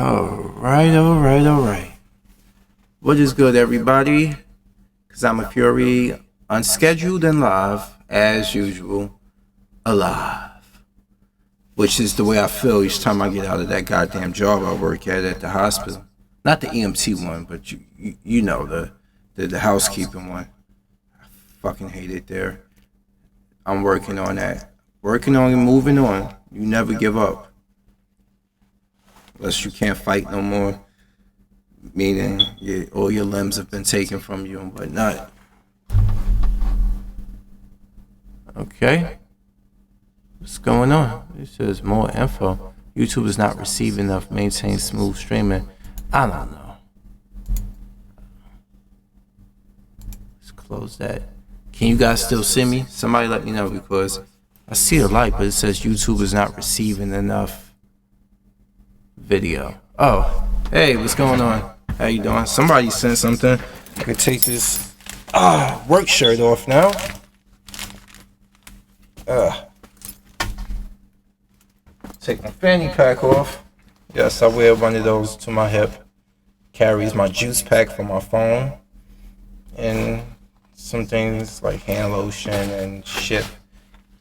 Alright. What is good, everybody? KazamaFury, unscheduled and live, as usual, alive. Which is the way I feel each time I get out of that goddamn job I work at the hospital. Not the EMT one, but you know, the housekeeping one. I fucking hate it there. I'm working on that. Working on and moving on. You never give up. Unless you can't fight no more. Meaning all your limbs have been taken from you and whatnot. Okay. What's going on? It says more info. YouTube is not receiving enough. Maintain smooth streaming. I don't know. Let's close that. Can you guys still see me? Somebody let me know, because I see a light, but it says YouTube is not receiving enough video. Oh, hey, what's going on? How you doing? Somebody sent something. I can take this work shirt off now. Take my fanny pack off. Yes, I wear one of those to my hip. Carries my juice pack for my phone. And some things like hand lotion and shit.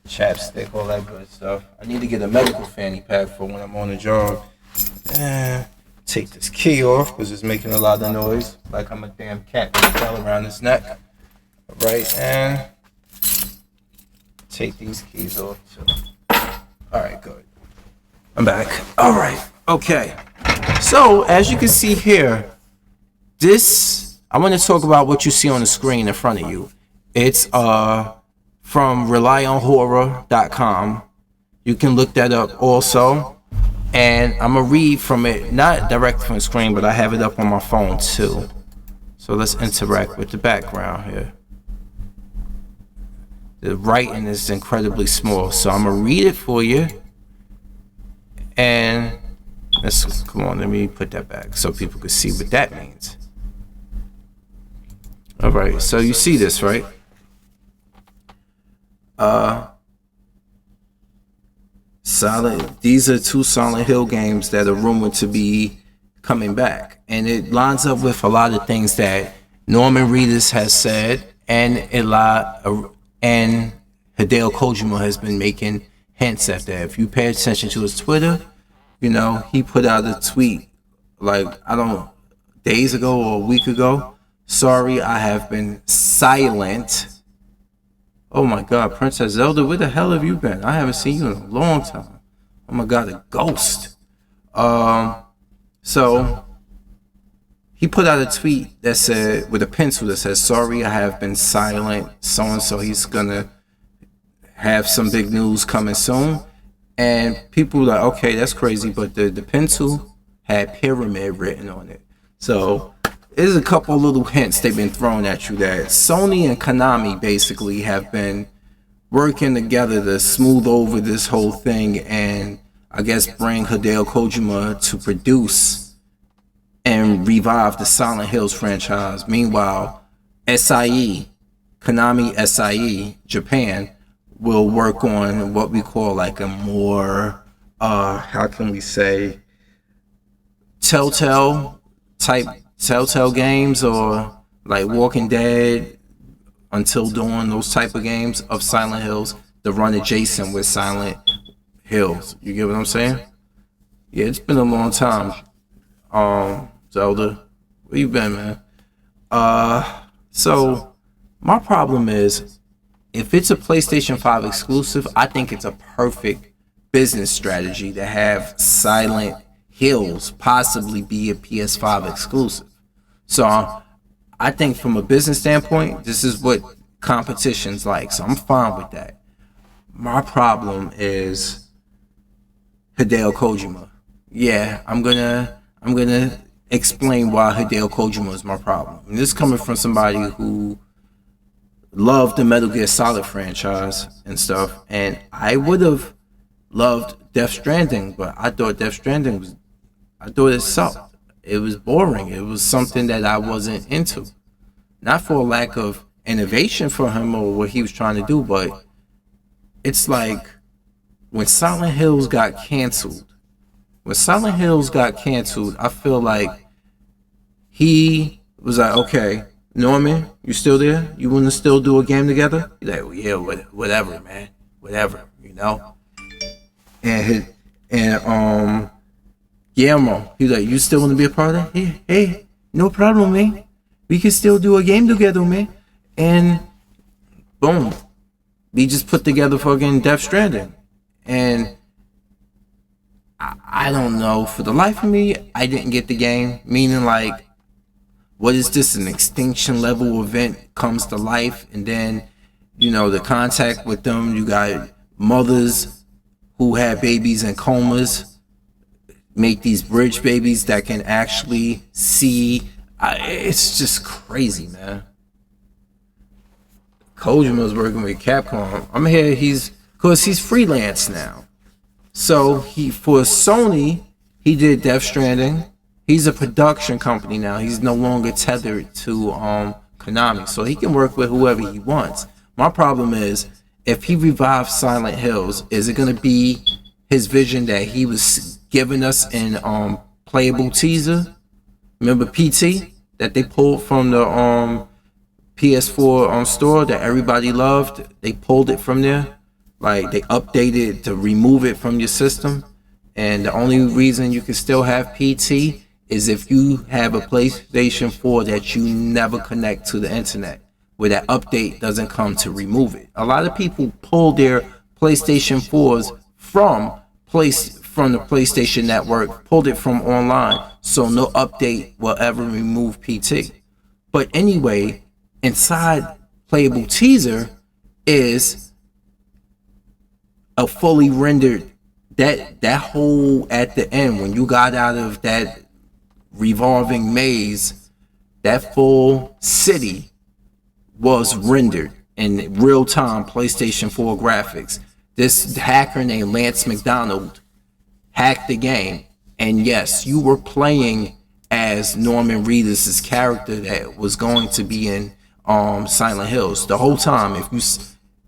Chapstick, all that good stuff. I need to get a medical fanny pack for when I'm on the job. Take this key off because it's making a lot of noise. Like I'm a damn cat with a tail around his neck. Alright, and take these keys off too. Alright, good. I'm back. Alright, okay. So, as you can see here, I want to talk about what you see on the screen in front of you. It's from relyonhorror.com. You can look that up also. And I'm going to read from it, not direct from the screen, but I have it up on my phone too. So let's interact with the background here. The writing is incredibly small, so I'm going to read it for you. And come on, let me put that back so people can see what that means. All right, so you see this, right? These are two Silent Hill games that are rumored to be coming back, and it lines up with a lot of things that Norman Reedus has said, and Hideo Kojima has been making hints at that. If you pay attention to his Twitter, you know he put out a tweet like days ago or a week ago. Sorry, I have been silent. Oh my God, Princess Zelda, where the hell have you been? I haven't seen you in a long time. Oh my God, a ghost. So he put out a tweet that said, with a pencil that says, sorry, I have been silent, so and so. He's gonna have some big news coming soon. And people were like, okay, that's crazy, but the pencil had pyramid written on it. So there's a couple little hints they've been throwing at you that Sony and Konami basically have been working together to smooth over this whole thing and I guess bring Hideo Kojima to produce and revive the Silent Hills franchise. Meanwhile, SIE, Konami SIE, Japan, will work on what we call like a more, how can we say, Telltale games, or like Walking Dead, Until Dawn, those type of games of Silent Hills that run adjacent with Silent Hills. You get what I'm saying? Yeah, it's been a long time. Zelda, where you been, man? So my problem is, if it's a PlayStation 5 exclusive, I think it's a perfect business strategy to have Silent Hills possibly be a PS5 exclusive. So I think from a business standpoint, this is what competition's like. So I'm fine with that. My problem is Hideo Kojima. Yeah, I'm gonna explain why Hideo Kojima is my problem. And this is coming from somebody who loved the Metal Gear Solid franchise and stuff. And I would have loved Death Stranding, but I thought it sucked. It was boring. It was something that I wasn't into. Not for a lack of innovation for him or what he was trying to do, but it's like when Silent Hills got canceled, when Silent Hills got canceled, I feel like he was like, okay, Norman, you still there? You want to still do a game together? He's like, well, yeah, whatever, man, whatever, you know. And Guillermo, he's like, you still want to be a part of that? Hey, no problem, man. We can still do a game together, man. And boom, we just put together fucking Death Stranding. And I don't know, for the life of me, I didn't get the game. Meaning, like, what is this? An extinction level event comes to life, and then, you know, the contact with them. You got mothers who have babies in comas, make these bridge babies that can actually see. It's just crazy, man. Kojima's working with Capcom. I'm here. Cause he's freelance now. So for Sony, he did Death Stranding. He's a production company now. He's no longer tethered to Konami, so he can work with whoever he wants. My problem is, if he revives Silent Hills, is it gonna be his vision that he was giving us in playable teaser? Remember PT that they pulled from the PS4 store that everybody loved? They pulled it from there. Like, they updated to remove it from your system, and the only reason you can still have PT is if you have a PlayStation 4 that you never connect to the internet, where that update doesn't come to remove it. A lot of people pull their PlayStation 4s from the PlayStation Network, pulled it from online, so no update will ever remove PT. But anyway, inside playable teaser is a fully rendered that hole at the end when you got out of that revolving maze. That full city was rendered in real time PlayStation 4 graphics. This hacker named Lance McDonald hacked the game, and yes, you were playing as Norman Reedus' character that was going to be in Silent Hills the whole time.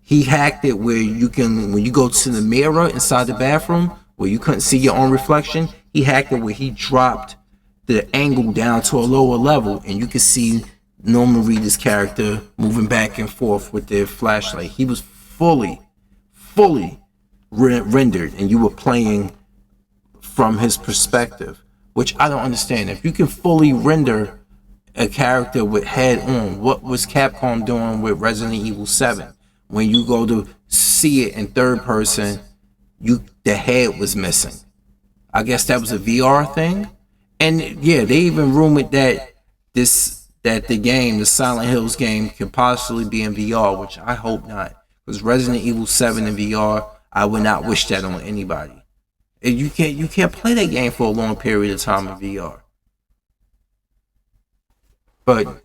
He hacked it where you can, when you go to the mirror inside the bathroom where you couldn't see your own reflection, he hacked it where he dropped the angle down to a lower level, and you can see Norman Reedus' character moving back and forth with their flashlight. He was fully rendered, and you were playing from his perspective, which I don't understand. If you can fully render a character with head on, what was Capcom doing with Resident Evil 7? When you go to see it in third person, the head was missing. I guess that was a VR thing. And yeah, they even rumored that the Silent Hills game could possibly be in VR, which I hope not. Because Resident Evil 7 in VR, I would not wish that on anybody. And you can't play that game for a long period of time in VR. But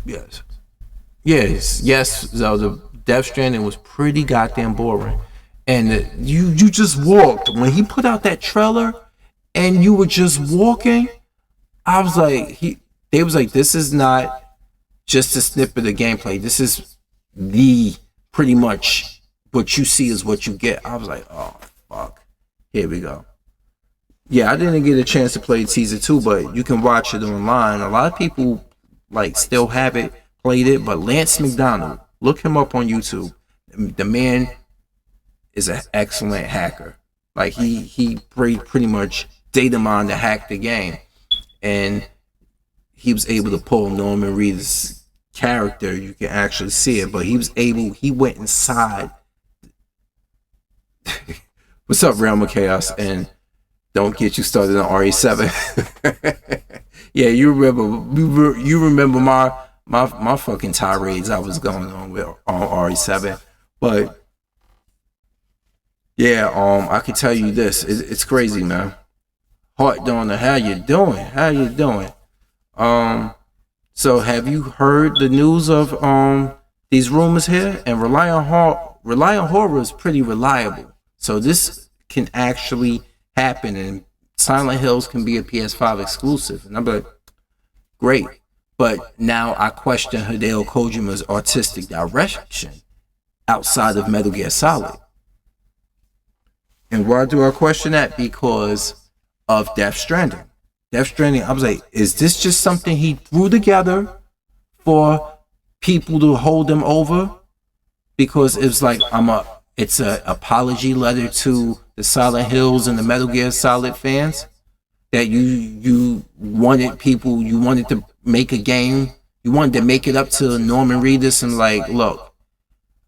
yes, Zelda, Death Stranding was pretty goddamn boring. And you just walked. When he put out that trailer and you were just walking, I was like, they was like, this is not just a snippet of gameplay. This is pretty much what you see is what you get. I was like, oh fuck, here we go. Yeah, I didn't get a chance to play teaser 2, but you can watch it online. A lot of people like still have it, played it, but Lance McDonald, look him up on YouTube. The man is an excellent hacker. Like he pretty much data mined to hack the game, and he was able to pull Norman Reedus' character. You can actually see it, but he went inside. What's up, Realm of Chaos? And don't get you started on RE7. Yeah, you remember my fucking tirades I was going on with on RE7, but yeah, I can tell you this, it's crazy, man. Heart Donor, how you doing? So have you heard the news of these rumors here? And Rely on Horror is pretty reliable, so this can actually happen, and Silent Hills can be a PS5 exclusive. And I'm like, great. But now I question Hideo Kojima's artistic direction outside of Metal Gear Solid. And why do I question that? Because of Death Stranding. Death Stranding, I was like, is this just something he threw together for people to hold him over? Because it's like it's a apology letter to the Silent Hills and the Metal Gear Solid fans, that you wanted to make a game, you wanted to make it up to Norman Reedus and like, look,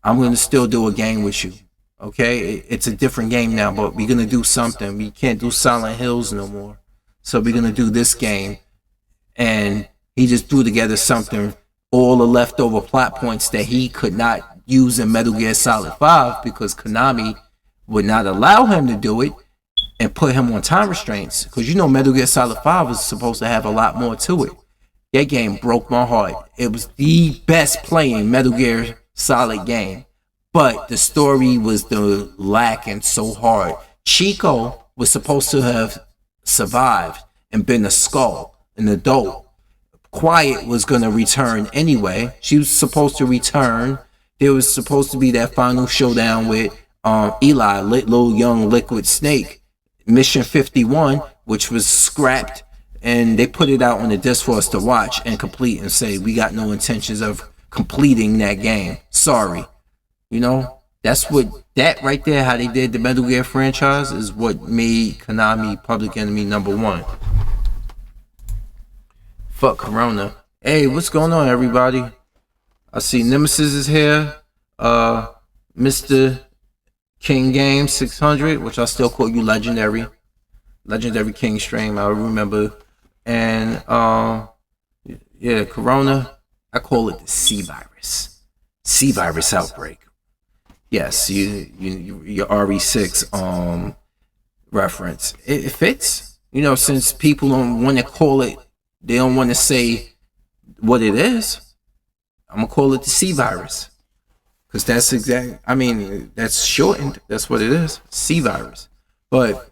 I'm gonna still do a game with you. Okay, it's a different game now, but we're gonna do something. We can't do Silent Hills no more, so we're gonna do this game. And he just threw together something, all the leftover plot points that he could not use in Metal Gear Solid 5 because Konami would not allow him to do it and put him on time restraints. Because you know Metal Gear Solid 5 was supposed to have a lot more to it. That game broke my heart. It was the best playing Metal Gear Solid game, but the story was lacking so hard. Chico was supposed to have survived and been a skull, an adult. Quiet was going to return anyway. She was supposed to return. There was supposed to be that final showdown with Eli, little young Liquid Snake, Mission 51, which was scrapped, and they put it out on the disc for us to watch and complete and say, we got no intentions of completing that game. Sorry. You know, that's what, that right there, how they did the Metal Gear franchise, is what made Konami Public Enemy #1. Fuck Corona. Hey, what's going on, everybody? I see Nemesis is here. Mr. King Game 600, which I still call you Legendary King Stream, I remember. And yeah, Corona, I call it the C virus outbreak. Yes, your RE6 reference. It fits. You know, since people don't want to call it, they don't want to say what it is, I'm gonna call it the C virus. Because that's that's shortened. That's what it is. C virus. But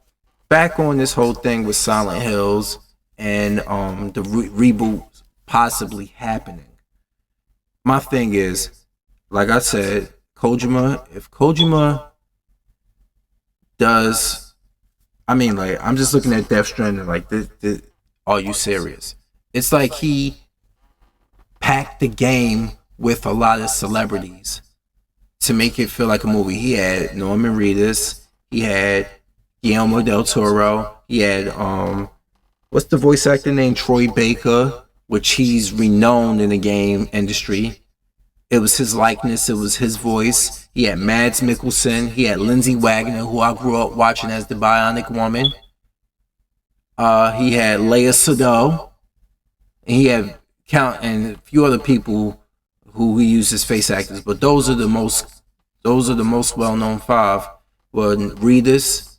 back on this whole thing with Silent Hills and the reboot possibly happening. My thing is, like I said, if Kojima does, I'm just looking at Death Stranding like this, are you serious? It's like he packed the game with a lot of celebrities to make it feel like a movie. He had Norman Reedus, he had Guillermo del Toro, he had what's the voice actor name? Troy Baker, which he's renowned in the game industry. It was his likeness, it was his voice. He had Mads Mikkelsen, he had Lindsay Wagner, who I grew up watching as the Bionic Woman. He had Lea Seydoux, and he had and a few other people who he used as face actors, but those are the most well-known five. Well, Reedus,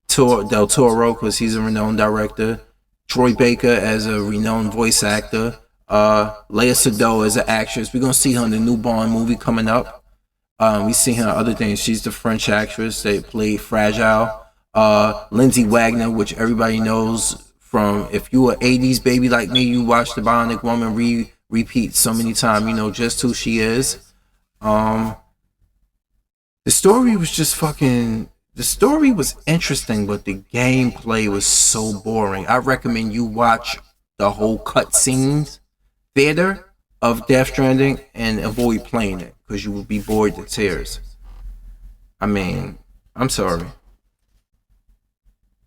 Del Toro, because he's a renowned director, Troy Baker as a renowned voice actor, Lea Seydoux as an actress. We're gonna see her in the new Bond movie coming up. We see her in other things. She's the French actress that played Fragile. Lindsay Wagner, which everybody knows from, if you were 80s baby like me, you watched the Bionic Woman repeat so many times, you know just who she is. The story was just the story was interesting, but the gameplay was so boring. I recommend you watch the whole cutscenes theater of Death Stranding and avoid playing it, because you will be bored to tears. I'm sorry.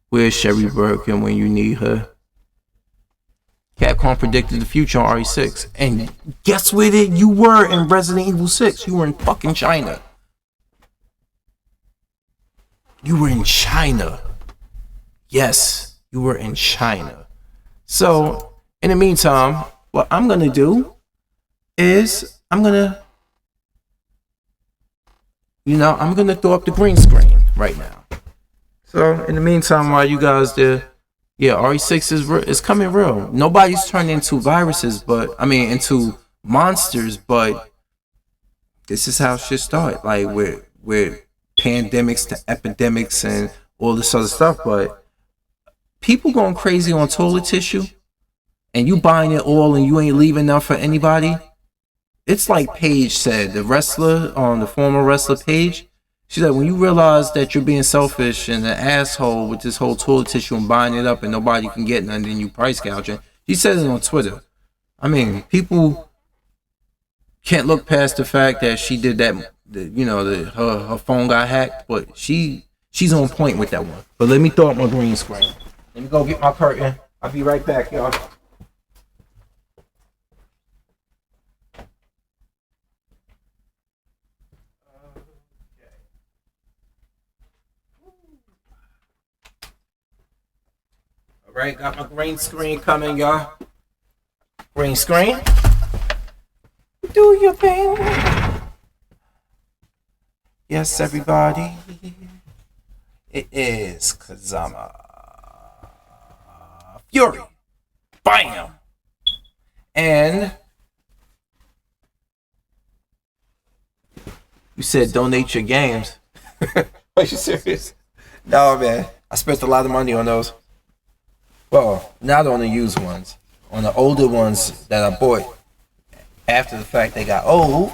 Where's Sherry Birkin when you need her? Capcom predicted the future on RE6. And guess where you were in Resident Evil 6? You were in fucking China. You were in China. Yes, you were in China. So, in the meantime, what I'm going to do is I'm going to throw up the green screen right now. So, in the meantime, while you guys there, yeah, RE6 is coming real. Nobody's turned into viruses, into monsters, but this is how shit start. Like, with pandemics to epidemics and all this other stuff, but people going crazy on toilet tissue, and you buying it all and you ain't leaving enough for anybody. It's like Paige said, the former wrestler Paige, She's like, when you realize that you're being selfish and an asshole with this whole toilet tissue and buying it up and nobody can get none, then you price gouging. She said it on Twitter. I mean, people can't look past the fact that she did that. Her phone got hacked, but she's on point with that one. But let me throw up my green screen. Let me go get my curtain. I'll be right back, y'all. All right, got my green screen coming, y'all. Green screen. Do your thing. Yes, everybody. It is KazamaFury. Bam! And you said donate your games. Are you serious? No, man. I spent a lot of money on those. Well, not on the used ones. On the older ones that I bought after the fact they got old.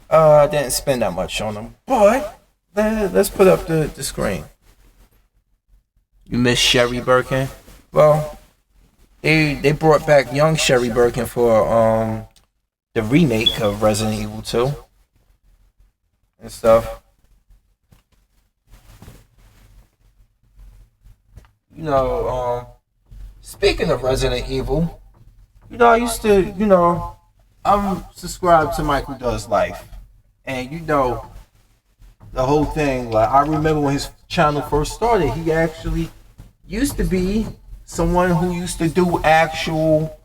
I didn't spend that much on them. But let's put up the screen. You miss Sherry Birkin? Well, they brought back young Sherry Birkin for the remake of Resident Evil 2 and stuff. Speaking of Resident Evil, I used to, I'm subscribed to Michael Does Life. And the whole thing, like, I remember when his channel first started, he actually used to be someone who used to do actual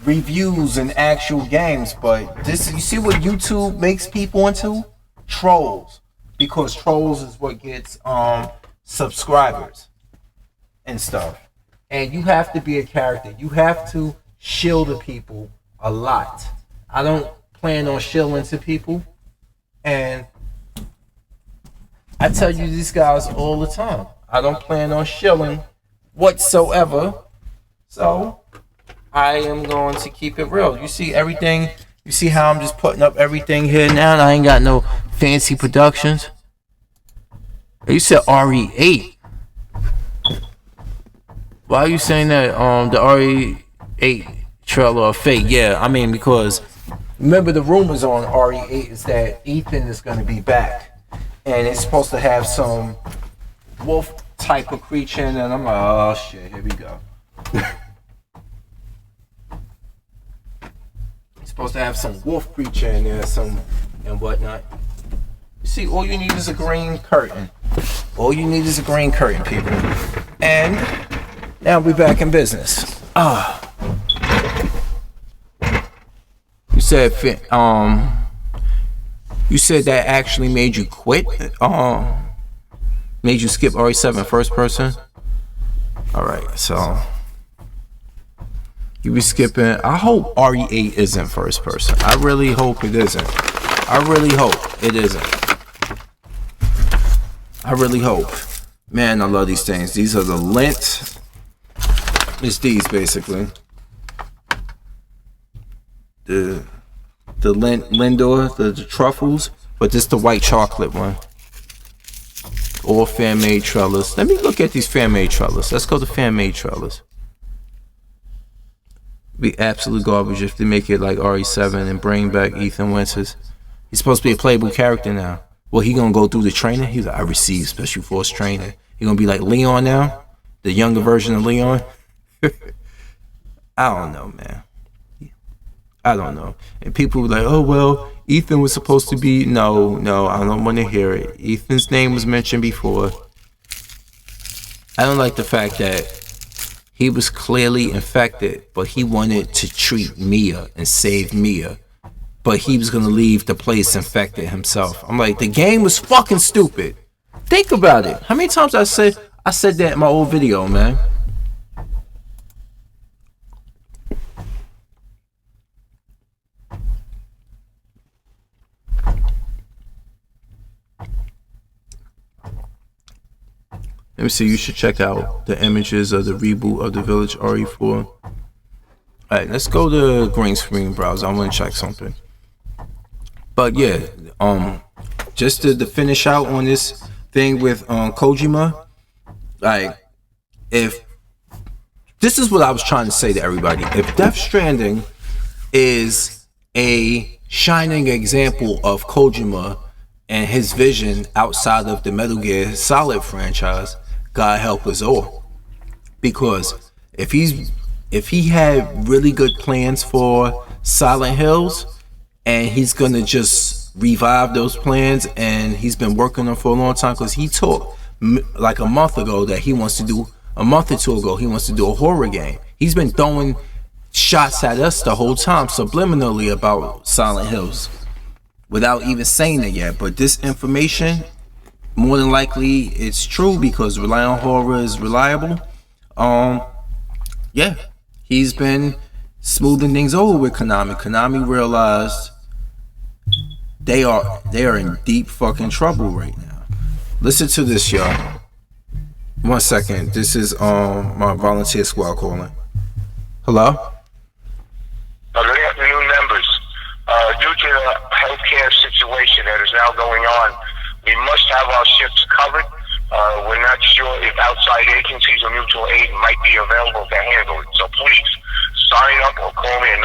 reviews and actual games. But you see what YouTube makes people into? Trolls. Because trolls is what gets subscribers and stuff. And you have to be a character. You have to shill to people a lot. I don't plan on shilling to people. And I tell you these guys all the time, I don't plan on shilling whatsoever. So I am going to keep it real. You see everything. You see how I'm just putting up everything here now, and I ain't got no fancy productions. You said RE8. Why are you saying that the RE8 trailer of fake? Yeah, I mean, because remember the rumors on RE8 is that Ethan is going to be back, and it's supposed to have some wolf type of creature, and I'm like, oh shit, here we go. It's supposed to have some wolf creature in there, and whatnot. You see, all you need is a green curtain. All you need is a green curtain, people. And now we're back in business. You said that actually made you quit. Made you skip RE7 first person. All right, so you be skipping. I hope RE8 isn't first person. I really hope it isn't. I really hope it isn't. I really hope. Man, I love these things. These are the lint. It's these basically. The Lindor, the truffles, but this the white chocolate one. All fan-made trellis. Let me look at these fan-made trellis. Let's go to fan-made trellis. Be absolute garbage if they make it like RE7 and bring back Ethan Winters. He's supposed to be a playable character now. Well, he gonna go through the training. He's like, I received special force training. He gonna be like Leon now, the younger version of Leon. I don't know, man. I don't know. And people were like, oh, well, Ethan was supposed to be... No, I don't want to hear it. Ethan's name was mentioned before. I don't like the fact that he was clearly infected, but he wanted to treat Mia and save Mia. But he was going to leave the place infected himself. I'm like, the game was fucking stupid. Think about it. How many times I said that in my old video, man? Let me see, you should check out the images of the reboot of the Village RE4. Alright, let's go to green screen browser. I want to check something. But yeah, just to finish out on this thing with Kojima, like, if this is what I was trying to say to everybody, if Death Stranding is a shining example of Kojima and his vision outside of the Metal Gear Solid franchise, God help us all. Because if he had really good plans for Silent Hills, and he's gonna just revive those plans, and he's been working on for a long time, because he talked like a month ago that he wants to do, a month or two ago, he wants to do a horror game. He's been throwing shots at us the whole time subliminally about Silent Hills without even saying it yet. But this information, more than likely it's true, because Rely on Horror is reliable. Yeah, he's been smoothing things over with Konami. Konami realized they are in deep fucking trouble right now. Listen to this, y'all. 1 second. This is my volunteer squad calling. Hello? Good afternoon, members. Due to the healthcare situation that is now going on, we must have our ships covered. We're not sure if outside agencies or mutual aid might be available to handle it. So please, sign up or call me at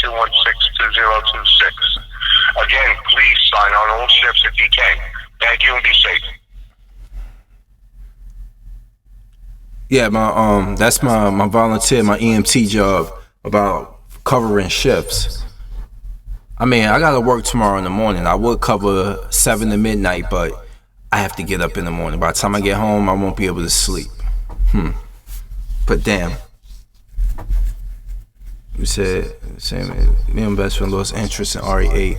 973-216-2026. Again, please sign on all ships if you can. Thank you and be safe. Yeah, that's my volunteer, my EMT job about covering shifts. I mean, I gotta work tomorrow in the morning. I would cover 7 to midnight, but I have to get up in the morning. By the time I get home, I won't be able to sleep. But damn. You said, me and best friend lost interest in RE8.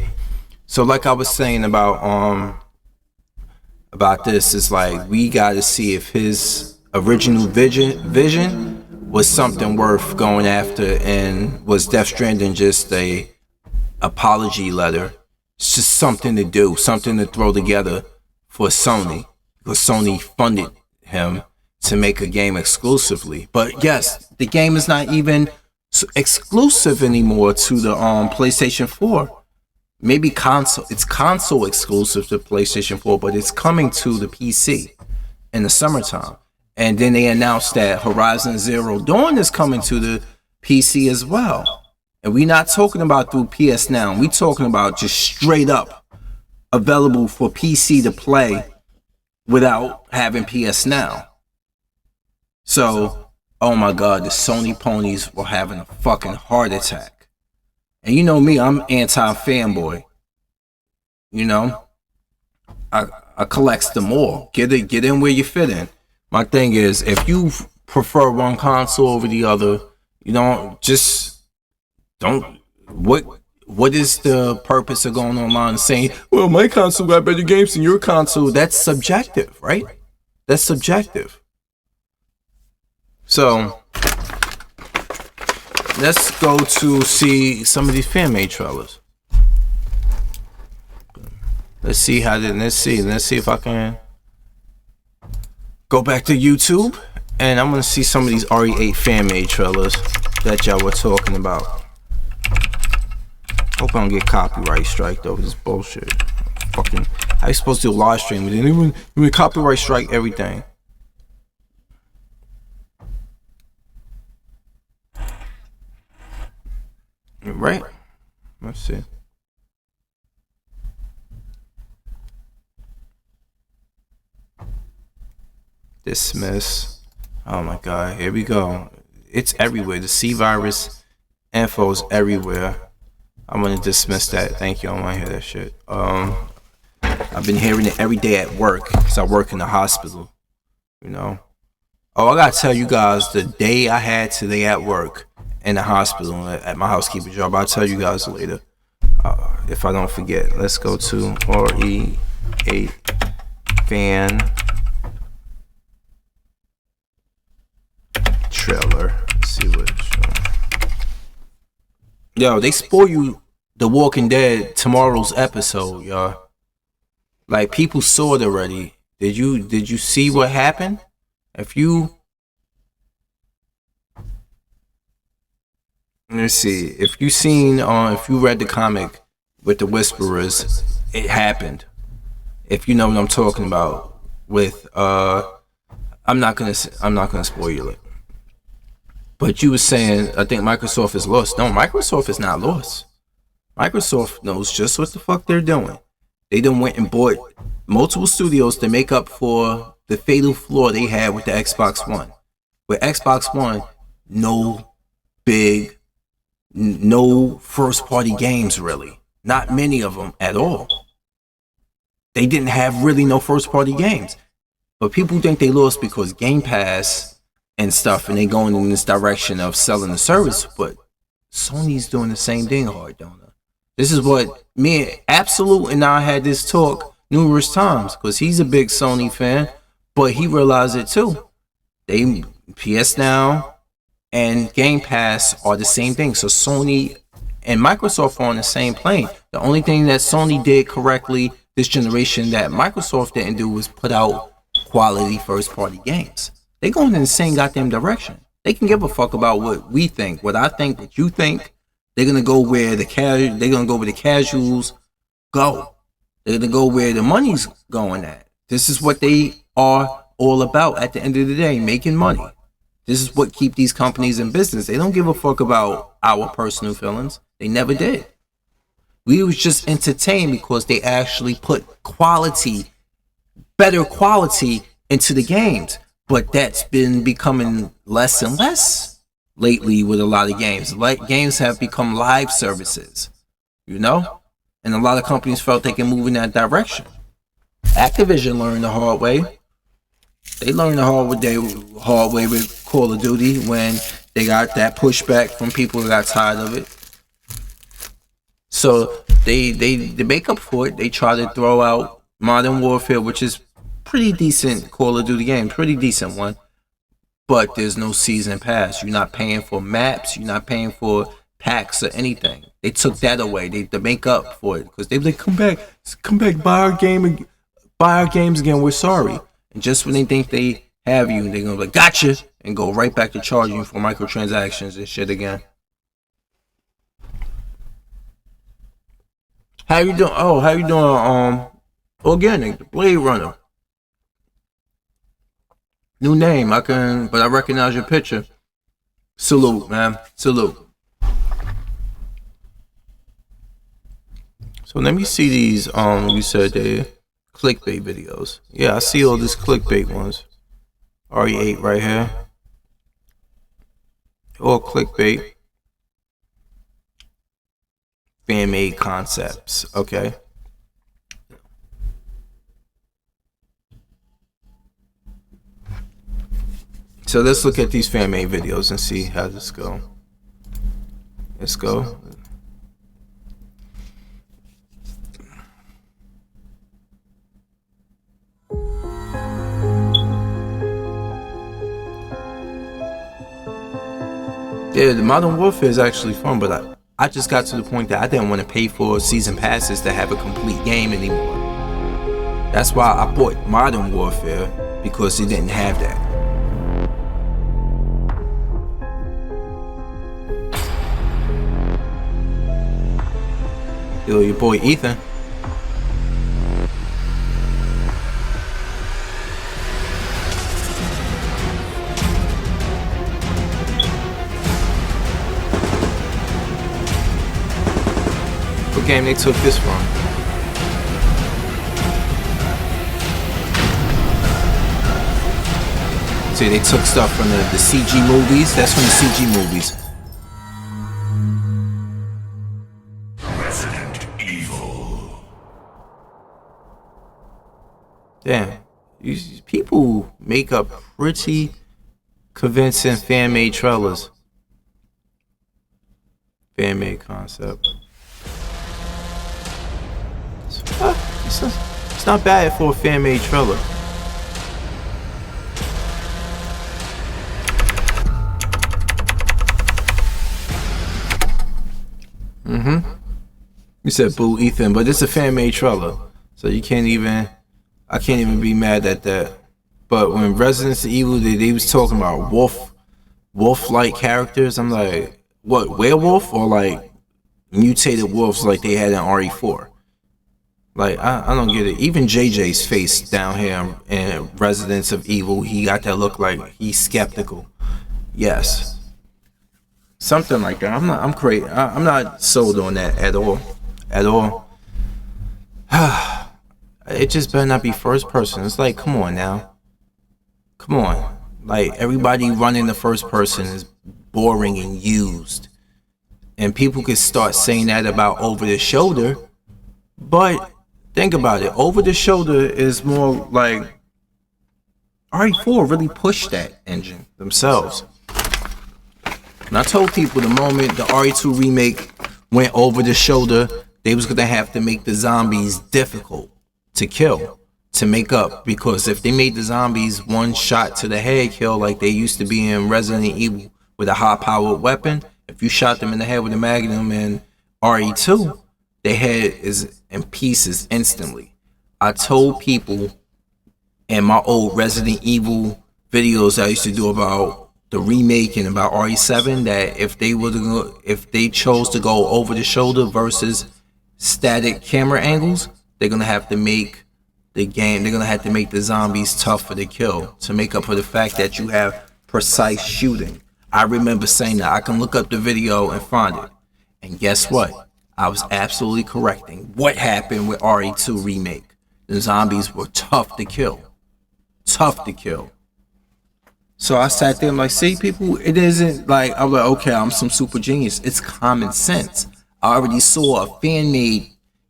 So like I was saying about this, is like, we gotta see if his original vision was something worth going after, and was Death Stranding just a apology letter? It's just something to do, something to throw together for Sony, because Sony funded him to make a game exclusively. But yes, the game is not even exclusive anymore to the PlayStation 4. Maybe console, it's console exclusive to PlayStation 4, but it's coming to the PC in the summertime. And then they announced that Horizon Zero Dawn is coming to the PC as well. And we're not talking about through PS Now. We're talking about just straight up available for PC to play without having PS Now. So, oh my God, the Sony ponies were having a fucking heart attack. And you know me, I'm anti-fanboy. You know, I collects them all. Get in where you fit in. My thing is, if you prefer one console over the other, you know, just don't. What is the purpose of going online and saying, well, my console got better games than your console? That's subjective, right? That's subjective. So let's go to see some of these fan-made trailers. Let's see if I can go back to YouTube, and I'm gonna see some of these RE8 fan-made trailers that y'all were talking about. Hope I don't get copyright striked over this bullshit. Fucking, how you supposed to do a live stream? We didn't even copyright strike everything. Right? Let's see. Dismiss. Oh my God, here we go. It's everywhere. The C virus info is everywhere. I'm gonna dismiss that. Thank you. I don't want to hear that shit. I've been hearing it every day at work, because I work in the hospital. You know. Oh, I gotta tell you guys the day I had today at work in the hospital at my housekeeper job. I'll tell you guys later if I don't forget. Let's go to RE8 fan trailer. Let's see what. Yo, they spoil you The Walking Dead tomorrow's episode, y'all. Like, people saw it already. Did you see what happened? If you, let's see, if you read the comic with the Whisperers, it happened. if you know what I'm talking about. With I'm not gonna spoil it. But you were saying I think Microsoft is lost. No, Microsoft is not lost. Microsoft knows just what the fuck they're doing. They done went and bought multiple studios to make up for the fatal flaw they had with the Xbox One. With Xbox One, no first party games really. Not many of them at all. They didn't have really no first party games. But people think they lost because Game Pass and stuff, and they going in this direction of selling the service. But Sony's doing the same thing hard, don't they? This is what me and Absolute and I had this talk numerous times because he's a big Sony fan, but he realized it too. They PS Now and Game Pass are the same thing. So Sony and Microsoft are on the same plane. The only thing that Sony did correctly this generation that Microsoft didn't do was put out quality first party games. They going in the same goddamn direction. They can give a fuck about what we think, what I think, what you think. They're gonna go where the casuals go. They're gonna go where the money's going at. This is what they are all about at the end of the day, making money. This is what keep these companies in business. They don't give a fuck about our personal feelings. They never did. We was just entertained because they actually put better quality into the games. But that's been becoming less and less lately with a lot of games. Like games have become live services, and a lot of companies felt they can move in that direction. Activision learned the hard way. They learned the hard way with Call of Duty when they got that pushback from people that got tired of it. So they make up for it. They try to throw out Modern Warfare, which is pretty decent Call of Duty game, pretty decent one. But there's no season pass. You're not paying for maps. You're not paying for packs or anything. They took that away. They make up for it because they like come back, buy our games again. We're sorry. And just when they think they have you, they're gonna be like, gotcha, and go right back to charging you for microtransactions and shit again. How you doing? Oh, how you doing? Organic, the Blade Runner. New name, but I recognize your picture. Salute, man. Salute. So let me see these, you said they clickbait videos. Yeah, I see all these clickbait ones. RE8 right here. All clickbait. Fan-made concepts, okay. So let's look at these fan-made videos and see how this go. Let's go. Yeah, the Modern Warfare is actually fun, but I just got to the point that I didn't want to pay for season passes to have a complete game anymore. That's why I bought Modern Warfare, because it didn't have that. Yo, your boy Ethan. What game they took this from? See, they took stuff from the CG movies. That's from the CG movies. Damn, people make up pretty convincing fan-made trailers. Fan-made concept. It's not bad for a fan-made trailer. You said boo Ethan, but it's a fan-made trailer, so I can't even be mad at that. But when Resident Evil, they was talking about wolf-like characters, I'm like, what, werewolf or like mutated wolves like they had in RE4? Like, I don't get it. Even JJ's face down here in Residence of Evil, he got that look like he's skeptical. Yes. Something like that. I'm crazy. I'm not sold on that at all. At all. It just better not be first person. It's like, come on now. Come on. Like, everybody running the first person is boring and used. And people could start saying that about over the shoulder. But think about it. Over the shoulder is more like RE4 really pushed that engine themselves. And I told people the moment the RE2 remake went over the shoulder, they was gonna have to make the zombies difficult to kill, to make up. Because if they made the zombies one shot to the head kill like they used to be in Resident Evil with a high powered weapon, if you shot them in the head with a Magnum and RE2, their head is in pieces instantly. I told people in my old Resident Evil videos I used to do about the remake and about RE7 that if they chose to go over the shoulder versus static camera angles, they're gonna have to make the game. They're gonna have to make the zombies tougher to kill to make up for the fact that you have precise shooting. I remember saying that. I can look up the video and find it. And guess what? I was absolutely correcting what happened with RE2 remake. The zombies were tough to kill. Tough to kill. So I sat there and like, see, people, it isn't like, I'm like, okay, I'm some super genius. It's common sense. I already saw a fan-made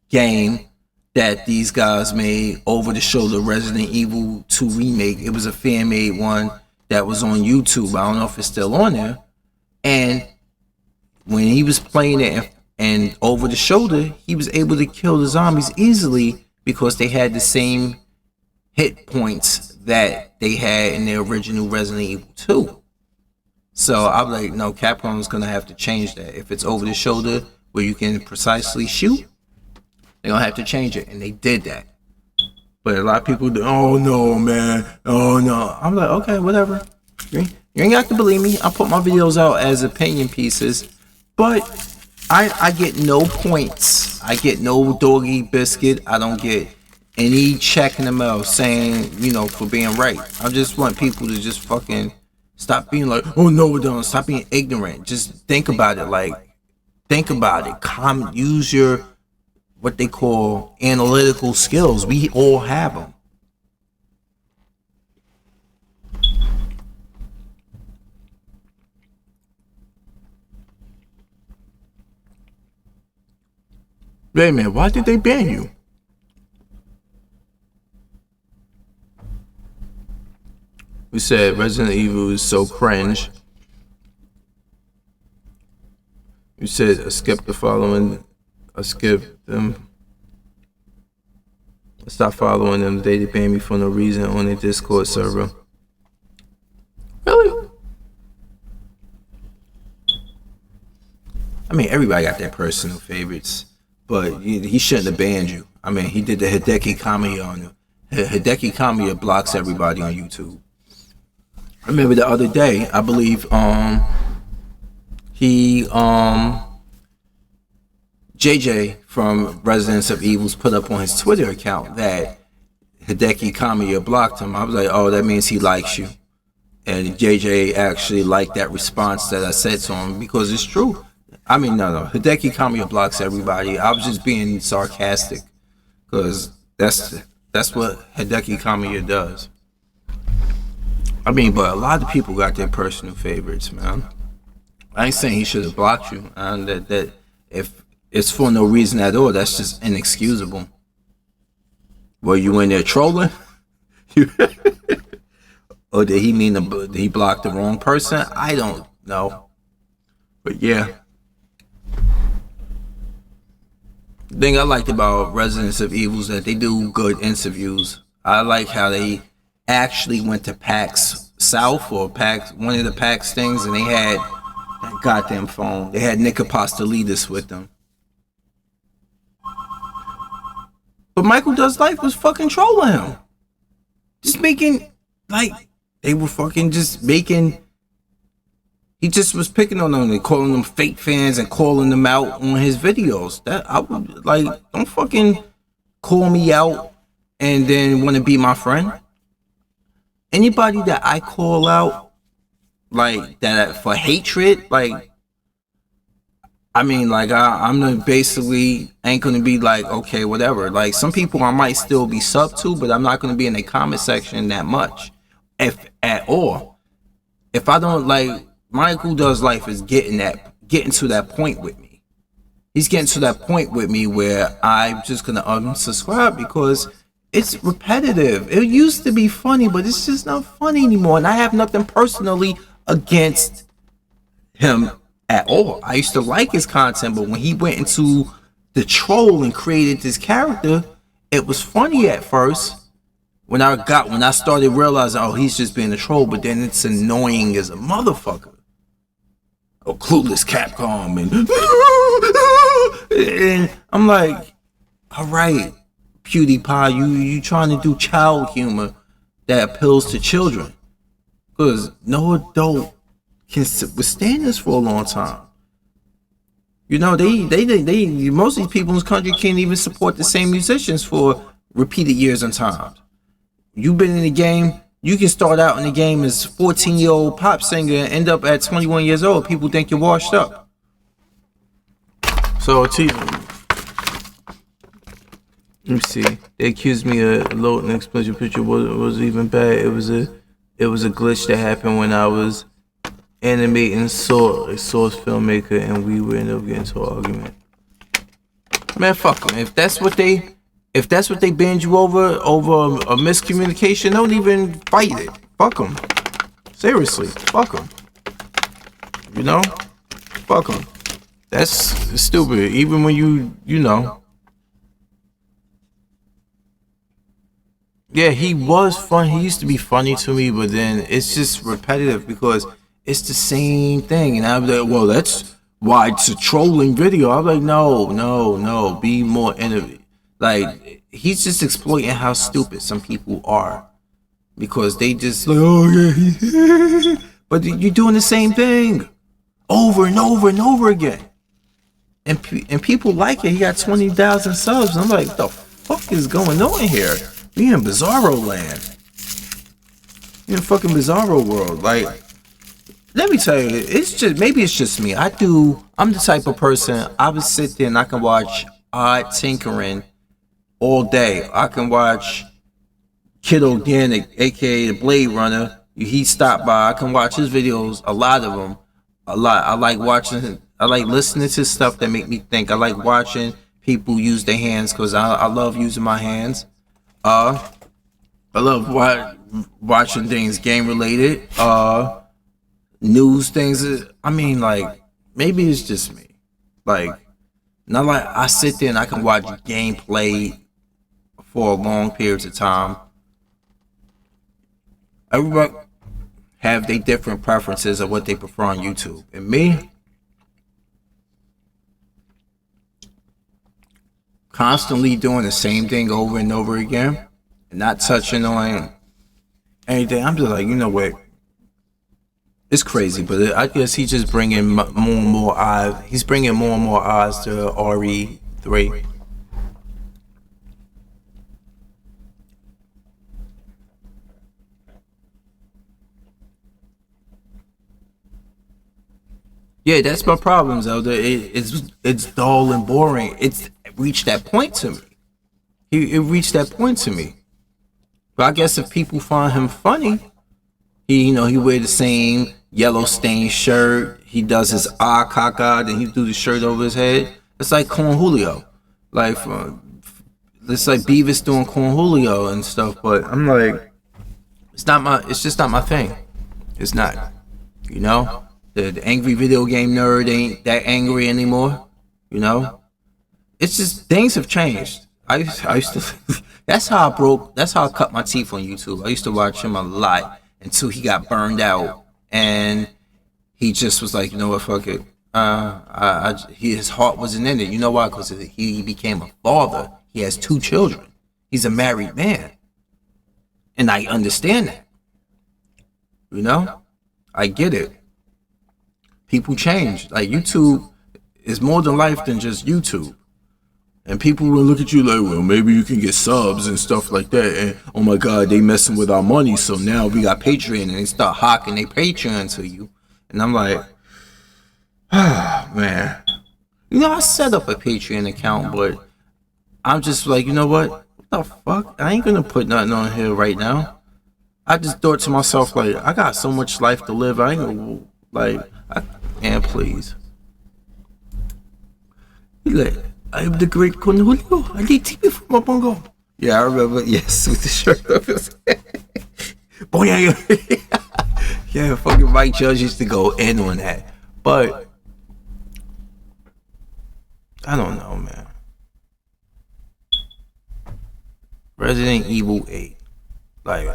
game that these guys made over the shoulder, Resident Evil 2 remake. It was a fan-made one that was on YouTube. I don't know if it's still on there. And when he was playing it and over the shoulder, he was able to kill the zombies easily because they had the same hit points that they had in the original Resident Evil 2. So I'm like, no, Capcom's gonna have to change that. If it's over the shoulder where you can precisely shoot, they're gonna have to change it, and they did that. But a lot of people, oh no, man, oh no. I'm like, okay, whatever. You ain't got to believe me. I put my videos out as opinion pieces, but I get no points. I get no doggy biscuit. I don't get any check in the mail saying, for being right. I just want people to just fucking stop being like, oh no, don't. Stop being ignorant. Just think about it. Like, think about it. Use your, what they call analytical skills. We all have them. Wait a minute, why did they ban you? We said Resident Evil is so cringe. You said I skipped them. I stopped following them. They banned me for no reason on their Discord server. Really? I mean, everybody got their personal favorites, but he shouldn't have banned you. I mean, he did the Hideki Kamiya on you. Hideki Kamiya blocks everybody on YouTube. I remember the other day, I believe, JJ from Residence of Evils put up on his Twitter account that Hideki Kamiya blocked him. I was like, oh, that means he likes you. And JJ actually liked that response that I said to him because it's true. I mean, no. Hideki Kamiya blocks everybody. I was just being sarcastic because that's what Hideki Kamiya does. I mean, but a lot of people got their personal favorites, man. I ain't saying he should have blocked you. And that if it's for no reason at all, that's just inexcusable. Were you in there trolling? Or did he mean he blocked the wrong person? I don't know. But yeah. The thing I liked about Residence of Evil is that they do good interviews. I like how they actually went to PAX South or PAX, one of the PAX things, and they had that goddamn phone. They had Nick Apostolidis with them. But Michael Does Life was fucking trolling him. Just making, like, they were fucking just making, he just was picking on them and calling them fake fans and calling them out on his videos. That, I would, like, don't fucking call me out and then want to be my friend. Anybody that I call out like that for hatred, like I mean, like I'm gonna basically ain't gonna be like, okay, whatever. Like some people I might still be sub to, but I'm not gonna be in the comment section that much, if at all. If I don't like Michael Does Life is getting to that point with me. He's getting to that point with me where I'm just gonna unsubscribe because it's repetitive. It used to be funny, but it's just not funny anymore. And I have nothing personally against him at all. I used to like his content, but when he went into the troll and created this character, it was funny at first. When I started realizing, oh, he's just being a troll, but then it's annoying as a motherfucker. Oh, clueless Capcom and I'm like, all right, PewDiePie, you trying to do child humor that appeals to children, because no adult can withstand this for a long time. You know, they most of these people in this country can't even support the same musicians for repeated years and times. You've been in the game. You can start out in the game as 14-year-old pop singer and end up at 21 years old. People think you're washed up. So, let me see. They accused me of loading an explicit picture. Was even bad. It was a glitch that happened when I was animating Source filmmaker, and we were ended up getting into an argument. Man, fuck them. If that's what they banned you over a miscommunication, don't even fight it. Fuck them. Seriously, fuck them. You know, fuck them. That's stupid. Even when you know. Yeah, he was fun. He used to be funny to me, but then it's just repetitive because it's the same thing. And I'm like, well, that's why it's a trolling video. I'm like, no, be more innovative. Like, he's just exploiting how stupid some people are, because they just like, oh yeah, but you're doing the same thing over and over and over again, and people like it. He got 20,000 subs. I'm like, what the fuck is going on here? We in Bizarro land. We in fucking Bizarro world. Like, let me tell you, maybe it's just me. I'm the type of person, I would sit there and I can watch Odd Tinkering all day. I can watch Kid Organic, aka the Blade Runner. He stopped by. I can watch his videos, a lot of them. A lot. I like listening to stuff that make me think. I like watching people use their hands, because I love using my hands. I love watching things game related. News things. I mean, like, maybe it's just me. Like, not like I sit there and I can watch gameplay for long periods of time. Everybody have their different preferences of what they prefer on YouTube. And me, constantly doing the same thing over and over again and not touching on anything. I'm just like, you know what? It's crazy, but I guess he's just bringing more and more eyes. He's bringing more and more eyes to RE3. Yeah, that's my problem, Zelda. It's dull and boring. It's reached that point to me. It reached that point to me. But I guess if people find him funny, he wear the same yellow stained shirt. He does his caca, then he do the shirt over his head. It's like Corn Julio, like it's like Beavis doing Corn Julio and stuff. But I'm like, it's just not my thing. It's not, you know. The angry video game nerd ain't that angry anymore, you know. It's just things have changed. I used to. That's how I cut my teeth on YouTube. I used to watch him a lot until he got burned out, and he just was like, you know what, fuck it. His heart wasn't in it. You know why? Because he became a father. He has 2 children. He's a married man, and I understand that. You know, I get it. People change. Like, YouTube is more than life than just YouTube. And people will look at you like, well, maybe you can get subs and stuff like that. And oh my God, they messing with our money. So now we got Patreon, and they start hawking their Patreon to you. And I'm like, ah, man. You know, I set up a Patreon account, but I'm just like, you know what? What the fuck? I ain't gonna put nothing on here right now. I just thought to myself, like, I got so much life to live. I ain't gonna, like, and please. Like, I am the great Cornelio. I need TV from my bongo. Yeah, I remember. Yes, with the shirt up. Boy, yeah, fucking Mike Judge used to go in on that. But I don't know, man. Resident Evil 8. Like,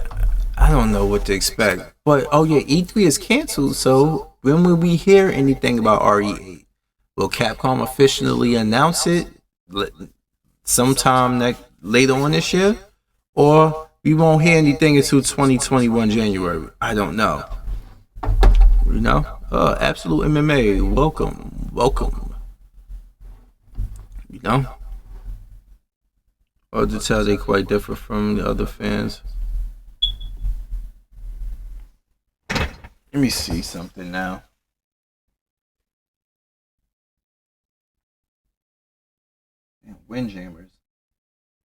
I don't know what to expect. But oh yeah, E3 is canceled. So when will we hear anything about RE8? Will Capcom officially announce it sometime later on this year? Or we won't hear anything until 2021 January? I don't know. You know? Absolute MMA. Welcome. You know? Hard to tell, they quite differ from the other fans. Let me see something now. Windjammers.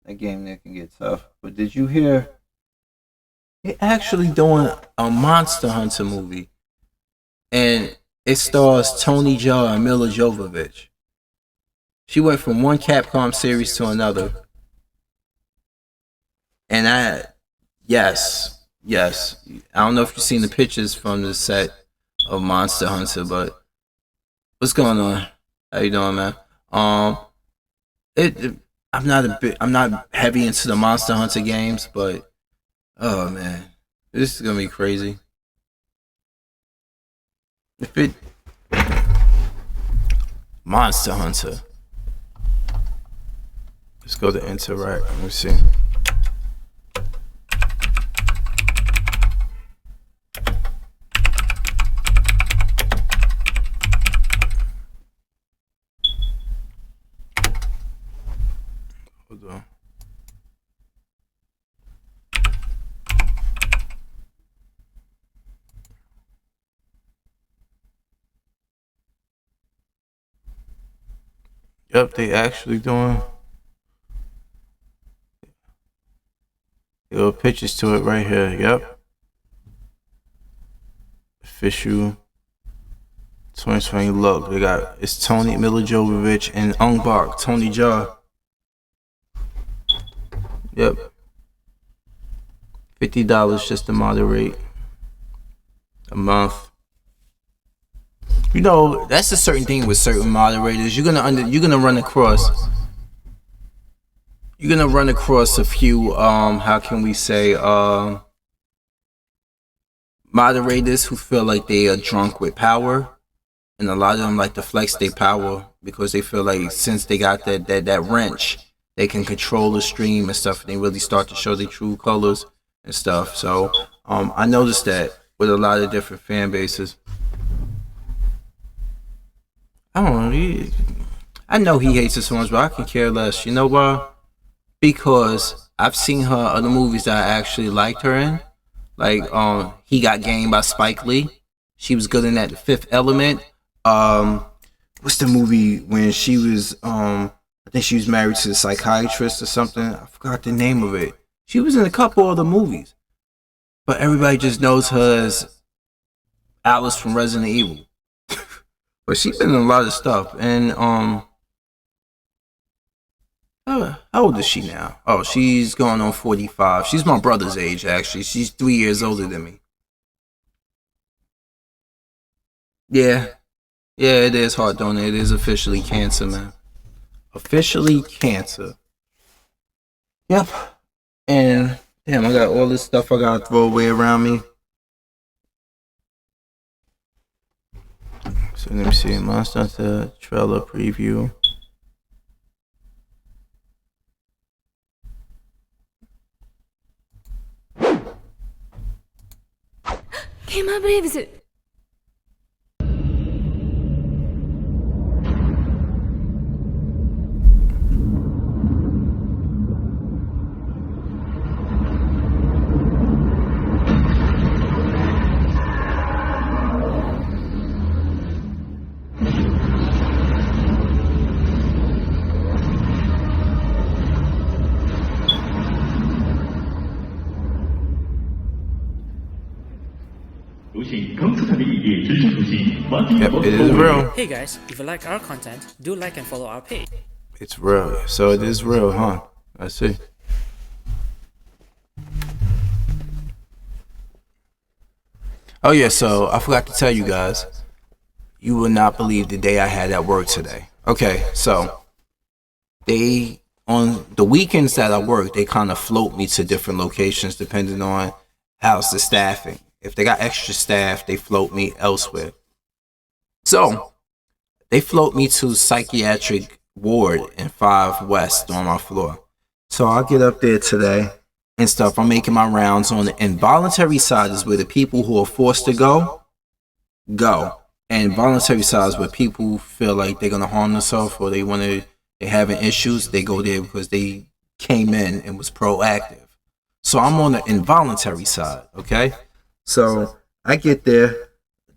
That game there can get tough. But did you hear? They're actually doing a Monster Hunter movie. And it stars Tony Jaa and Mila Jovovich. She went from one Capcom series to another. And yes. I don't know if you've seen the pictures from the set of Monster Hunter, but what's going on? How you doing, man? I'm not heavy into the Monster Hunter games, but oh man, this is gonna be crazy. Monster Hunter. Let's go to Interact. Let me see. Hold on. Yep, they actually doing. There are pictures to it right here. Yep. Official 2020 look. They got it's Tony Mila Jovovich and Ong Bak, Tony Jaa. Yep. $50 just to moderate a month. You know, that's a certain thing with certain moderators. You're gonna run across a few how can we say moderators who feel like they are drunk with power, and a lot of them like to flex their power because they feel like since they got that wrench, they can control the stream and stuff, and they really start to show their true colors and stuff. So I noticed that with a lot of different fan bases. I don't know. I know he hates it so much, but I can care less. You know why? Because I've seen her other movies that I actually liked her in. Like He Got Game by Spike Lee. She was good in that. The Fifth Element. What's the movie when she was I think she was married to a psychiatrist or something. I forgot the name of it. She was in a couple other movies, but everybody just knows her as Alice from Resident Evil. But she's been in a lot of stuff. And how old is she now? Oh, she's going on 45. She's my brother's age, actually. She's 3 years older than me. Yeah, it is hard, don't it? It is officially cancer, man. Officially cancer. Yep. And damn, I got all this stuff I gotta throw away around me. So let me see. Monster Hunter trailer preview. KazamaFury's. Yep, it is real. Hey guys, if you like our content, do like and follow our page. It's real. So it is real, huh? I see. Oh yeah, so I forgot to tell you guys. You will not believe the day I had at work today. Okay, so they on the weekends that I work, they kind of float me to different locations depending on how's the staffing. If they got extra staff, they float me elsewhere. So they float me to psychiatric ward in 5 West on my floor. So I get up there today and stuff. I'm making my rounds on the involuntary side is where the people who are forced to go. And voluntary side is where people feel like they're gonna harm themselves or they're having issues. They go there because they came in and was proactive. So I'm on the involuntary side, okay? So I get there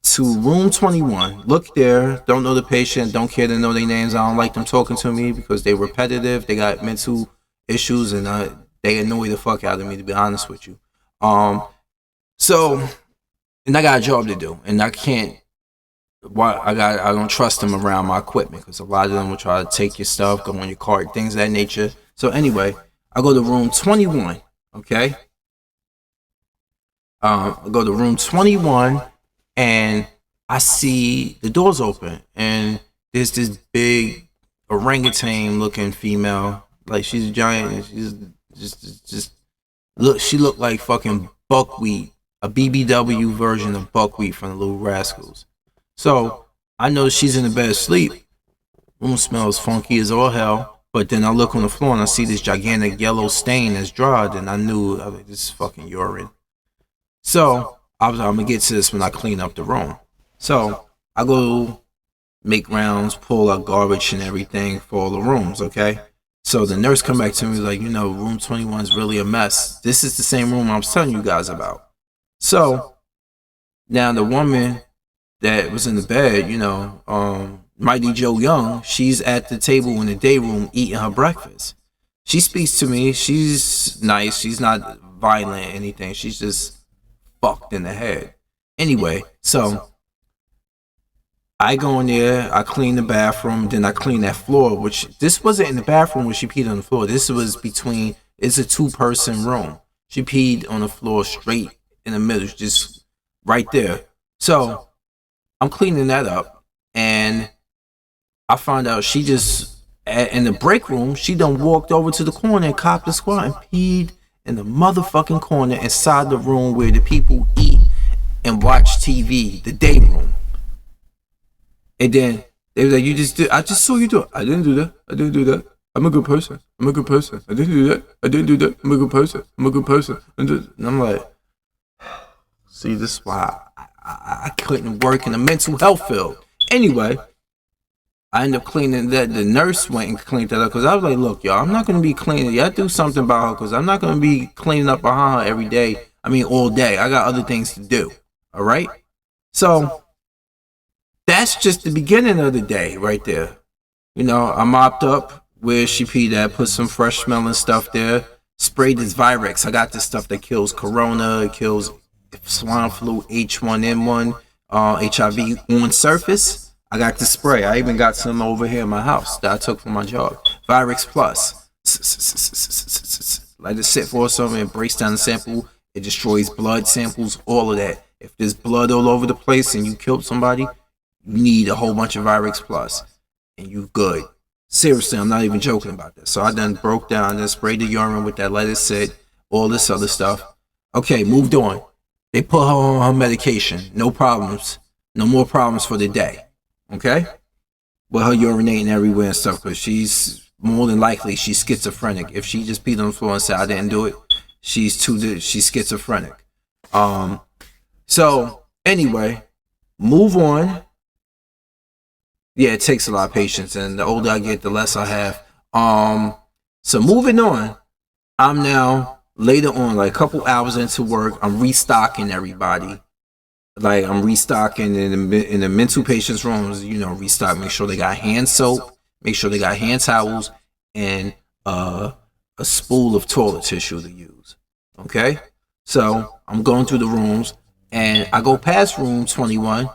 to room 21, look there, don't know the patient, don't care to know their names. I don't like them talking to me because they're repetitive. They got mental issues and they annoy the fuck out of me, to be honest with you. So, and I got a job to do, and I can't. I don't trust them around my equipment because a lot of them will try to take your stuff, go on your cart, things of that nature. So anyway, I go to room 21. Okay. I go to room 21 and I see the doors open and there's this big orangutan looking female. Like she's a giant. She's just look. She looked like fucking buckwheat, a BBW version of buckwheat from the Little Rascals. So I know she's in the bed asleep. Room smells funky as all hell. But then I look on the floor and I see this gigantic yellow stain that's dried, and I knew this is fucking urine. So I'm gonna get to this when I clean up the room. So I go make rounds, pull out garbage and everything for all the rooms. Okay. So the nurse come back to me like, room 21 is really a mess. This is the same room I was telling you guys about. So now the woman that was in the bed, Mighty Joe Young, she's at the table in the day room eating her breakfast. She speaks to me. She's nice. She's not violent or anything. She's just fucked in the head. Anyway, so I go in there, I clean the bathroom, then I clean that floor, which this wasn't in the bathroom where she peed on the floor. This was it's a 2-person room. She peed on the floor straight in the middle, just right there. So I'm cleaning that up, and I find out she just, in the break room, she done walked over to the corner and copped a squat and peed in the motherfucking corner inside the room where the people eat and watch TV, the day room. And then they was like, I just saw you do it. I didn't do that. I'm a good person. I didn't do that. I'm a good person. And I'm like, see, this is why I couldn't work in the mental health field. Anyway, I ended up cleaning that. The nurse went and cleaned that up because I was like, look, y'all, I'm not going to be cleaning. Y'all do something about her because I'm not going to be cleaning up behind her every day. All day. I got other things to do. All right? So that's just the beginning of the day right there. I mopped up where she peed at, put some fresh smelling stuff there, sprayed this Virex. I got this stuff that kills corona, it kills swine flu, H1N1, HIV on surface. I got the spray. I even got some over here in my house that I took from my job. Virex Plus. Let it sit for something, it breaks down the sample, it destroys blood samples, all of that. If there's blood all over the place and you killed somebody, you need a whole bunch of Virex Plus and you good. Seriously, I'm not even joking about this. So I done broke down and sprayed the urine with that, let it sit, all this other stuff. Okay, moved on. They put her on her medication. No problems. No more problems for the day. Okay? With her urinating everywhere and stuff, because she's more than likely she's schizophrenic. If she just peed on the floor and said I didn't do it, she's schizophrenic. So anyway, move on. Yeah, it takes a lot of patience, and the older I get, the less I have. So moving on, I'm now later on, like a couple hours into work, I'm restocking everybody. Like I'm restocking in the mental patients' rooms, restock, make sure they got hand soap, make sure they got hand towels, and a spool of toilet tissue to use. Okay? So I'm going through the rooms, and I go past room 21,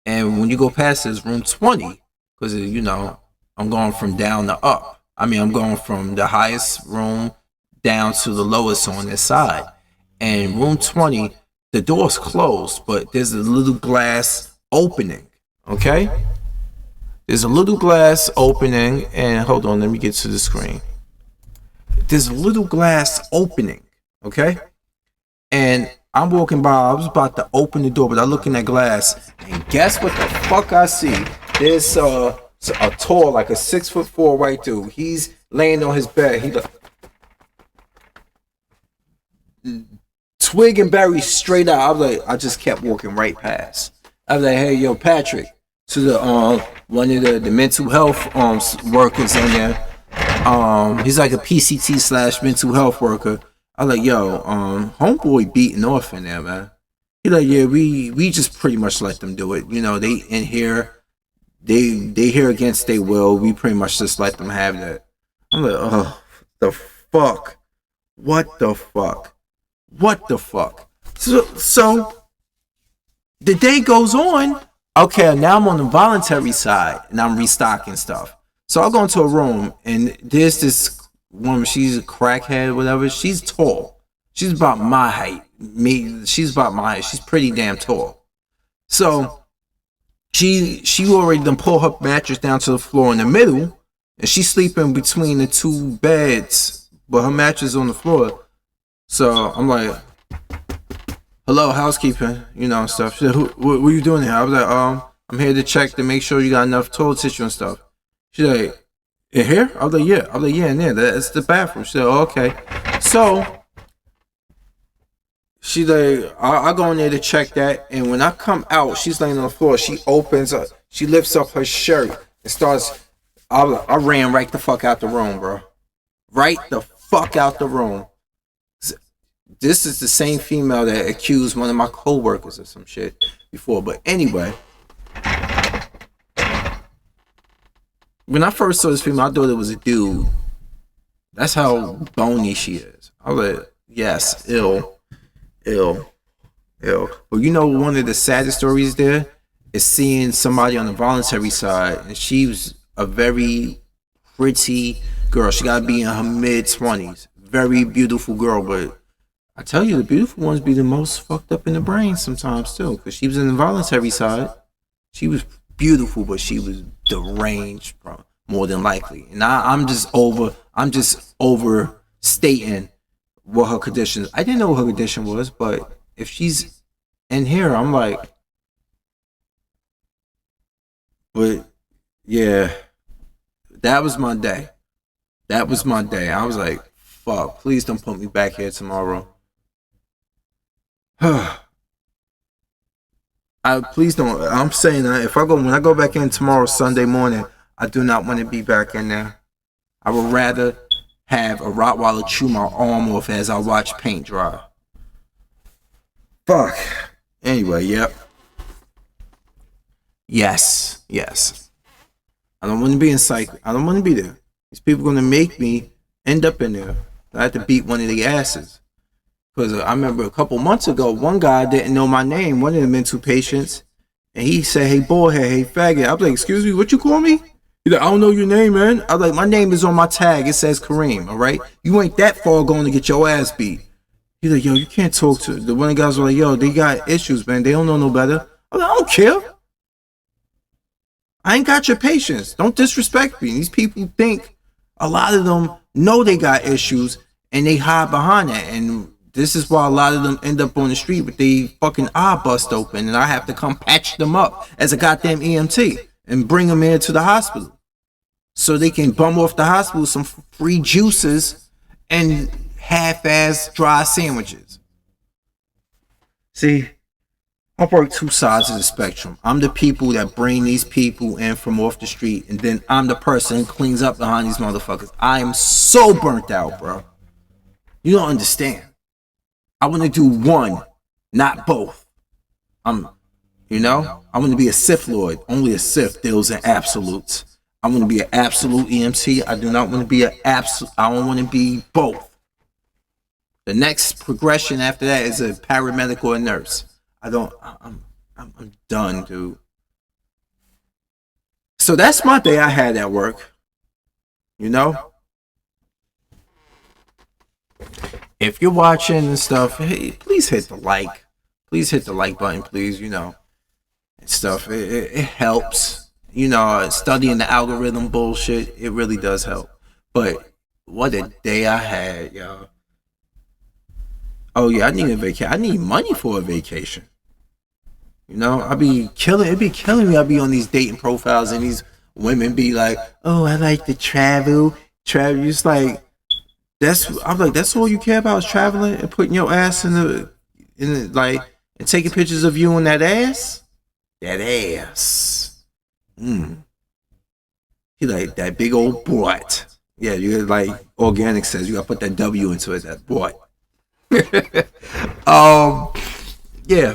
and when you go past this room 20, because you know I'm going from down to up. I mean, I'm going from the highest room down to the lowest on this side. And room 20, the door's closed, but there's a little glass opening. Okay, there's a little glass opening, and hold on, let me get to the screen. There's a little glass opening. Okay, and I'm walking by. I was about to open the door, but I look in that glass, and guess what the fuck I see? There's a tall, like a 6'4" white dude. He's laying on his bed. He twig and berry straight out. I was like, I just kept walking right past. I was like, hey, yo, Patrick, to the one of the mental health workers in there. He's like a PCT / mental health worker. I was like, yo, homeboy beating off in there, man. He's like, yeah, we just pretty much let them do it. You know, they in here, they here against their will. We pretty much just let them have that. I'm like, oh, the fuck, what the fuck, what the fuck. So the day goes on. Okay, now I'm on the voluntary side and I'm restocking stuff. So I go into a room and there's this woman. She's a crackhead or whatever. She's tall. She's about my height. She's about my height. She's pretty damn tall. So she already done pull her mattress down to the floor in the middle, and she's sleeping between the two beds, but her mattress is on the floor. So I'm like, hello, housekeeping, you know, and stuff. She said, what are you doing here? I was like, I'm here to check to make sure you got enough toilet tissue and stuff. She's like, in here? I was like, yeah. I was like, yeah, in there. That's the bathroom. She said, oh, okay. So she's like, I go in there to check that, and when I come out, she's laying on the floor. She opens up, she lifts up her shirt and starts. I ran right the fuck out the room, bro. Right the fuck out the room. This is the same female that accused one of my co-workers of some shit before. But anyway, when I first saw this female, I thought it was a dude. That's how bony she is. I was like, yes, ill. But you know, one of the saddest stories there is seeing somebody on the voluntary side, and she was a very pretty girl. She gotta be in her mid-20s. Very beautiful girl, but I tell you, the beautiful ones be the most fucked up in the brain sometimes too. Because she was in the voluntary side. She was beautiful, but she was deranged, bro, more than likely. And I'm just overstating what her condition is. I didn't know what her condition was, but if she's in here, I'm like, but yeah, that was my day. That was my day. I was like, fuck, please don't put me back here tomorrow. Please don't. I'm saying that when I go back in tomorrow, Sunday morning, I do not want to be back in there. I would rather have a Rottweiler chew my arm off as I watch paint dry. Fuck. Anyway, yep. Yes. I don't want to be in psych. I don't want to be there. These people are going to make me end up in there. I have to beat one of the asses. Because I remember a couple months ago, one guy didn't know my name, one of the mental patients, and he said, hey, boyhead, hey, faggot. I was like, excuse me, what you call me? He's like, I don't know your name, man. I was like, my name is on my tag. It says Kareem, all right? You ain't that far going to get your ass beat. He's like, yo, you can't talk to... The one of the guys was like, yo, they got issues, man. They don't know no better. I was like, I don't care. I ain't got your patience. Don't disrespect me. These people think a lot of them know they got issues, and they hide behind that, and this is why a lot of them end up on the street with their fucking eye bust open, and I have to come patch them up as a goddamn EMT and bring them into the hospital so they can bum off the hospital some free juices and half-ass dry sandwiches. See, I work two sides of the spectrum. I'm the people that bring these people in from off the street, and then I'm the person who cleans up behind these motherfuckers. I am so burnt out, bro. You don't understand. I want to do one, not both. I want to be a Sith Lord. Only a Sith deals in absolutes. I want to be an absolute EMT. I do not want to be an absolute. I don't want to be both. The next progression after that is a paramedic or a nurse. I'm done, dude. So that's my day I had at work. You know? If you're watching and stuff, hey, please hit the like. Please hit the like button, please, you know. And stuff. It helps. You know, studying the algorithm bullshit, it really does help. But what a day I had, y'all. Oh yeah, I need a vacation. I need money for a vacation. You know, it'd be killing me. I'd be on these dating profiles and these women be like, oh, I like to travel. It's like, I'm like, that's all you care about is traveling and putting your ass in the like, and taking pictures of you on that ass? That ass. He like that big old butt. Yeah, you like organic says you gotta put that W into it, that butt. Yeah.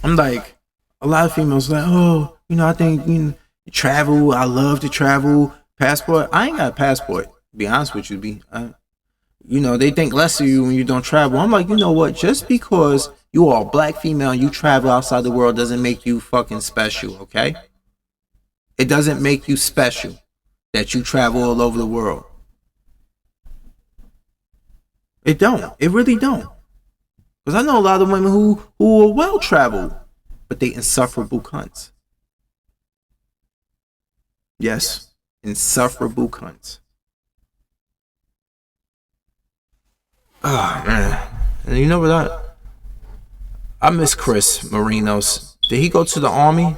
I'm like, a lot of females like, oh, you know, I think travel. I love to travel. Passport. I ain't got a passport. To be honest with you, you know, they think less of you when you don't travel. I'm like, you know what? Just because you are a black female and you travel outside the world doesn't make you fucking special, okay? It doesn't make you special that you travel all over the world. It don't. It really don't. Because I know a lot of women who are well traveled, but they insufferable cunts. Yes, insufferable cunts. Oh man, and you know what? I miss Chris Marinos. Did he go to the army?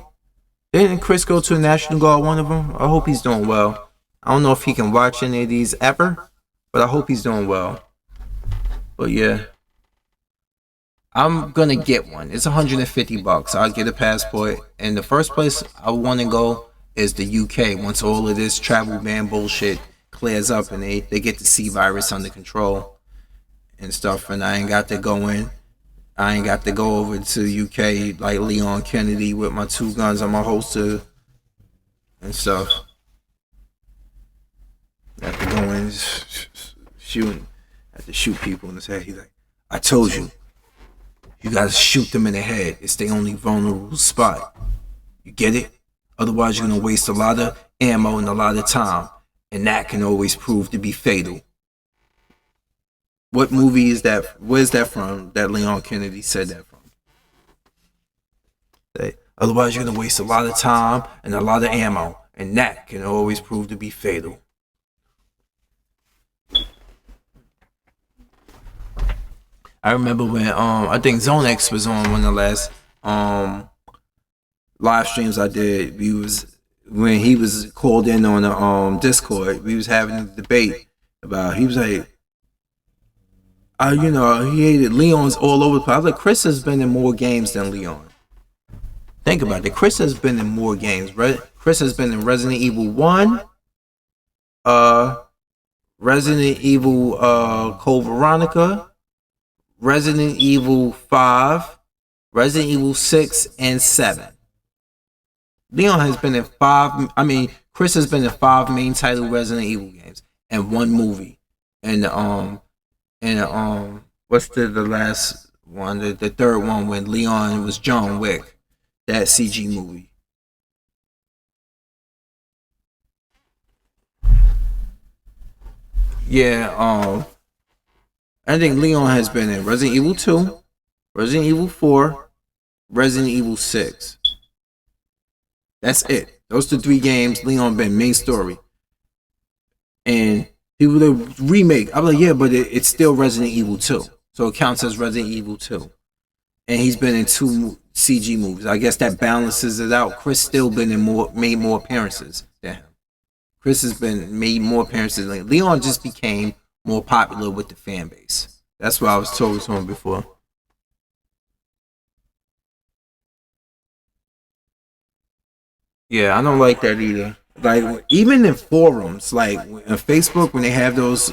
Didn't Chris go to the National Guard? One of them. I hope he's doing well. I don't know if he can watch any of these ever, but I hope he's doing well. But yeah, I'm gonna get one. It's $150. I'll get a passport. And the first place I want to go is the UK. Once all of this travel ban bullshit clears up and they get the C virus under control and stuff, and I ain't got to go in. I ain't got to go over to UK like Leon Kennedy with my 2 guns on my holster and stuff. I have to go in shooting. I have to shoot people in the head. He's like, I told you. You gotta shoot them in the head. It's the only vulnerable spot. You get it? Otherwise you're gonna waste a lot of ammo and a lot of time. And that can always prove to be fatal. What movie is that? Where's that from? That Leon Kennedy said that from? Otherwise, you're gonna waste a lot of time and a lot of ammo, and that can always prove to be fatal. I remember when I think Zone X was on one of the last live streams I did. When he was called in on the Discord, we was having a debate about. He was like, you know, he hated Leon's all over the place. I was like, Chris has been in more games than Leon. Think about it. Chris has been in more games, right? Chris has been in Resident Evil 1, Resident Evil Code Veronica, Resident Evil 5, Resident Evil 6, and 7. Leon has been in 5. I mean, Chris has been in 5 main title Resident Evil games and 1 movie. And what's the last one? The third one when Leon was John Wick, that CG movie. Yeah, I think Leon has been in Resident Evil 2, Resident Evil 4, Resident Evil 6. That's it. Those are the 3 games Leon been main story. And people that remake, I'm like, yeah, but it's still Resident Evil 2. So it counts as Resident Evil 2. And he's been in 2 CG movies. I guess that balances it out. Chris still been in made more appearances than him. Chris has made more appearances. Like Leon just became more popular with the fan base. That's what I was told to him before. Yeah, I don't like that either. Like even in forums, like on Facebook, when they have those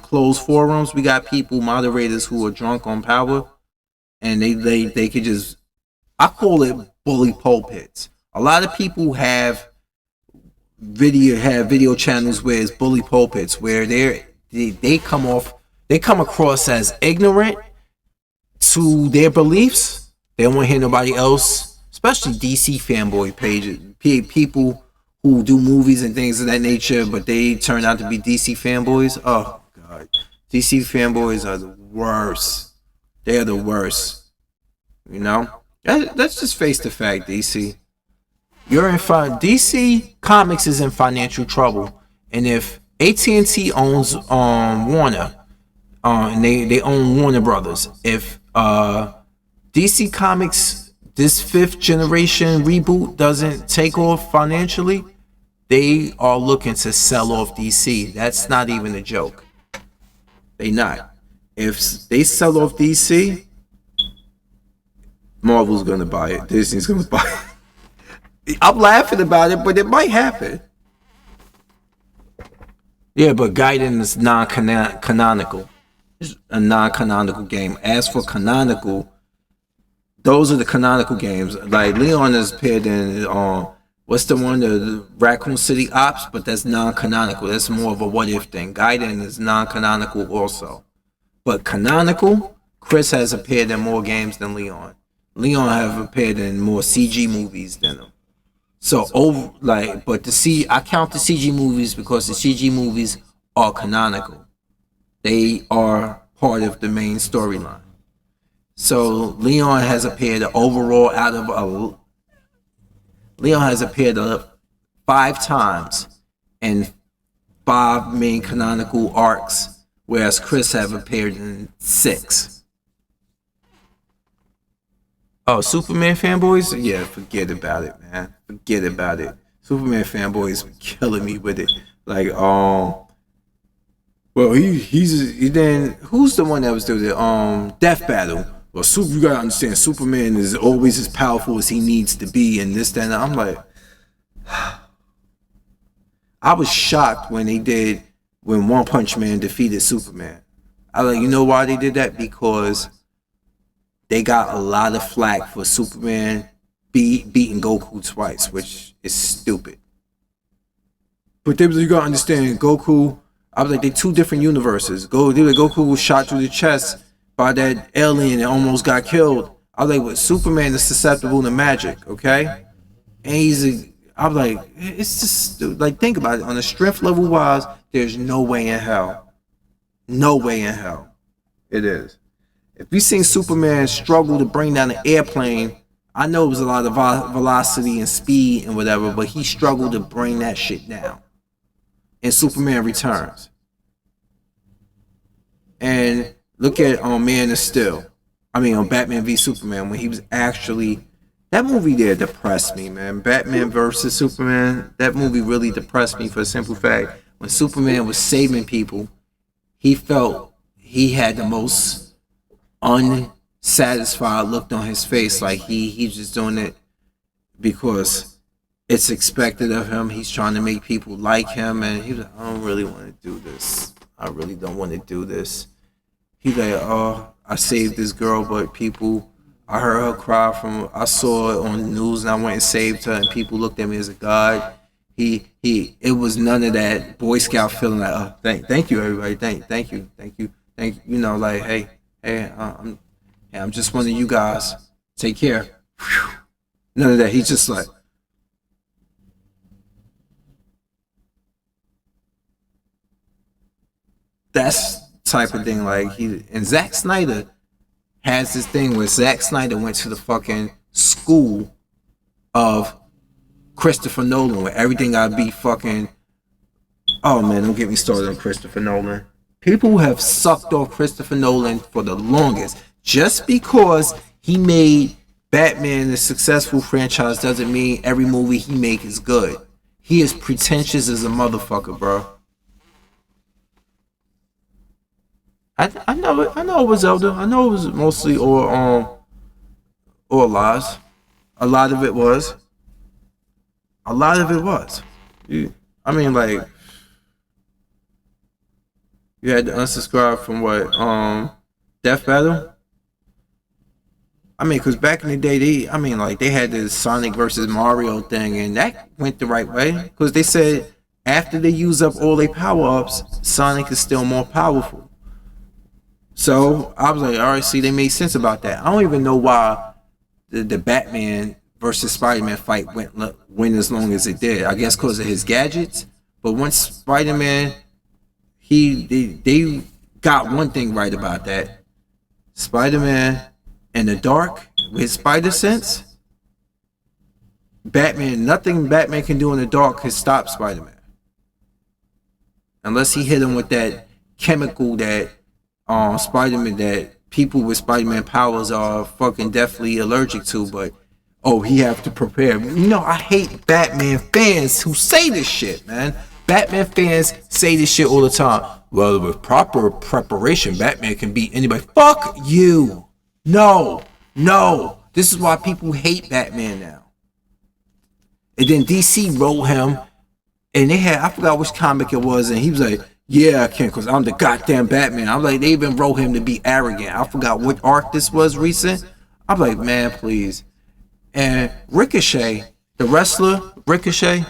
closed forums, we got people moderators who are drunk on power, and they could just, I call it bully pulpits. A lot of people have video channels where it's bully pulpits, where they come across as ignorant to their beliefs, They don't want to hear nobody else, especially DC fanboy pages, people who do movies and things of that nature, but they turn out to be DC fanboys. Oh God, DC fanboys are the worst. They are the worst. You know, let's just face the fact, DC. You're in DC Comics is in financial trouble, and if AT&T owns Warner, and they own Warner Brothers, if DC Comics this 5th generation reboot doesn't take off financially, they are looking to sell off DC. That's not even a joke. They not. If they sell off DC, Marvel's gonna buy it. Disney's gonna buy it. I'm laughing about it, but it might happen. Yeah, but Gaiden is non-canonical. It's a non-canonical game. As for canonical, those are the canonical games. Like Leon has appeared in what's the one, the Raccoon City Ops, but that's non-canonical. That's more of a what-if thing. Gaiden is non-canonical also. But canonical, Chris has appeared in more games than Leon. Leon have appeared in more CG movies than him. So I count the CG movies because the CG movies are canonical. They are part of the main storyline. So Leon has appeared overall Leon has appeared 5 times in 5 main canonical arcs, whereas Chris have appeared in 6. Oh, Superman fanboys? Yeah, forget about it, man. Forget about it. Superman fanboys killing me with it. Like, well, he then who's the one that was doing the Death Battle? Well, you gotta understand, Superman is always as powerful as he needs to be, and this, that, and I'm like, I was shocked when One Punch Man defeated Superman. I like, you know why they did that? Because they got a lot of flack for Superman beating Goku twice, which is stupid. But you gotta understand, Goku, I was like, they 2 different universes. Goku was shot through the chest by that alien and almost got killed. I was like, well, Superman is susceptible to magic, okay? And I was like, it's just, like, think about it. On a strength level wise, there's no way in hell. No way in hell. It is. If you seen Superman struggle to bring down an airplane, I know it was a lot of velocity and speed and whatever, but he struggled to bring that shit down. And Superman Returns. And look at Man of Steel. On Batman v Superman, when he was actually, that movie there depressed me, man. Batman versus Superman, that movie really depressed me for the simple fact, when Superman was saving people, he felt he had the most unsatisfied look on his face, like he's just doing it because it's expected of him. He's trying to make people like him, and he was like, I don't really want to do this. I really don't want to do this. He's like, oh, I saved this girl, but I heard her cry I saw it on the news, and I went and saved her, and people looked at me as a god. It was none of that Boy Scout feeling like, oh, thank you, everybody, thank you, you know, like, hey, I'm just one of you guys. Take care. Whew. None of that. He's just like, that's type of thing. Like, and Zack Snyder has this thing where Zack Snyder went to the fucking school of Christopher Nolan, where everything gotta be fucking, oh man, don't get me started on Christopher Nolan. People have sucked off Christopher Nolan for the longest. Just because he made Batman a successful franchise doesn't mean every movie he make is good. He is pretentious as a motherfucker, bro. I know it was Zelda. I know it was mostly or lies. A lot of it was. I mean, like, you had to unsubscribe from what Death Battle. I mean, because back in the day, they had this Sonic versus Mario thing, and that went the right way. Because they said after they use up all their power-ups, Sonic is still more powerful. So I was like, all right, see, they made sense about that. I don't even know why the Batman versus Spider-Man fight went as long as it did. I guess because of his gadgets. But once Spider-Man, they got one thing right about that. Spider-Man in the dark with spider sense. Nothing Batman can do in the dark can stop Spider-Man. Unless he hit him with that chemical that Spider-Man, that people with Spider-Man powers are fucking definitely allergic to, but he have to prepare. I hate Batman fans who say this shit, man. Batman fans say this shit all the time. Well, with proper preparation, Batman can beat anybody. Fuck you. No. This is why people hate Batman now. And then DC wrote him, and they had, I forgot which comic it was, and he was like, yeah, I can't, because I'm the goddamn Batman. I'm like, they even wrote him to be arrogant. I forgot what arc this was recent. I'm like, man, please. And Ricochet, the wrestler, Ricochet,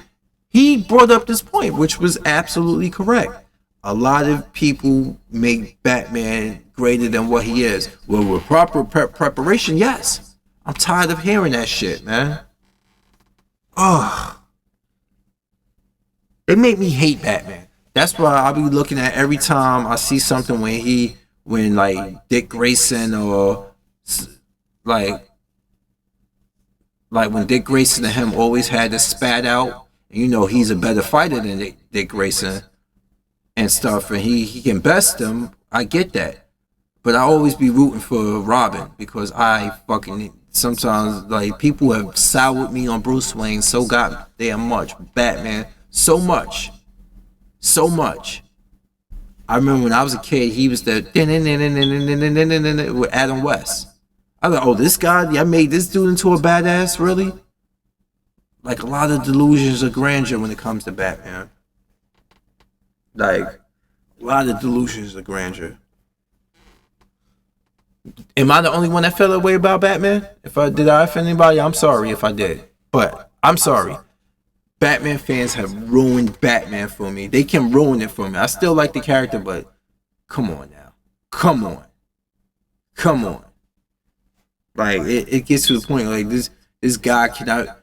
he brought up this point, which was absolutely correct. A lot of people make Batman greater than what he is. Well, with proper preparation, yes. I'm tired of hearing that shit, man. They make me hate Batman. That's why I'll be looking at every time I see something when like Dick Grayson or like when Dick Grayson and him always had to spat out. And he's a better fighter than Dick Grayson and stuff, and he can best them. I get that, but I always be rooting for Robin because I fucking sometimes like people have soured me on Bruce Wayne so goddamn much. Batman so much. I remember when I was a kid, he was the with Adam West. I was like, this guy, I made this dude into a badass, really? Like a lot of delusions of grandeur when it comes to Batman. Like a lot of delusions of grandeur. Am I the only one that felt that way about Batman? Did I offend anybody? I'm sorry if I did. But I'm sorry. Batman fans have ruined Batman for me. They can ruin it for me. I still like the character, but come on now. Come on. Like it gets to the point like this guy cannot,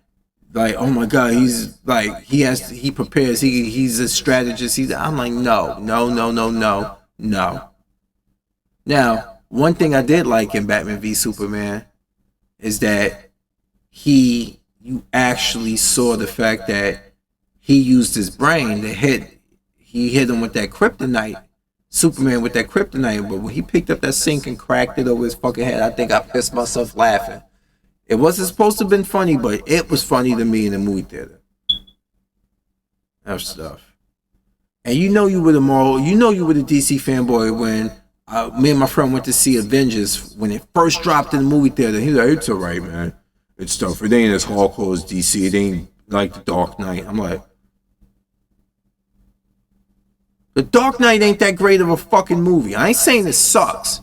like, oh my god, he's like he prepares, he's a strategist. I'm like, no. Now, one thing I did like in Batman v Superman is that you actually saw the fact that he used his brain to hit him with that kryptonite, Superman with that kryptonite, but when he picked up that sink and cracked it over his fucking head, I think I pissed myself laughing. It wasn't supposed to have been funny, but it was funny to me in the movie theater. That stuff. And you were the DC fanboy when me and my friend went to see Avengers when it first dropped in the movie theater. He was like, it's alright, man. It's tough. It ain't as hardcore as DC. It ain't like The Dark Knight. I'm like, The Dark Knight ain't that great of a fucking movie. I ain't saying it sucks,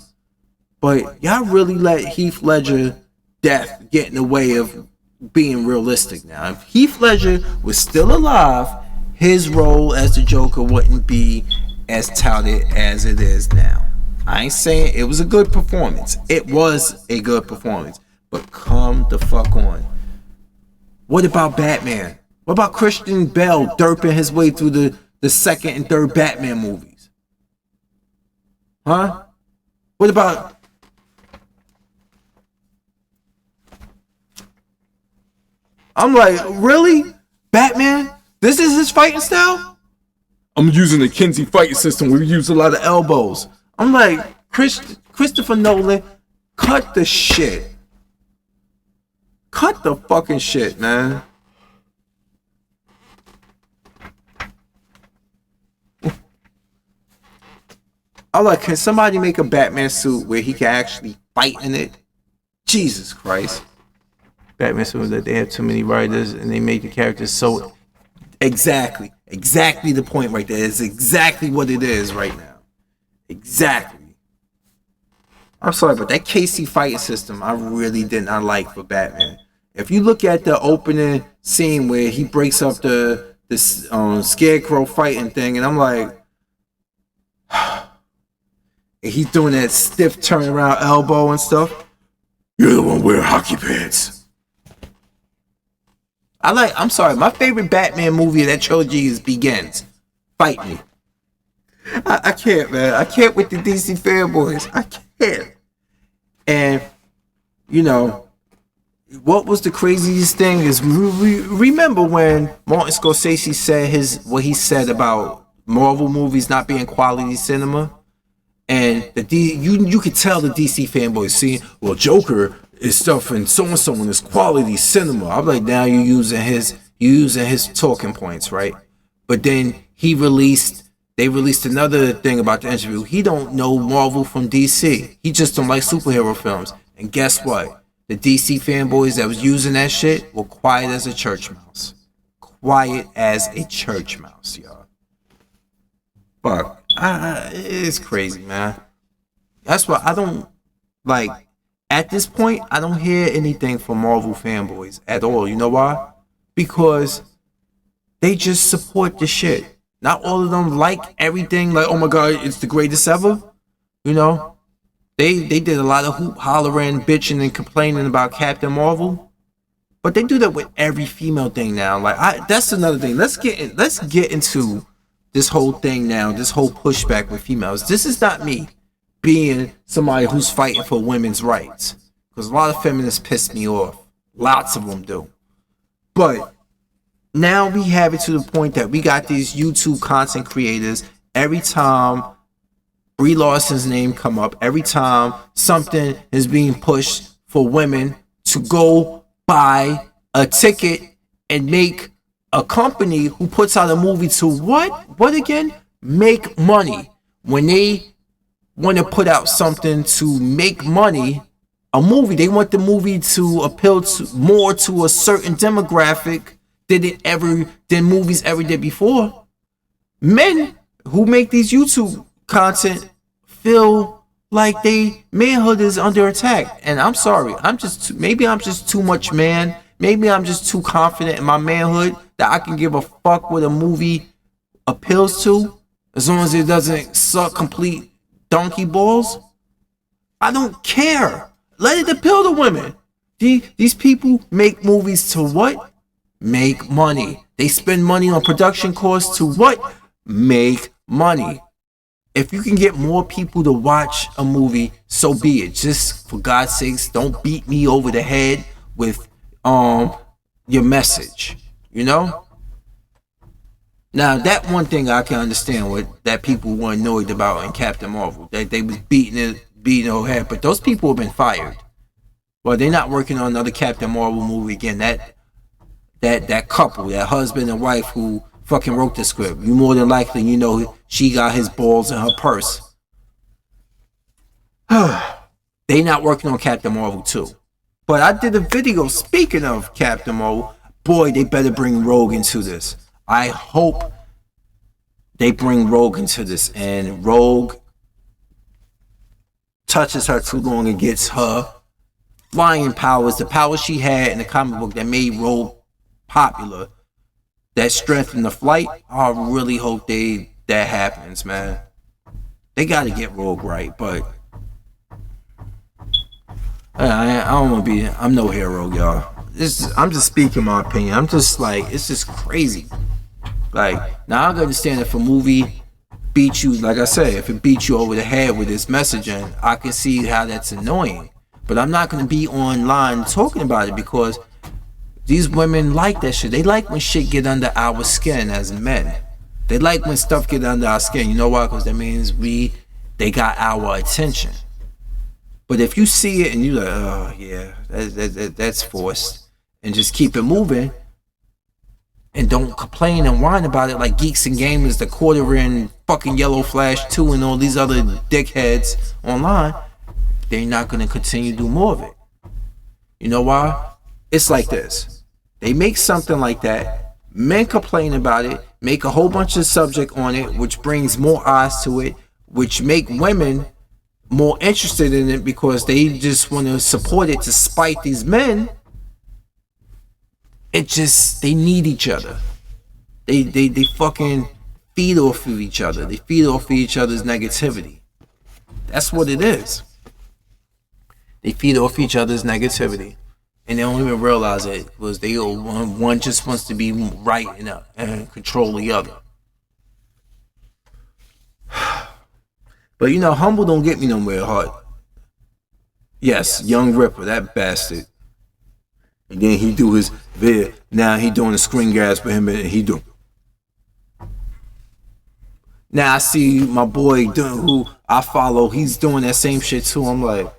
but y'all really let Heath Ledger death get in the way of being realistic now. If Heath Ledger was still alive, his role as the Joker wouldn't be as touted as it is now. I ain't saying it was a good performance. It was a good performance. But come the fuck on. What about Batman? What about Christian Bale derping his way through the second and third Batman movies? Huh? What about... I'm like, really? Batman? This is his fighting style? I'm using the Kinsey fighting system. We use a lot of elbows. I'm like, Christopher Nolan, cut the shit. Cut the fucking shit, man. I'm like, can somebody make a Batman suit where he can actually fight in it? Jesus Christ. Batman suit that they have too many writers and they make the characters so... Exactly the point right there. It's exactly what it is right now. Exactly. I'm sorry, but that KC fighting system, I really did not like for Batman. If you look at the opening scene where he breaks up the Scarecrow fighting thing, and I'm like, he's doing that stiff turnaround elbow and stuff. You're the one wearing hockey pants. I'm sorry, my favorite Batman movie of that trilogy is Begins. Fight me. I can't, man. I can't with the DC fanboys. I can't. And, you know, what was the craziest thing is, remember when Martin Scorsese said what he said about Marvel movies not being quality cinema? And you could tell the DC fanboys saying, well, Joker is stuff and so in this quality cinema. I'm like, now you're using his talking points, right? But then they released another thing about the interview. He don't know Marvel from DC. He just don't like superhero films. And guess what? The DC fanboys that was using that shit were quiet as a church mouse. Quiet as a church mouse, y'all. Fuck. It's crazy, man. That's why I don't, like, at this point, I don't hear anything from Marvel fanboys at all. You know why? Because they just support the shit. Not all of them like everything, like, oh my god, it's the greatest ever. You know? They did a lot of hoop hollering, bitching, and complaining about Captain Marvel. But they do that with every female thing now. Like, that's another thing. Let's get into this whole thing now, this whole pushback with females. This is not me being somebody who's fighting for women's rights. Because a lot of feminists piss me off. Lots of them do. But now we have it to the point that we got these YouTube content creators. Every time Brie Larson's name come up, every time something is being pushed for women to go buy a ticket and make a company who puts out a movie to what again? Make money. When they want to put out something to make money, a movie, they want the movie to appeal to more to a certain demographic than movies ever did before. Men who make these YouTube content feel like manhood is under attack. And I'm sorry, maybe I'm just too much man. Maybe I'm just too confident in my manhood that I can give a fuck what a movie appeals to, as long as it doesn't suck complete donkey balls. I don't care. Let it appeal to women. These people make movies to what? Make money. They spend money on production costs to what? Make money. If you can get more people to watch a movie, so be it. Just for God's sakes, don't beat me over the head with your message. You know? Now, that one thing I can understand that people were annoyed about in Captain Marvel. That they was beating her head. But those people have been fired. Well, they're not working on another Captain Marvel movie again. That couple, that husband and wife who fucking wrote the script, you more than likely, you know, she got his balls in her purse. They not working on Captain Marvel 2. But I did a video speaking of Captain Marvel. Boy, they better bring Rogue into this. I hope they bring Rogue into this, and Rogue touches her too long and gets her flying powers, the power she had in the comic book that made Rogue popular, that strengthened the flight. I really hope that happens, man. They got to get Rogue right, but I don't want to be. I'm no hero, y'all. I'm just speaking my opinion. I'm just like, it's just crazy. Like, now I understand if a movie beats you, like I said, if it beats you over the head with its messaging, I can see how that's annoying. But I'm not going to be online talking about it, because these women like that shit. They like when shit get under our skin as men. They like when stuff get under our skin. You know why? Because that means they got our attention. But if you see it and you're like, oh yeah, that's forced, and just keep it moving, and don't complain and whine about it like Geeks and Gamers, the Quarter in fucking Yellow Flash 2, and all these other dickheads online, they're not going to continue to do more of it. You know why? It's like this. They make something like that, men complain about it, make a whole bunch of subject on it, which brings more eyes to it, which make women more interested in it because they just want to support it to spite these men. They need each other. They fucking feed off of each other. They feed off of each other's negativity. That's what it is. They feed off each other's negativity, and they don't even realize it. Was they one just wants to be right and control the other. But you know, Humble don't get me nowhere hard. Yes, Young Ripper, that bastard. And then he do his vid. Now he doing the screen grabs for him, and he do. Now I see my boy who I follow. He's doing that same shit too. I'm like,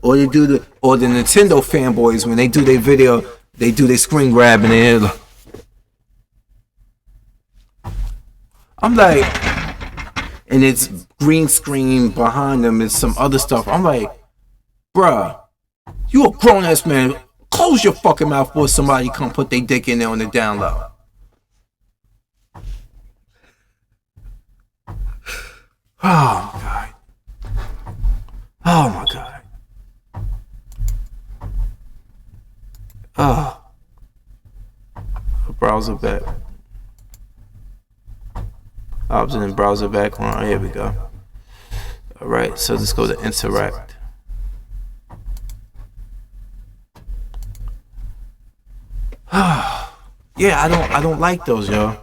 or the Nintendo fanboys when they do their video, they do their screen grab and they. I'm like, and it's green screen behind them and some other stuff. I'm like, bruh, you a grown ass man. Close your fucking mouth before somebody come put their dick in there on the down low. Oh my god. Oh my god. Oh. Browser back. I was in the browser background. Here we go. Alright, so let's go to interact. Yeah, I don't like those, yo.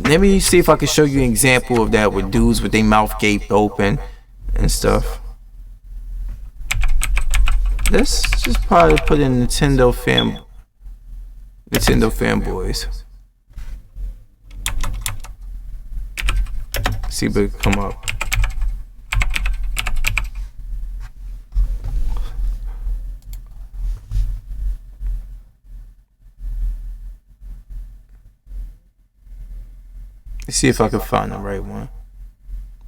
Let me see if I can show you an example of that with dudes with their mouth gaped open and stuff. Let's just probably put in Nintendo fanboys. See if it come up. Let's see if I can find the right one.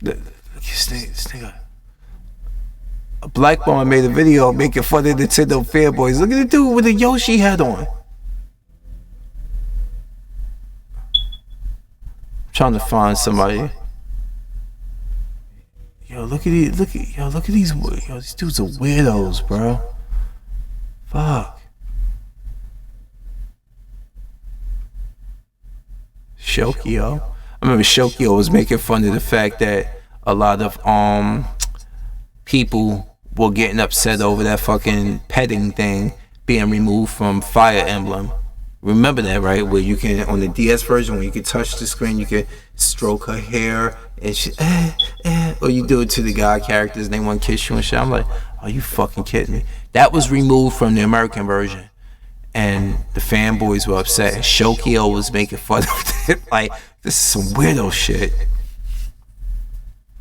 Look at this nigga. A black woman made a video making fun of Nintendo fanboys. Look at the dude with the Yoshi hat on. I'm trying to find somebody. Yo, look at these. Look at these. Yo, these dudes are weirdos, bro. Fuck. Shokio. I remember Shokio was making fun of the fact that a lot of people were getting upset over that fucking petting thing being removed from Fire Emblem. Remember that, right? Where you can, on the DS version, when you can touch the screen, you can stroke her hair and she, or you do it to the guy characters and they want to kiss you and shit. I'm like, are you fucking kidding me? That was removed from the American version. And the fanboys were upset, and Shokio was making fun of it. Like, this is some weirdo shit.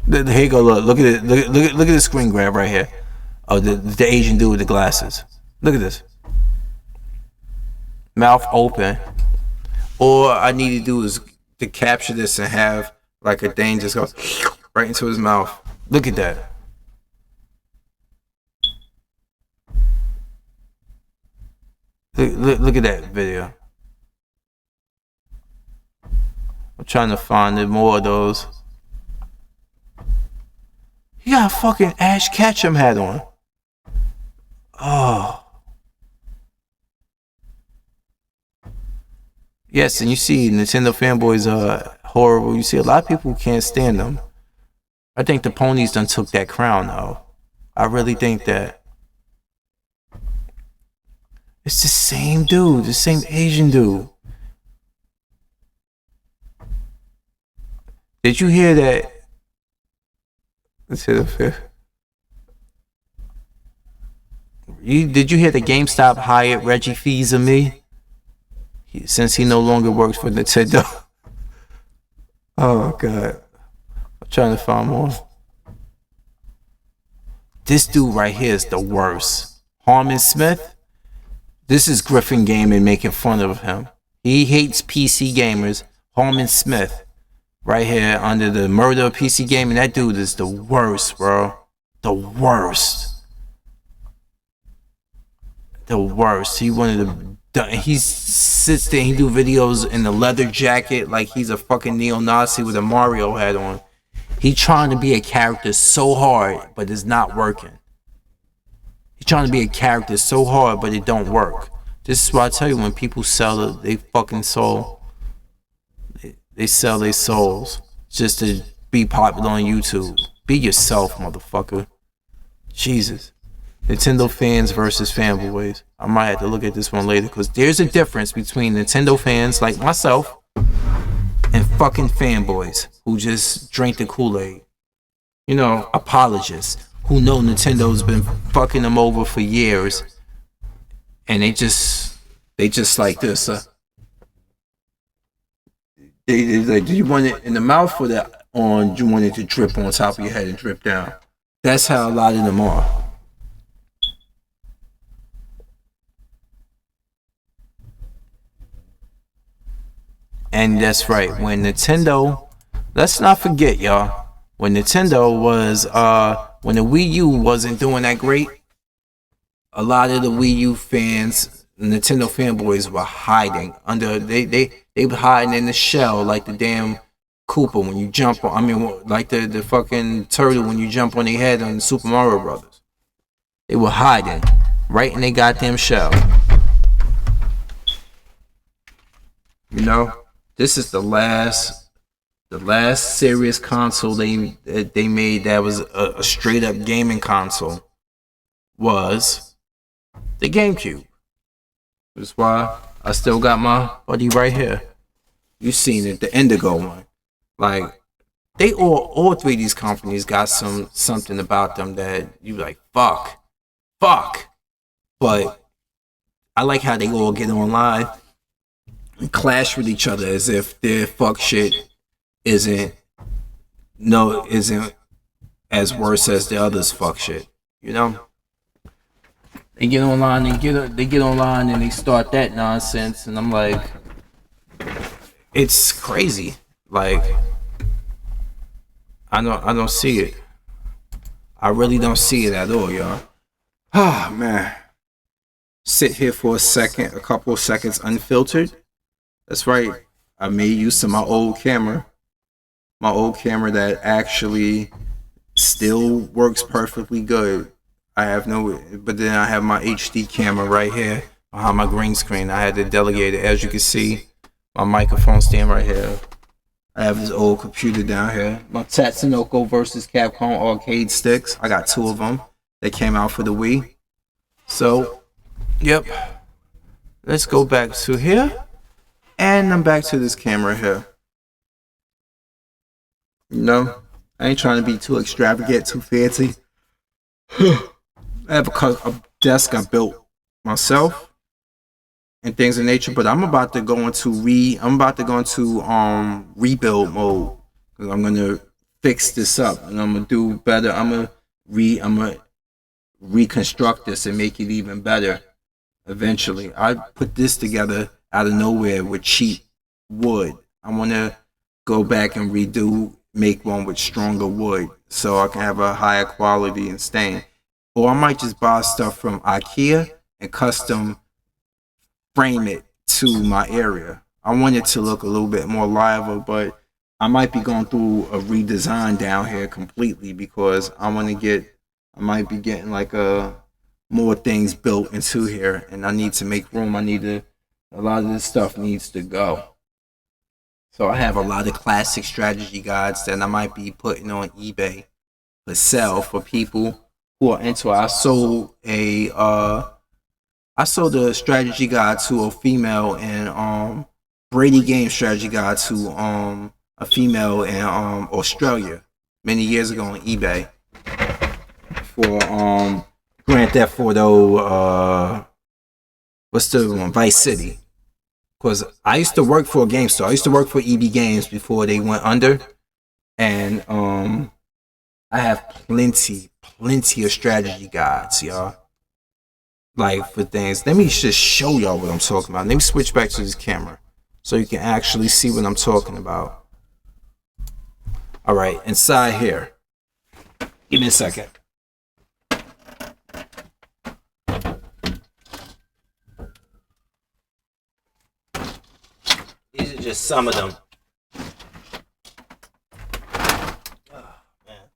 Here you go, look at it. Look at the screen grab right here. Oh, the Asian dude with the glasses. Look at this. Mouth open. All I need to do is to capture this and have like a thing just go right into his mouth. Look at that. Look at that video. I'm trying to find more of those. He got a fucking Ash Ketchum hat on. Oh. Yes, and you see Nintendo fanboys are horrible. You see a lot of people who can't stand them. I think the ponies done took that crown though. I really think that. It's the same dude, the same Asian dude. Did you hear that? Let's hit the fifth. Did you hear the GameStop hired Reggie Fils-Aimé? Since he no longer works for Nintendo. Oh god. I'm trying to find more. This dude right here is the worst. Harmon Smith. This is Griffin Gaming making fun of him. He hates PC gamers. Harmon Smith. Right here under the murder of PC gaming. That dude is the worst, bro. The worst. The worst. He sits there and he do videos in the leather jacket like he's a fucking neo-Nazi with a Mario hat on. He trying to be a character so hard, but it's not working. He's trying to be a character so hard, but it don't work. This is why I tell you, when people sell their fucking soul, they sell their souls just to be popular on YouTube. Be yourself, motherfucker. Jesus. Nintendo fans versus fanboys. I might have to look at this one later because there's a difference between Nintendo fans like myself and fucking fanboys who just drink the Kool-Aid. You know, apologists who know Nintendo's been fucking them over for years, and they just like this. They like, do you want it in the mouth or do you want it to drip on top of your head and drip down? That's how a lot of them are. And that's right. When Nintendo, let's not forget, y'all. When Nintendo was, when the Wii U wasn't doing that great, a lot of the Wii U fans, Nintendo fanboys, were hiding under. They were hiding in the shell like the damn Koopa when you jump on. I mean, like the fucking turtle when you jump on their head on Super Mario Brothers. They were hiding right in their goddamn shell. You know, this is the last serious console they made that was a straight up gaming console was the GameCube. That's why I still got my buddy right here. You seen it, the Indigo one. Like, they all three of these companies got something about them that you like, fuck. But I like how they all get online and clash with each other as if their fuck shit isn't as worse as the others fuck shit. You know? They get online and they start that nonsense, and I'm like, it's crazy. Like, I don't see it. I really don't see it at all, y'all. Ah, man. Sit here for a couple of seconds unfiltered. That's right. I made use of my old camera that actually still works perfectly good. But then I have my HD camera right here behind my green screen. I had to delegate it. As you can see, my microphone stand right here. I have this old computer down here. My Tatsunoko versus Capcom arcade sticks. I got 2 of them. They came out for the Wii. So, yep. Let's go back to here. And I'm back to this camera here. You know, I ain't trying to be too extravagant, too fancy. I have a desk I built myself and things of nature, but I'm about to go into rebuild mode because I'm gonna fix this up and I'm gonna do better. I'm gonna reconstruct this and make it even better eventually. I put this together out of nowhere with cheap wood. I want to go back and make one with stronger wood so I can have a higher quality and stain. Or I might just buy stuff from IKEA and custom frame it to my area. I want it to look a little bit more lively, but I might be going through a redesign down here completely because I might be getting like more things built into here, and I need to make room. A lot of this stuff needs to go. So I have a lot of classic strategy guides that I might be putting on eBay to sell for people who are into it. I sold a strategy guide to a female and Brady Game strategy guide to a female in Australia many years ago on eBay for Grand Theft Auto what's the one? Vice City. Because I used to work for a game store. I used to work for EB Games before they went under. And I have plenty of strategy guides, y'all. Like for things. Let me just show y'all what I'm talking about. Let me switch back to this camera so you can actually see what I'm talking about. Alright, inside here. Give me a second. These are just some of them. Oh, man.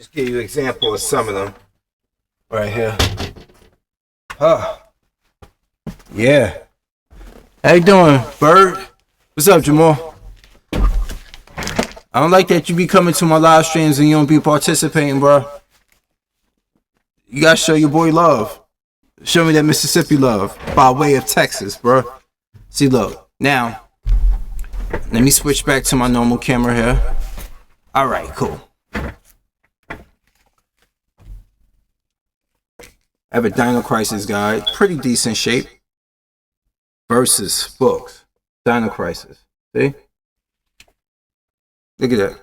Just give you an example of some of them right here. Huh. Yeah. How you doing, Bird? What's up, Jamal? I don't like that you be coming to my live streams and you don't be participating, bro. You gotta show your boy love. Show me that Mississippi love by way of Texas, bro. See, look. Now, let me switch back to my normal camera here. All right, cool. I have a Dino Crisis guide, pretty decent shape. Versus books, Dino Crisis. See? Look at that.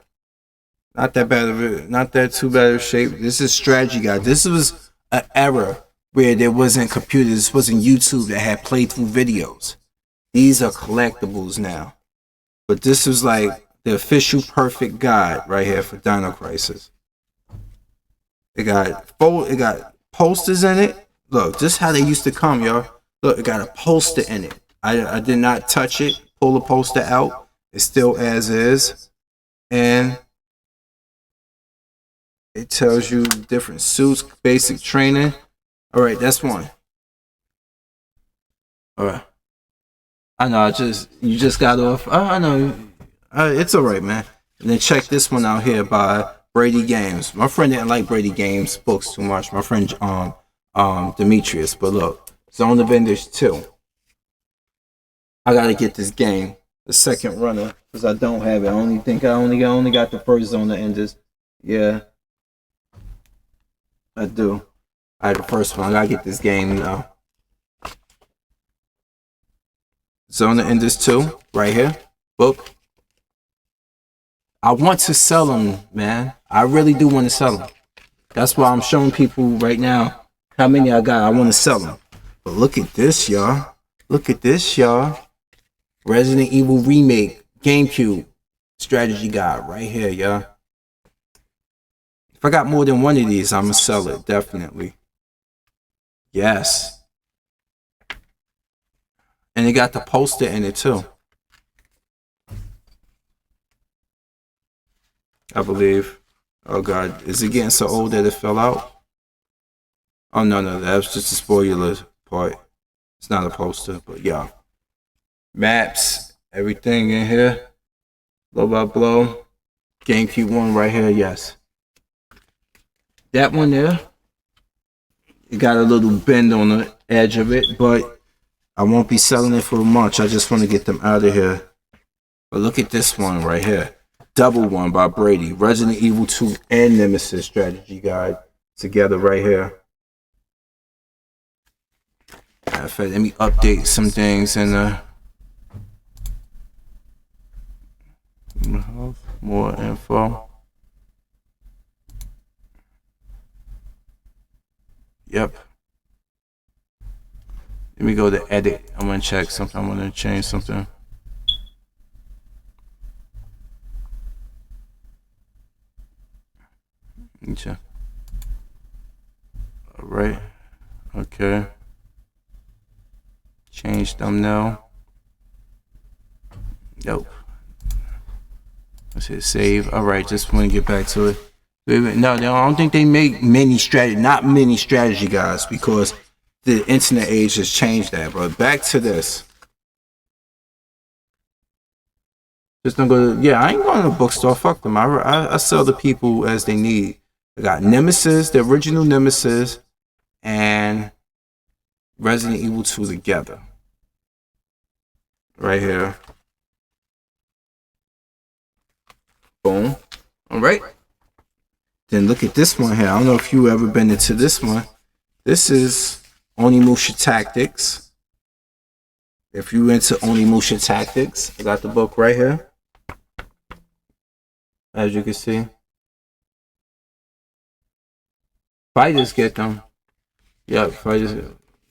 Not that bad of it. Not that too bad of shape. This is strategy guide. This was an era where there wasn't computers. This wasn't YouTube that had playthrough videos. These are collectibles now. But this was like the official perfect guide right here for Dino Crisis. It got posters in it. Look, just how they used to come, y'all. Look, it got a poster in it. I did not touch it. Pull the poster out. It's still as is. And it tells you different suits, basic training. All right, that's one. All right. I know, you just got off. I know. It's all right, man. And then check this one out here by Brady Games. My friend didn't like Brady Games books too much. My friend Demetrius. But look, Zone of Enders 2. I gotta get this game, the second runner, because I don't have it. I only got the first Zone of Enders. Yeah, I do. I had the first one. I gotta get this game now. Zone of Enders 2, right here. Book. I want to sell them, man. I really do want to sell them. That's why I'm showing people right now how many I got. I want to sell them. But look at this, y'all. Look at this, y'all. Resident Evil Remake GameCube strategy guide right here, y'all. If I got more than one of these, I'm gonna sell it, definitely. Yes. And it got the poster in it too. I believe. Oh god, is it getting so old that it fell out? Oh no, that was just a spoiler part. It's not a poster, but yeah. Maps, everything in here. Blow by blow. GameCube one right here, yes. That one there. It got a little bend on the edge of it, but I won't be selling it for much. I just want to get them out of here. But look at this one right here. Double one by Brady. Resident Evil 2 and Nemesis strategy guide together right here. Matter of fact, let me update some things and more info. Yep. Let me go to edit. I'm gonna check something. I'm gonna change something. Okay. All right. Okay. Change thumbnail. Nope. Let's hit save. All right. Just want to get back to it. No, I don't think they make not many strategy guys, because the internet age has changed that. But back to this. Just don't go to, yeah, I ain't going to the bookstore. Fuck them. I sell the people as they need. I got Nemesis, the original Nemesis, and Resident Evil 2 together. Right here. Boom. All right. Then look at this one here. I don't know if you ever been into this one. This is Onimusha Tactics. If you into Onimusha Tactics, I got the book right here. As you can see. Fighters get them. Yep, fighters.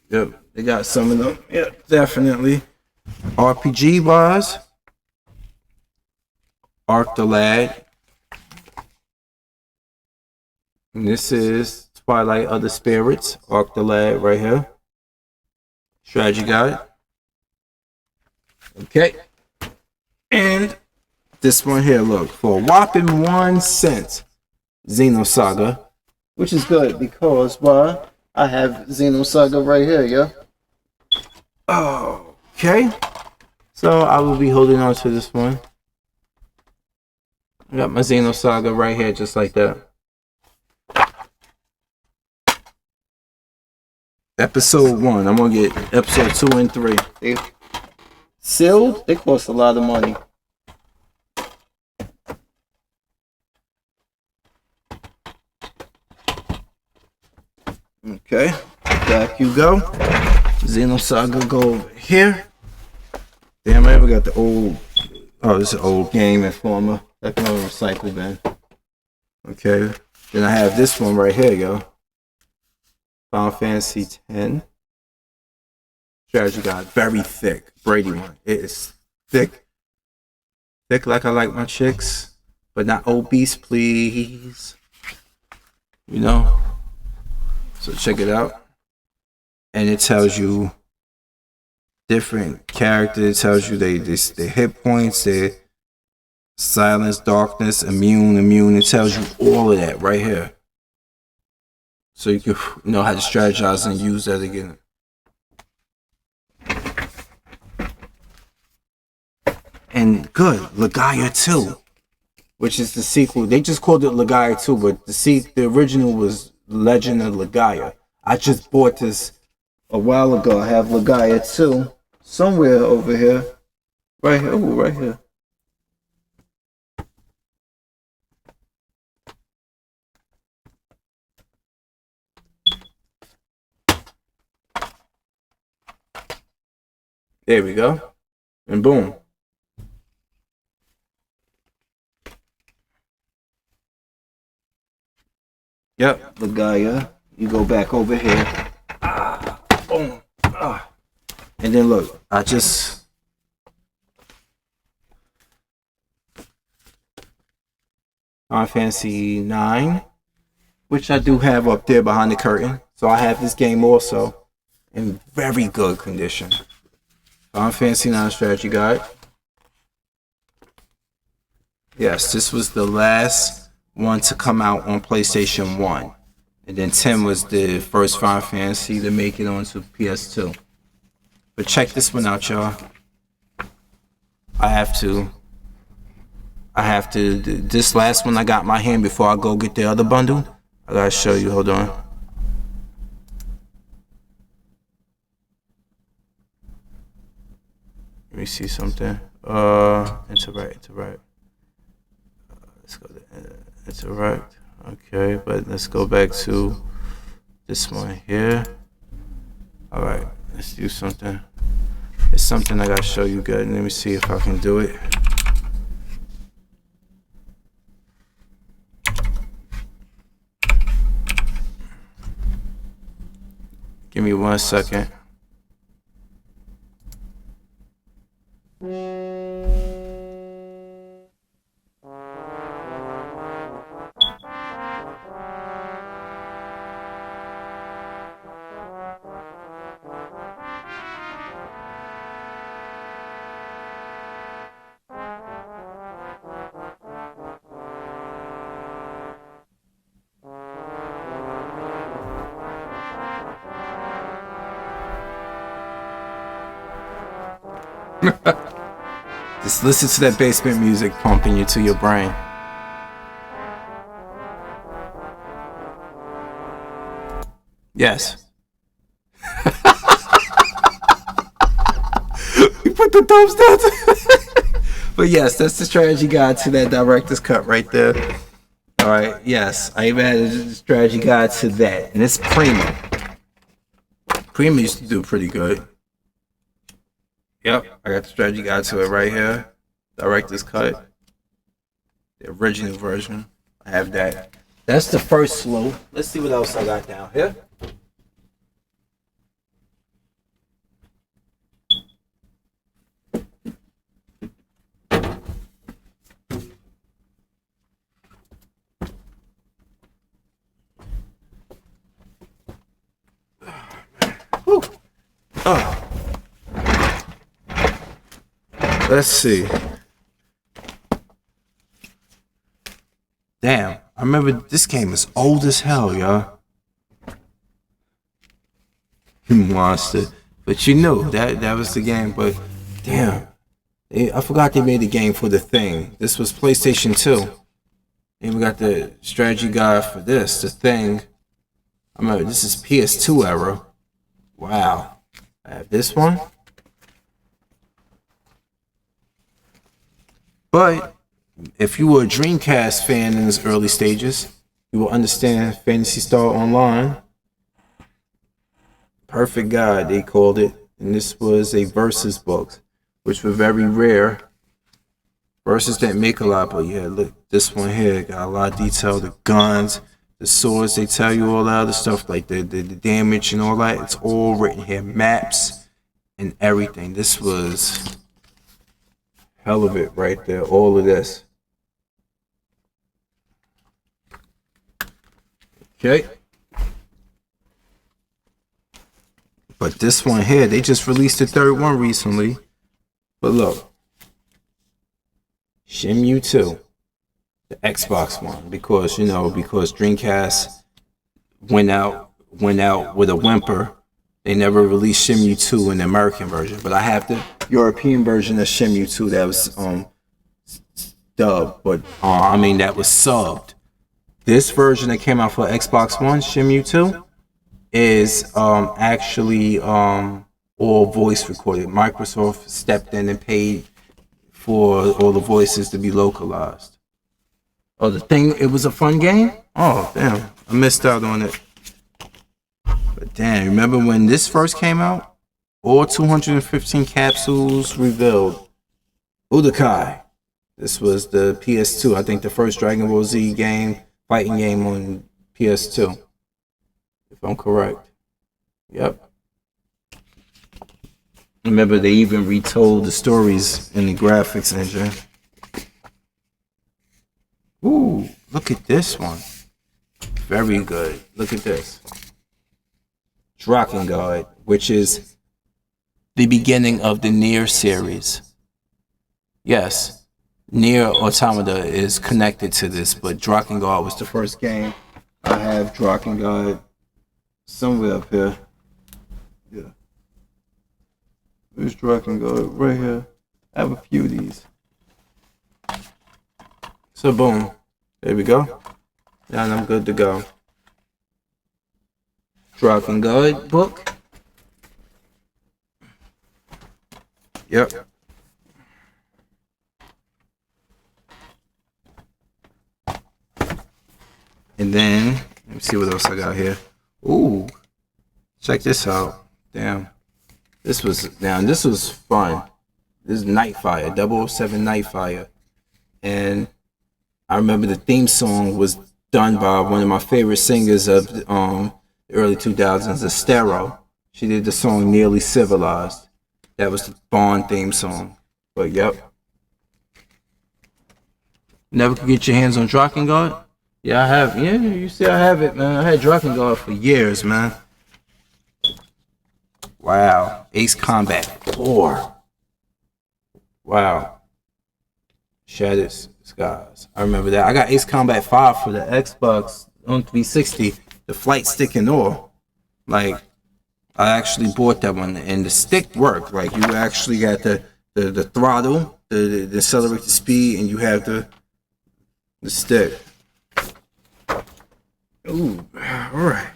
Yep, they got some of them. Yep, definitely. RPG bars. Arc the Lad. And this is Twilight of the Spirits. Arc the Lad right here. Strategy guide. Okay. And this one here, look, for a whopping 1 cent. Xenosaga, which is good because why? I have Xenosaga right here, yeah. Okay, so I will be holding on to this one. I got my Xenosaga right here, just like that. Episode 1. I'm gonna get episode 2 and 3. They sealed. They cost a lot of money. Okay, back you go. Xenosaga go over here. Damn, I ever got the old. Oh, this is an old Game Informer. That can go recycle bin. Okay, then I have this one right here, yo. Final Fantasy X. Strategy guide, very thick. Brady one. It is thick. Thick like I like my chicks, but not obese, please. You know. So check it out. And it tells you different characters. It tells you they hit points, their silence, darkness, immune. It tells you all of that right here. So you can know how to strategize and use that again. And good, Legaia 2, which is the sequel. They just called it Legaia 2, but the original was Legend of Legaia. I just bought this a while ago. I have Legaia 2 somewhere over here. Right here. Ooh, right here. There we go. And boom. Yep, Legaia. You go back over here. Boom. And then look, I just Final Fantasy 9, which I do have up there behind the curtain. So I have this game also in very good condition. Final Fantasy 9 strategy guide. Yes, this was the last one to come out on PlayStation 1. And then 10 was the first Final Fantasy to make it onto PS2. But check this one out, y'all. I have to, this last one I got in my hand before I go get the other bundle. I gotta show you, hold on. Let me see something. Interact. Let's go to interact. Okay, but let's go back to this one here. Alright, let's do something. It's something I gotta show you good. Let me see if I can do it. Give me 1 second. Just listen to that basement music pumping you to your brain. Yes. We put the thumbs down. But yes, that's the strategy guide to that director's cut right there. Alright, yes. I even added a strategy guide to that. And it's premium. Premium used to do pretty good. Yep, I got the strategy guide to it right here. Director's cut. The original version. I have that. That's the first slow. Let's see what else I got down here. Whew. Oh. Let's see. Damn, I remember this game is old as hell, y'all. Monster. But you know, that was the game. But damn, I forgot they made a game for the Thing. This was PlayStation 2. And we got the strategy guide for this, the Thing. I remember this is PS2 era. Wow. I have this one. But if you were a Dreamcast fan in its early stages, you will understand Phantasy Star Online. Perfect Guide, they called it. And this was a versus book, which were very rare. Versus didn't make a lot, but yeah, look, this one here got a lot of detail. The guns, the swords, they tell you all that other stuff, like the damage and all that. It's all written here. Maps and everything. This was hell of it right there. All of this. Okay. But this one here, they just released the third one recently. But look. Shenmue 2. The Xbox one. Because Dreamcast went out with a whimper. They never released Shenmue 2 in the American version. But I have the European version of Shenmue 2 that was dubbed. But that was subbed. This version that came out for Xbox One, Shenmue 2, is actually all voice recorded. Microsoft stepped in and paid for all the voices to be localized. Oh, the Thing, it was a fun game? Oh, damn. I missed out on it. But damn, remember when this first came out? All 215 capsules revealed. Udokai. This was the PS2. I think the first Dragon Ball Z game, fighting game on PS2. If I'm correct. Yep. Remember, they even retold the stories in the graphics engine. Ooh, look at this one. Very good. Look at this. Drakengard, which is the beginning of the Nier series. Yes, Nier Automata is connected to this, but Drakengard was the first game. I have Drakengard somewhere up here. Yeah. There's Drakengard right here. I have a few of these. So boom. There we go. And I'm good to go. Drakengard book. Yep. And then, let me see what else I got here. Ooh. Check this out. Damn. This was fun. This is Nightfire, 007 Nightfire. And I remember the theme song was done by one of my favorite singers of the early 2000s, Estero. She did the song Nearly Civilized. That was the Bond theme song. But yep. Never could get your hands on Drakengard? Yeah, I have. Yeah, you see I have it, man. I had Drakengard for years, man. Wow. Ace Combat 4. Wow. Shattered Skies. I remember that. I got Ace Combat 5 for the Xbox on 360. The flight stick and all. Like, I actually bought that one. And the stick worked. Like, you actually got the throttle, the accelerate the speed, and you have the stick. Ooh, alright.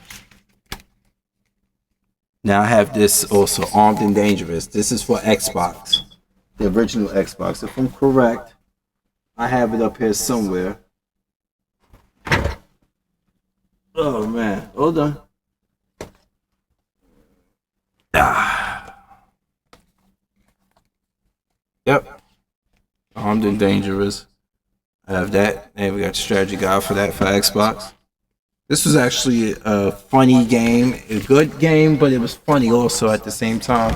Now I have this also, Armed and Dangerous. This is for Xbox. The original Xbox. If I'm correct, I have it up here somewhere. Oh man, hold on. Yep. Armed and Dangerous. I have that. And we got the strategy guide for that for Xbox. This was actually a funny game, a good game, but it was funny also at the same time.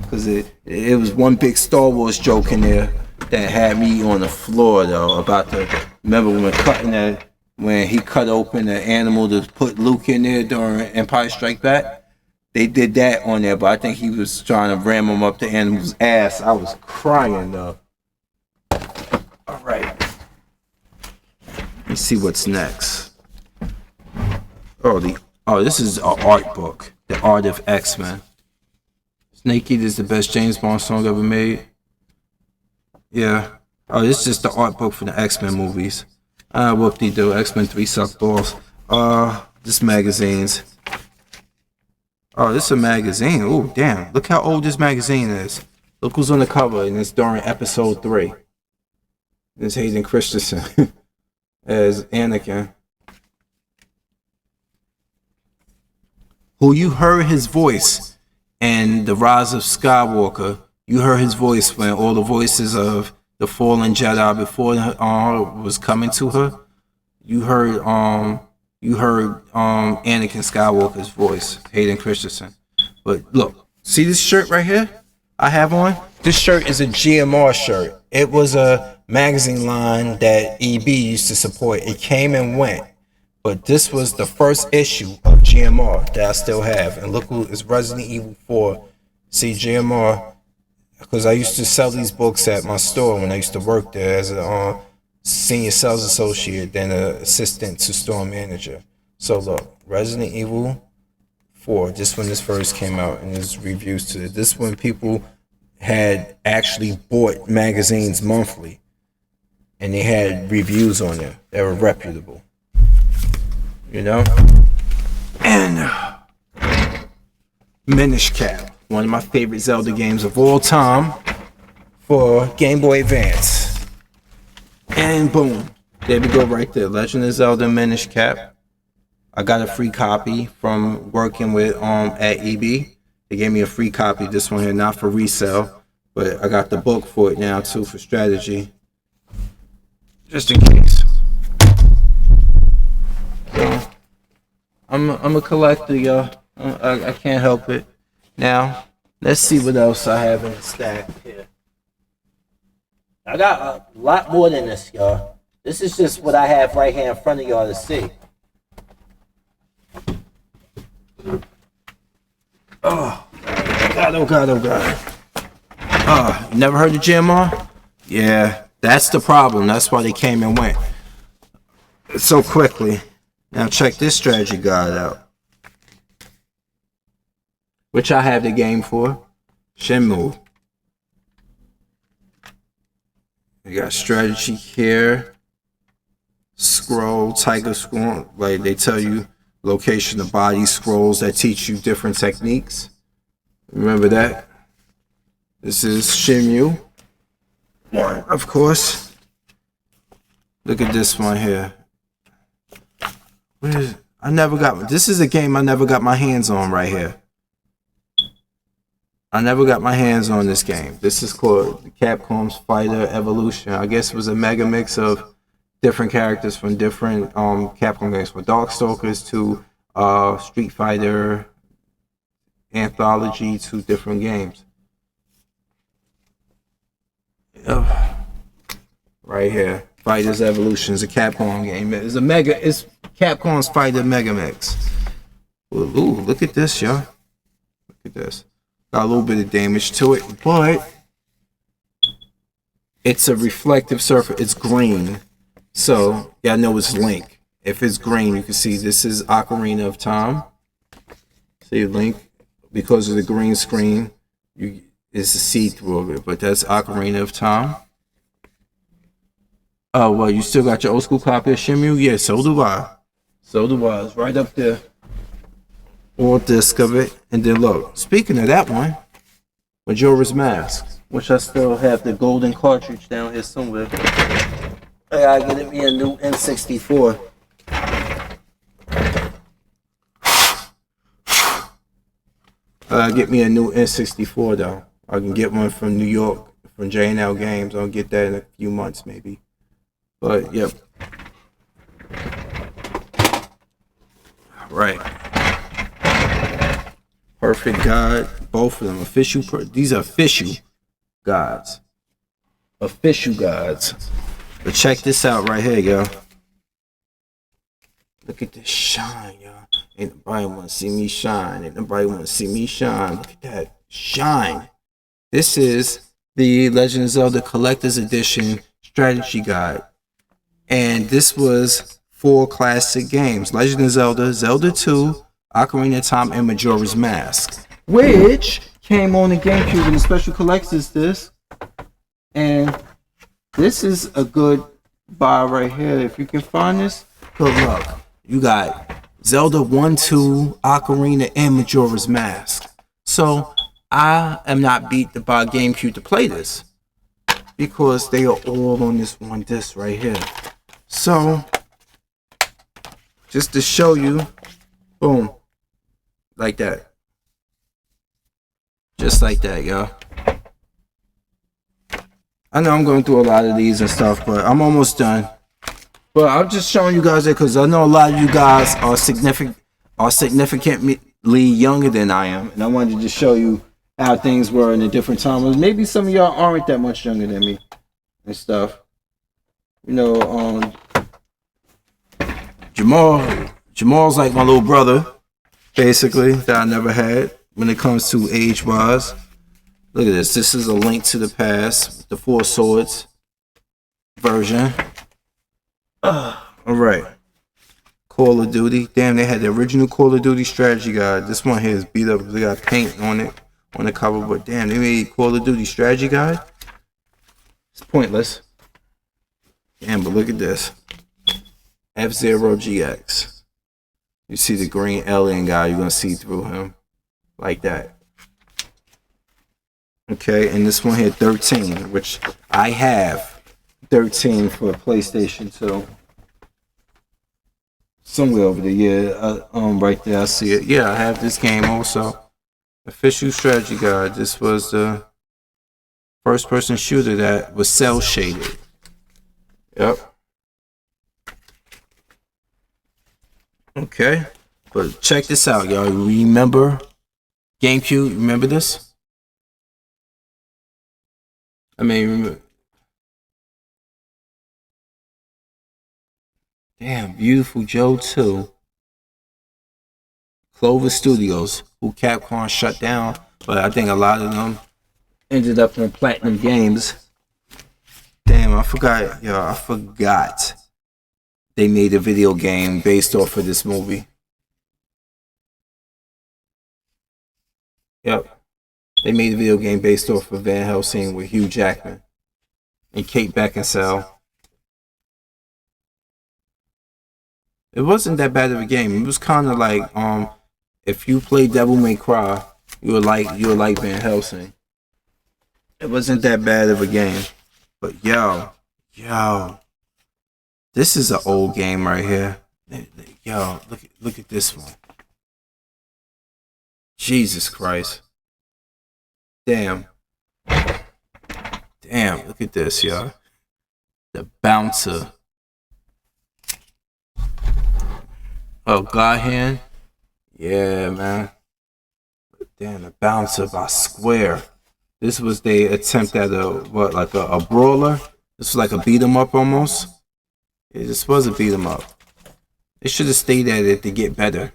Because it was one big Star Wars joke in there that had me on the floor though. Remember when he cut open the animal to put Luke in there during Empire Strike Back? They did that on there, but I think he was trying to ram him up the animal's ass. I was crying though. Alright. Let's see what's next. This is an art book. The Art of X-Men. Snake Eater is the best James Bond song ever made. Yeah. Oh, this is just the art book for the X-Men movies. Whoop-de-doo. X-Men 3 suck balls. This magazine's. Oh, this is a magazine. Oh, damn. Look how old this magazine is. Look who's on the cover, and it's during episode 3. It's Hayden Christensen as Anakin. Who you heard his voice in The Rise of Skywalker. You heard his voice when all the voices of the fallen Jedi before was coming to her. You heard Anakin Skywalker's voice, Hayden Christensen. But look, see this shirt right here I have on? This shirt is a GMR shirt. It was a magazine line that EB used to support. It came and went. But this was the first issue of GMR that I still have. And look who is Resident Evil 4. See, GMR, because I used to sell these books at my store when I used to work there as a senior sales associate, then an assistant to store manager. So look, Resident Evil 4, this when this first came out, and there's reviews to it. This when people had actually bought magazines monthly, and they had reviews on there that were reputable. You know? And Minish Cap, one of my favorite Zelda games of all time for Game Boy Advance. And boom, there we go right there. Legend of Zelda Minish Cap. I got a free copy from working with at EB. They gave me a free copy. This one here, not for resale, but I got the book for it now too for strategy, just in case. So I'm a collector, y'all. I can't help it. Now let's see what else I have in the stack here. I got a lot more than this, y'all. This is just what I have right here in front of y'all to see. Oh God, oh God, oh God. Never heard of GMR? Yeah, that's the problem. That's why they came and went so quickly. Now check this strategy guide out, which I have the game for. Shenmue. You got strategy here. Scroll, tiger scroll. Like they tell you location of body, scrolls that teach you different techniques. Remember that? This is Shenmue 1, of course. Look at this one here. Where is it? This is a game I never got my hands on right here. I never got my hands on this game. This is called Capcom's Fighter Evolution. I guess it was a mega mix of different characters from different Capcom games, from Darkstalkers to Street Fighter Anthology to different games. Right here, Fighters Evolution is a Capcom game. It's Capcom's Fighter Mega Mix. Ooh, look at this, y'all. Look at this. Got a little bit of damage to it, but it's a reflective surface. It's green, so yeah, I know it's Link. If it's green, you can see this is Ocarina of Time. See Link, because of the green screen, it's a see-through of it, but that's Ocarina of Time. Oh well, you still got your old school copy of Shenmue? Yeah, so do I. So do I. It's right up there. All disc of it. And then look, speaking of that one, Majora's Mask, which I still have the golden cartridge down here somewhere. I gotta get me a new N64. Get me a new N64 though. I can get one from New York, from J&L Games. I'll get that in a few months maybe. But yep. Right. Perfect guide. Both of them official. These are official guides. Official guides. But check this out right here, y'all. Look at this shine, y'all. Ain't nobody want to see me shine. Ain't nobody want to see me shine. Look at that shine. This is the Legend of Zelda Collector's Edition Strategy Guide. And this was 4 classic games: Legend of Zelda, Zelda 2, Ocarina of Time, and Majora's Mask, which came on the GameCube in the special collector's disc. And this is a good buy right here. If you can find this, good luck. You got Zelda 1, 2, Ocarina, and Majora's Mask. So I am not beat to buy GameCube to play this, because they are all on this one disc right here. So just to show you, boom, like that. Just like that, y'all. I know I'm going through a lot of these and stuff, but I'm almost done. But I'm just showing you guys that because I know a lot of you guys are significantly younger than I am, and I wanted to just show you how things were in a different time. Maybe some of y'all aren't that much younger than me and stuff. You know, Jamal's like my little brother, basically, that I never had when it comes to age-wise. Look at this. This is A Link to the Past, the Four Swords version. All right. Call of Duty. Damn, they had the original Call of Duty strategy guide. This one here is beat up. They got paint on it, on the cover, but damn, they made Call of Duty strategy guide. It's pointless. Damn, but look at this. F-Zero GX. You see the green alien guy, you're gonna see through him. Like that. Okay, and this one here, 13, which I have 13 for PlayStation 2. Somewhere over the year, right there, I see it. Yeah, I have this game also. Official strategy guide. This was the first-person shooter that was cell shaded. Yep. Okay, but check this out, y'all. Remember GameCube? Remember this? I mean, remember. Damn, Beautiful Joe 2. Clover Studios, who Capcom shut down, but I think a lot of them ended up on Platinum Games. Damn, I forgot, yo, I forgot they made a video game based off of this movie. Yep. They made a video game based off of Van Helsing with Hugh Jackman and Kate Beckinsale. It wasn't that bad of a game. It was kind of like if you play Devil May Cry, you would like Van Helsing. It wasn't that bad of a game. But yo, this is an old game right here. Yo, look at this one. Jesus Christ. Damn, look at this, y'all. The Bouncer. Oh, God Hand. Yeah, man. Damn, The Bouncer by Square. This was their attempt at a brawler. This was like a beat 'em up almost. Yeah, this was a beat 'em up. They should have stayed at it to get better.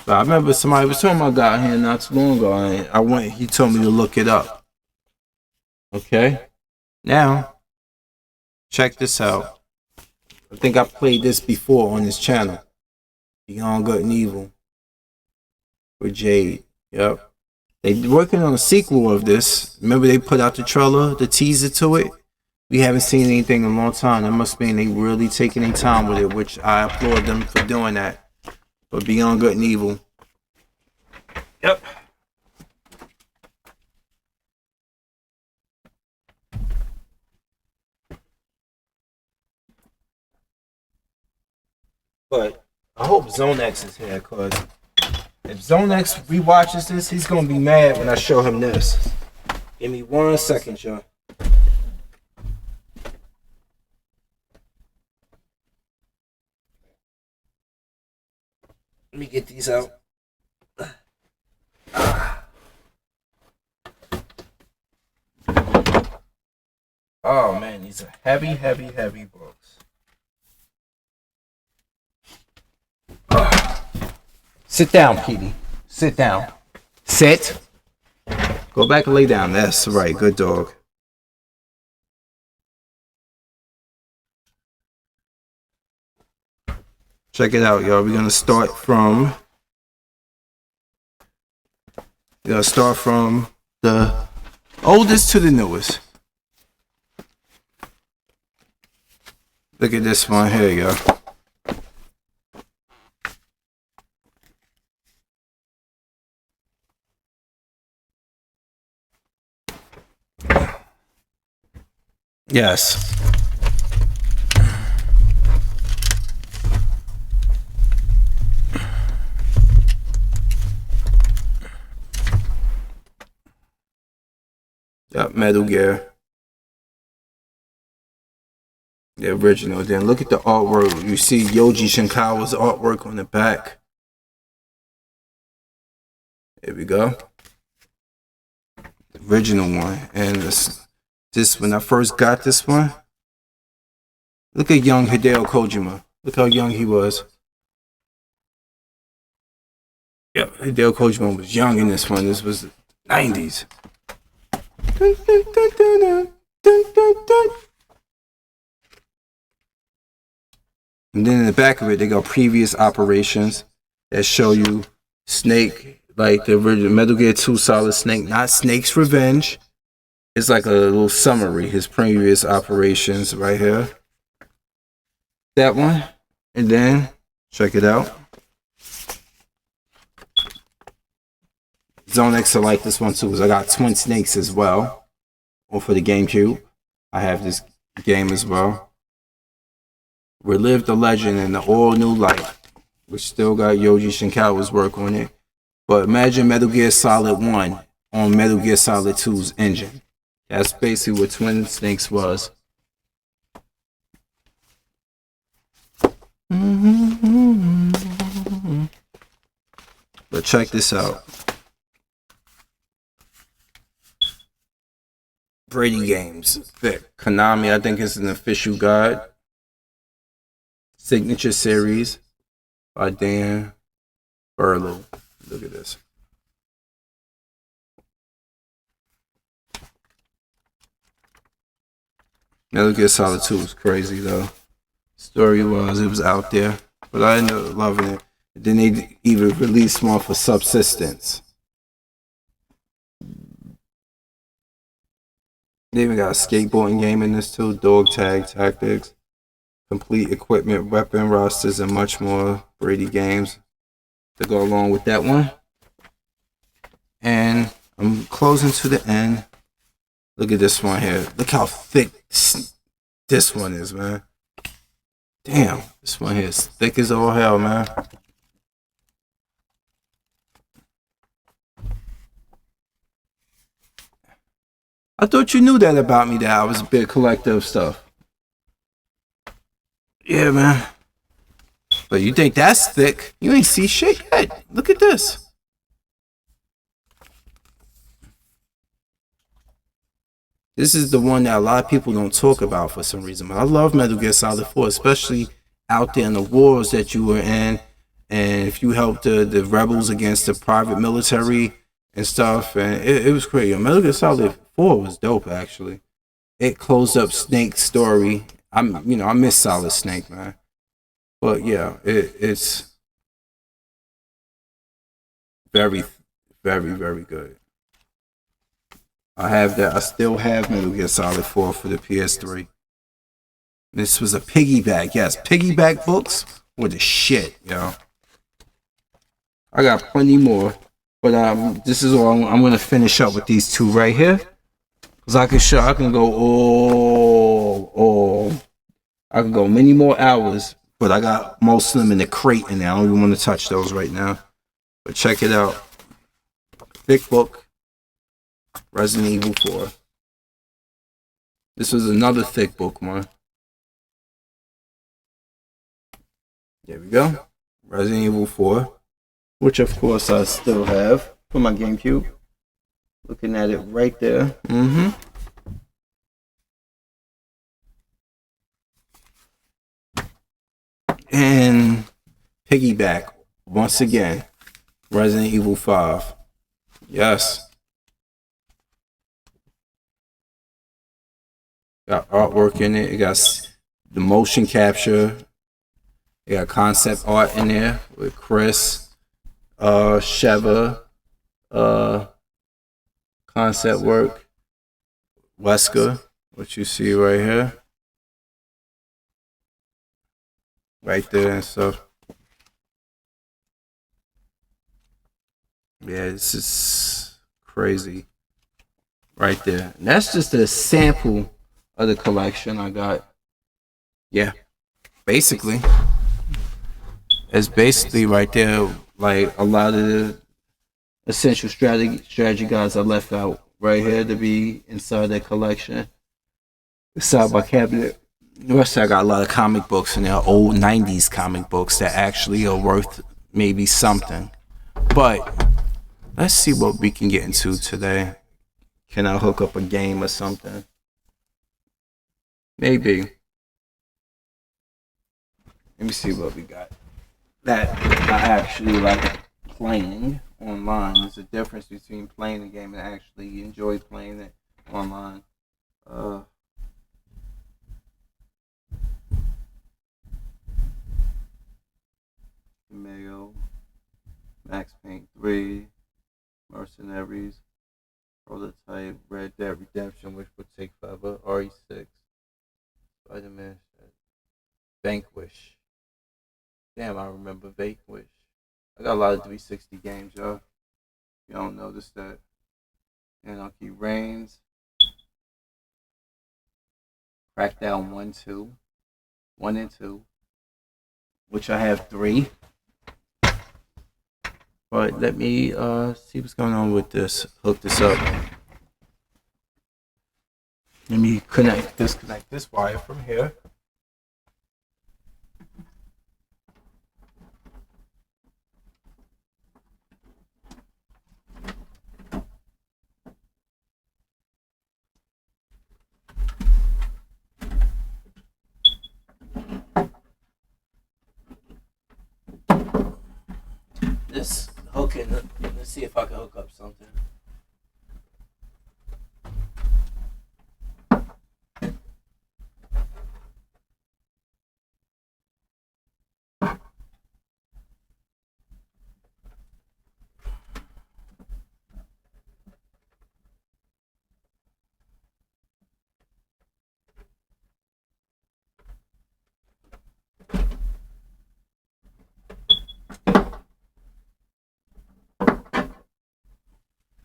But I remember somebody was talking about God Hand not too long ago, and he told me to look it up. Okay? Now, check this out. I think I played this before on this channel. Beyond Good and Evil. With Jade. Yep. They're working on a sequel of this. Remember they put out the trailer, the teaser to it? We haven't seen anything in a long time. That must mean they really taking their time with it, which I applaud them for doing that. But Beyond Good and Evil. Yep. But I hope Zone X is here, cause if Zone X rewatches this, he's gonna be mad when I show him this. Give me 1 second, y'all. Let me get these out. Oh man, these are heavy, heavy, heavy books. Sit down, Petey. Sit down. Sit. Go back and lay down. That's right. Good dog. Check it out, y'all. We're gonna start from the oldest to the newest. Look at this one here, y'all. Yes. Yep, Metal Gear. The original. Then look at the artwork. You see Yoji Shinkawa's artwork on the back. There we go. The original one. And this when I first got this one. Look at young Hideo Kojima. Look how young he was. Yep, Hideo Kojima was young in this one. This was the 90s. Dun, dun, dun, dun, dun, dun, dun, dun. And then in the back of it, they got previous operations that show you Snake, like the original Metal Gear 2 Solid Snake, not Snake's Revenge. It's like a little summary, his previous operations right here. That one. And then, check it out. Zone X, I like this one too, because I got Twin Snakes as well. Or for the GameCube. I have this game as well. Relive the Legend in the all new light, which still got Yoji Shinkawa's work on it. But imagine Metal Gear Solid 1 on Metal Gear Solid 2's engine. That's basically what Twin Snakes was. But check this out. Brady Games. Konami, I think, is an official guide. Signature Series by Dan Burlow. Look at this. Metal Gear Solid 2 was crazy though. Story was, it was out there, but I ended up loving it. Then they even released one for Subsistence. They even got a skateboarding game in this too, Dog Tag Tactics, complete equipment, weapon rosters, and much more. Brady Games to go along with that one. And I'm closing to the end. Look at this one here. Look how thick this one is, man. Damn, this one here is thick as all hell, man. I thought you knew that about me, that I was a big collector of stuff. Yeah, man. But you think that's thick? You ain't see shit yet. Look at this. This is the one that a lot of people don't talk about for some reason. But I love Metal Gear Solid 4, especially out there in the wars that you were in. And if you helped the rebels against the private military and stuff. And it was crazy. Metal Gear Solid 4 was dope, actually. It closed up Snake's story. I miss Solid Snake, man. But yeah, it's very, very, very good. I have that. I still have Metal Gear Solid 4 for the PS3. This was a piggyback. Yes, piggyback books were the shit, yo. I got plenty more, but this is all. I'm gonna finish up with these two right here, cause I can go I can go many more hours, but I got most of them in the crate in there. I don't even want to touch those right now. But check it out. Thick book. Resident Evil 4. This was another thick book one. There we go. Resident Evil 4. Which of course I still have for my GameCube. Looking at it right there. And piggyback once again. Resident Evil 5. Yes. Got artwork in it. It got the motion capture. They got concept art in there with Chris, Sheva, concept work, Wesker, what you see right here, right there and stuff. Yeah, this is crazy right there. And that's just a sample of the collection I got. Yeah, basically. It's basically right there, like a lot of the essential strategy guides I left out right here to be inside that collection. Inside my cabinet. The rest I got a lot of comic books in there, old 90s comic books that actually are worth maybe something. But let's see what we can get into today. Can I hook up a game or something? Maybe. Let me see what we got. That I actually like playing online. There's a difference between playing the game and actually enjoy playing it online. Mayo, Max Payne 3, Mercenaries, Prototype, Red Dead Redemption, which would take forever, RE6, Spider-Man, Vanquish. Damn, I remember Vanquish. I got a lot of 360 games, y'all. You don't notice that. Anarchy Reigns, Crackdown 1 and 2, which I have 3. But let me see what's going on with this. Hook this up. Let me disconnect this wire from here. This hooking, let's see if I can hook up something.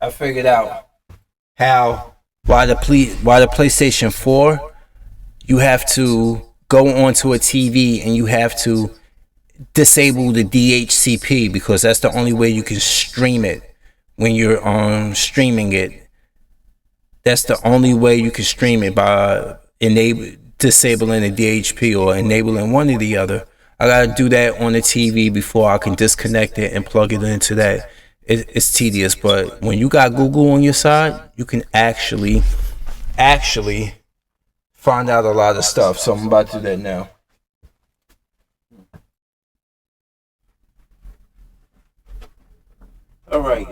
I figured out why the PlayStation 4, you have to go onto a TV and you have to disable the DHCP, because that's the only way you can stream it when you're streaming it. That's the only way you can stream it, by disabling the DHP or enabling one or the other. I gotta do that on the TV before I can disconnect it and plug it into that. It's tedious, but when you got Google on your side, you can actually find out a lot of stuff. So I'm about to do that now. All right,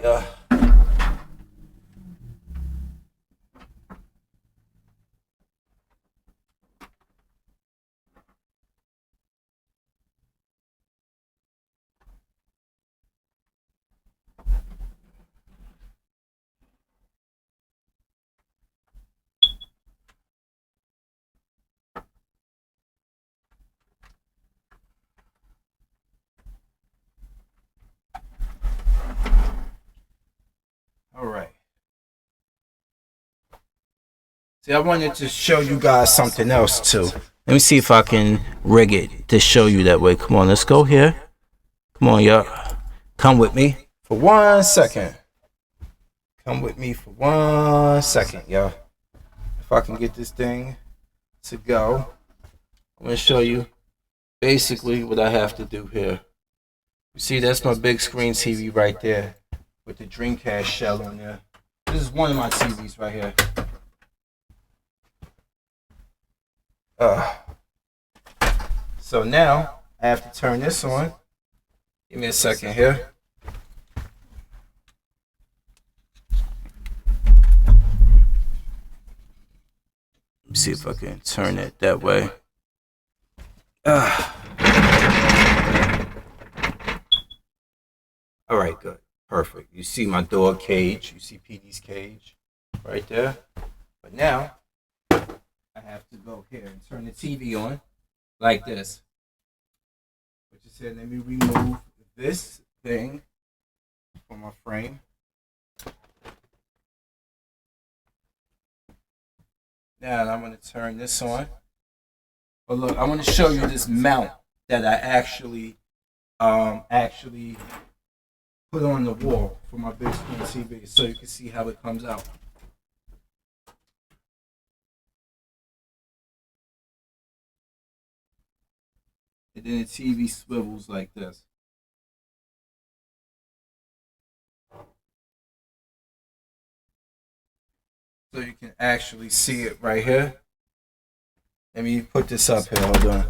all right. See, I wanted to show you guys something else too. Let me see if I can rig it to show you that way. Come on, let's go here. Come on, y'all. Come with me for 1 second. Come with me for 1 second, y'all. If I can get this thing to go, I'm going to show you basically what I have to do here. You see, that's my big screen TV right there with the Dreamcast shell on there. This is one of my TVs right here. So now I have to turn this on. Give me a second here. Let me see if I can turn it that way. Perfect. You see my dog cage. You see PD's cage right there. But now I have to go here and turn the TV on like this. What you said, let me remove this thing from my frame. Now I'm going to turn this on. But look, I want to show you this mount that I actually put on the wall for my big screen TV, so you can see how it comes out. And then the TV swivels like this. So you can actually see it right here. Let me put this up here, hold on.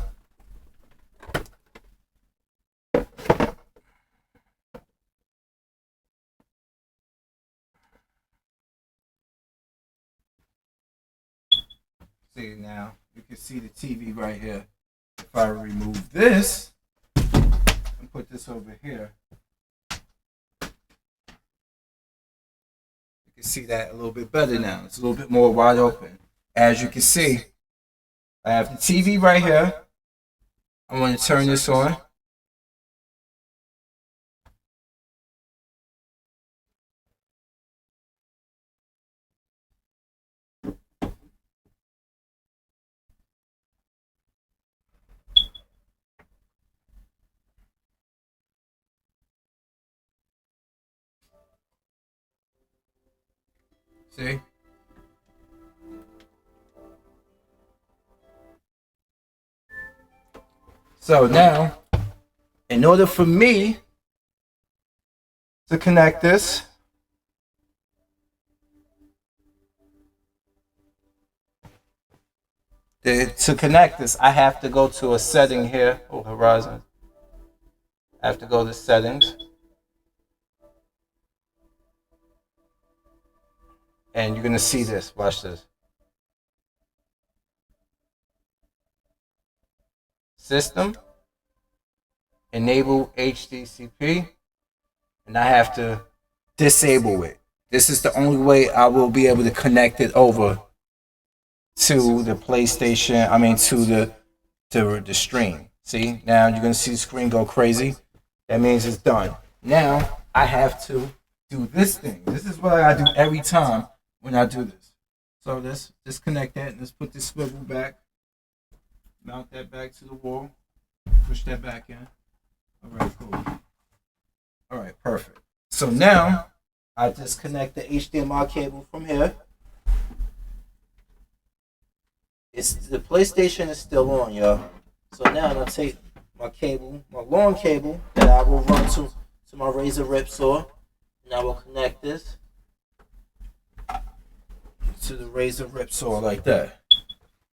See now, you can see the TV right here. If I remove this and put this over here, you can see that a little bit better now. It's a little bit more wide open. As you can see, I have the TV right here. I'm going to turn this on. See? So now, in order for me to connect this, I have to go to a setting here. Oh, Horizon. I have to go to settings. And you're going to see this. Watch this. System. Enable HDCP. And I have to disable it. This is the only way I will be able to connect it over to the PlayStation. To the stream. See? Now you're going to see the screen go crazy. That means it's done. Now I have to do this thing. This is what I do every time when I do this. So let's disconnect that and let's put this swivel back. Mount that back to the wall. Push that back in. Alright, cool. Alright, perfect. So now I disconnect the HDMI cable from here. The PlayStation is still on, y'all. So now I'm gonna take my cable, my long cable that I will run to my razor rip saw, and I will connect this to the razor rip saw like that.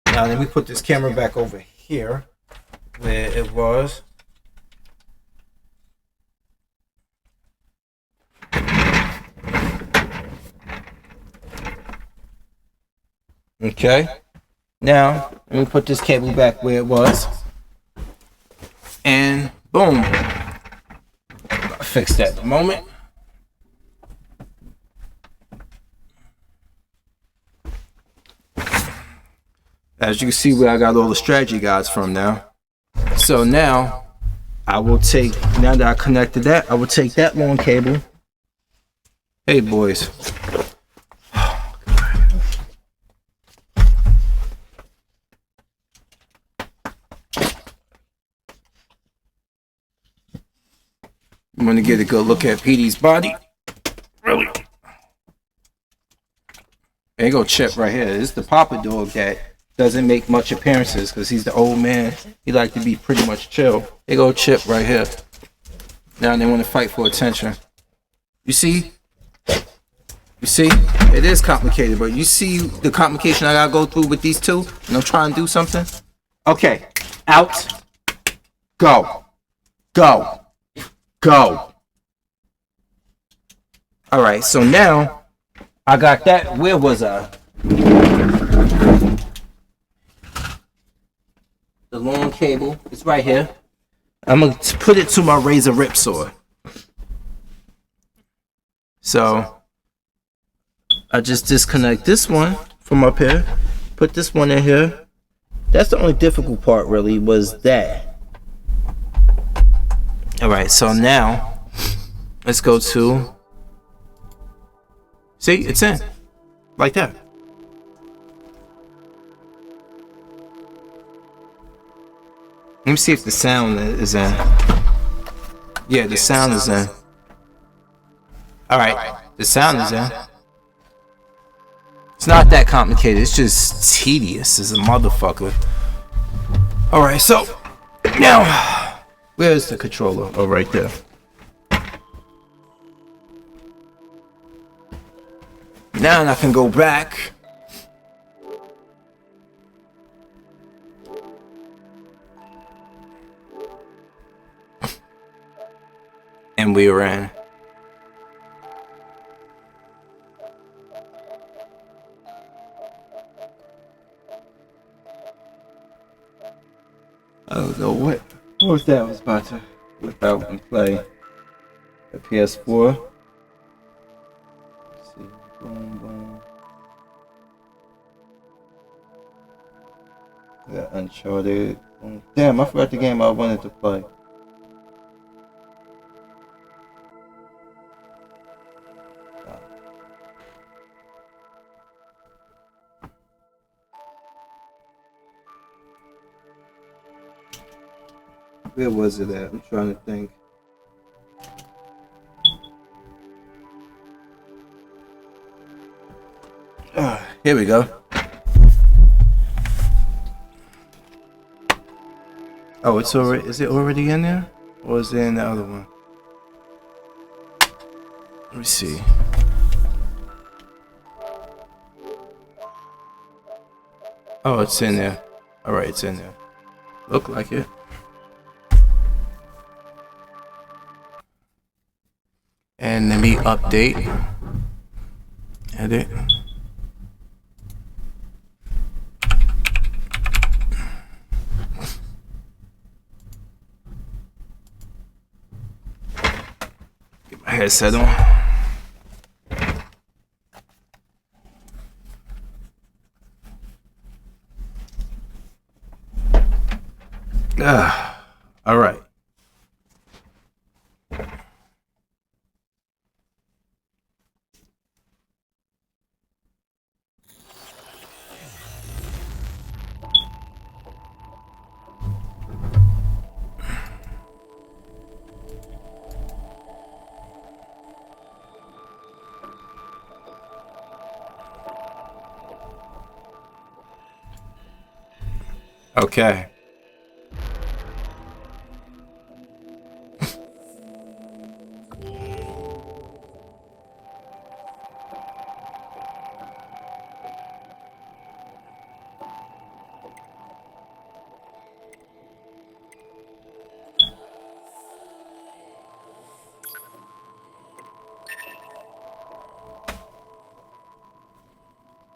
Now let me put this camera back over here where it was. Okay. Now let me put this cable back where it was. And boom. Fix that in a moment. As you can see where I got all the strategy guides from now. So now I will take, now that I connected that, I will take that long cable. Hey boys. I'm going to get a good look at PD's body. Really? There you go, Chip right here. This is the Papa dog that doesn't make much appearances because he's the old man. He like to be pretty much chill. There you go, Chip right here. Now they want to fight for attention. You see? You see? It is complicated, but you see the complication I gotta go through with these two? And I'm trying to do something? Okay. Out. Go. Go. Go. All right, so now I got that. Where was I? The long cable. It's right here. I'm gonna put it to my razor rip saw. So I just disconnect this one from up here, put this one in here. That's the only difficult part really, was that. Alright, so now let's go to, see, it's in like that. Let me see if the sound is in. Yeah, the sound is in. Alright, the sound is in. It's not that complicated, it's just tedious as a motherfucker. Alright, so now, where's the controller? Oh, right there. Now I can go back. And we were in. I don't know what was that I was about to whip out and play. The PS4. Let's see. Boom, boom. Yeah, Uncharted. Damn, I forgot the game I wanted to play. Where was it at? I'm trying to think. Here we go. Oh, it's already. Is it already in there, or is it in the other one? Let me see. Oh, it's in there. All right, it's in there. Look like it. And let me update. Edit. Get my headset on. All right. Okay.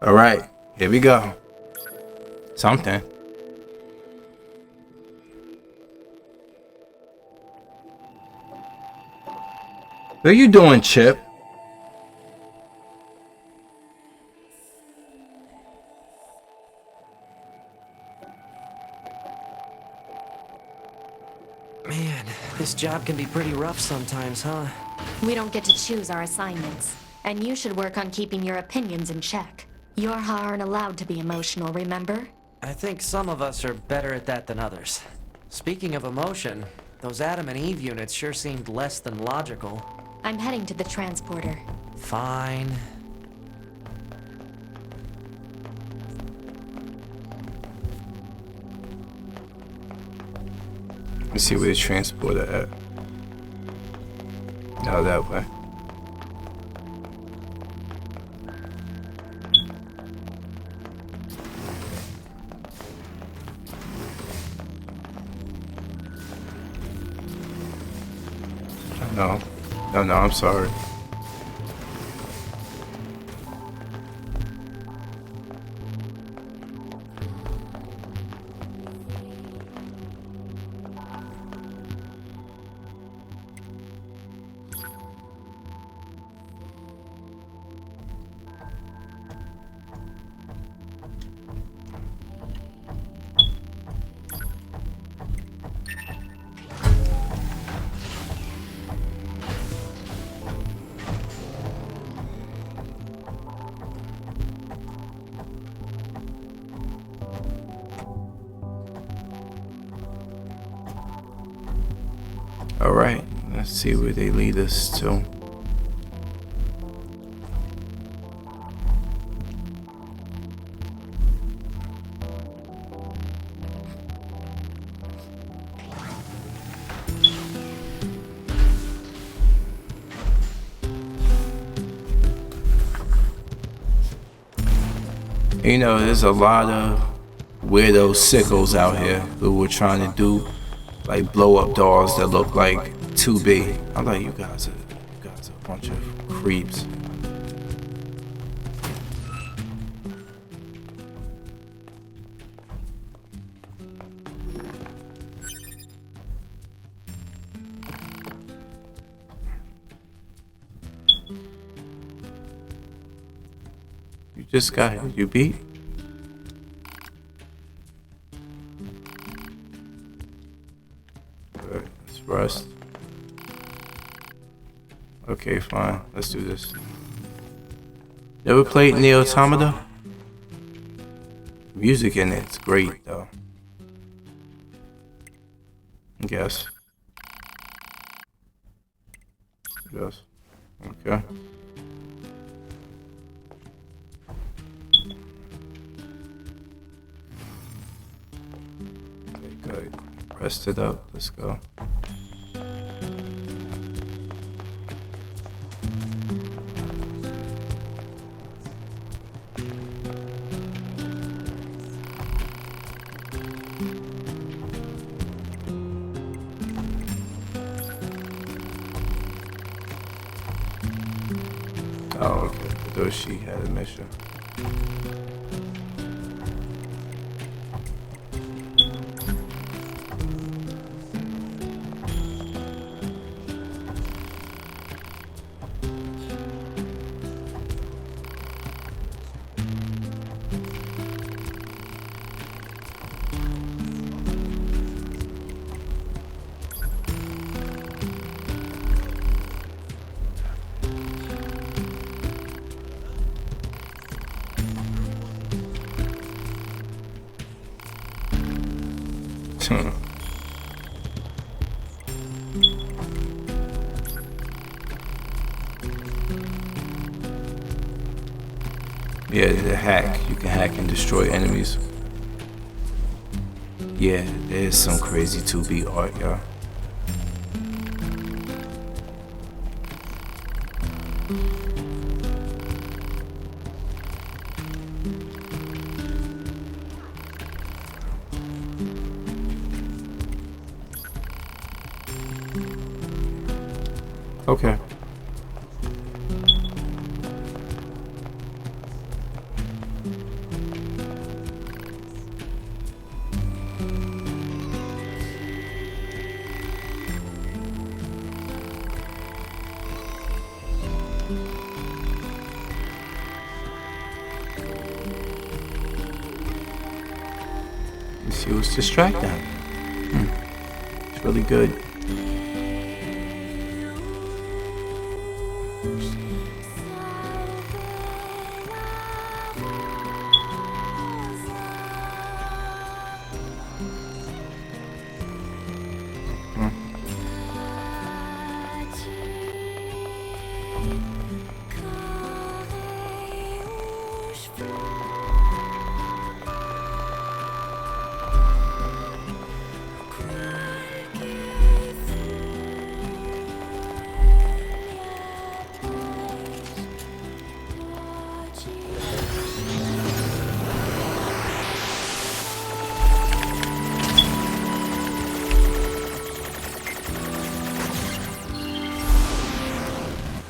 All right, here we go. Something. What are you doing, Chip? Man, this job can be pretty rough sometimes, huh? We don't get to choose our assignments. And you should work on keeping your opinions in check. Yorha aren't allowed to be emotional, remember? I think some of us are better at that than others. Speaking of emotion, those Adam and Eve units sure seemed less than logical. I'm heading to the transporter. Fine. Let's see where the transporter at. No, that way. No, I'm sorry. All right, let's see where they lead us to. You know, there's a lot of weirdo sickos out here who were trying to do like blow up dolls that look like 2B. I'm like, you guys are a bunch of creeps. You just got you beat. Alright, let's rest. Okay, fine. Let's do this. Never played Neo Automata? Music in it's great though. Guess. Okay. Good. Rest it up. Let's go. Oh, okay. I thought she had a mission. Yeah, the hack. You can hack and destroy enemies. Yeah, there's some crazy 2B art, y'all. Okay. It was distracting. It's really good.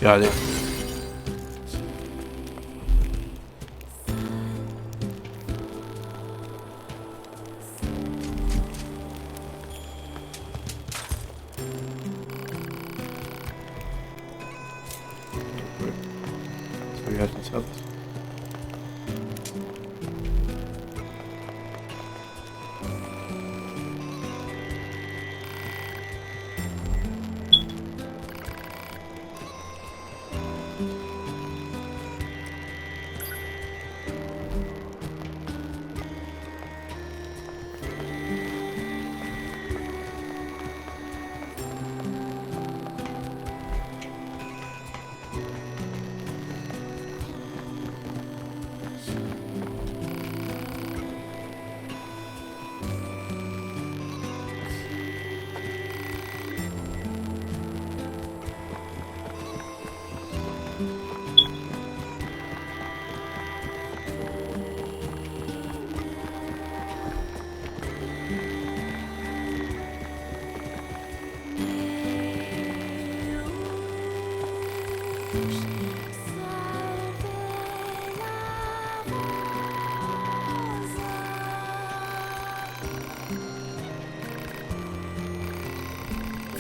Got it. So you have to tell us.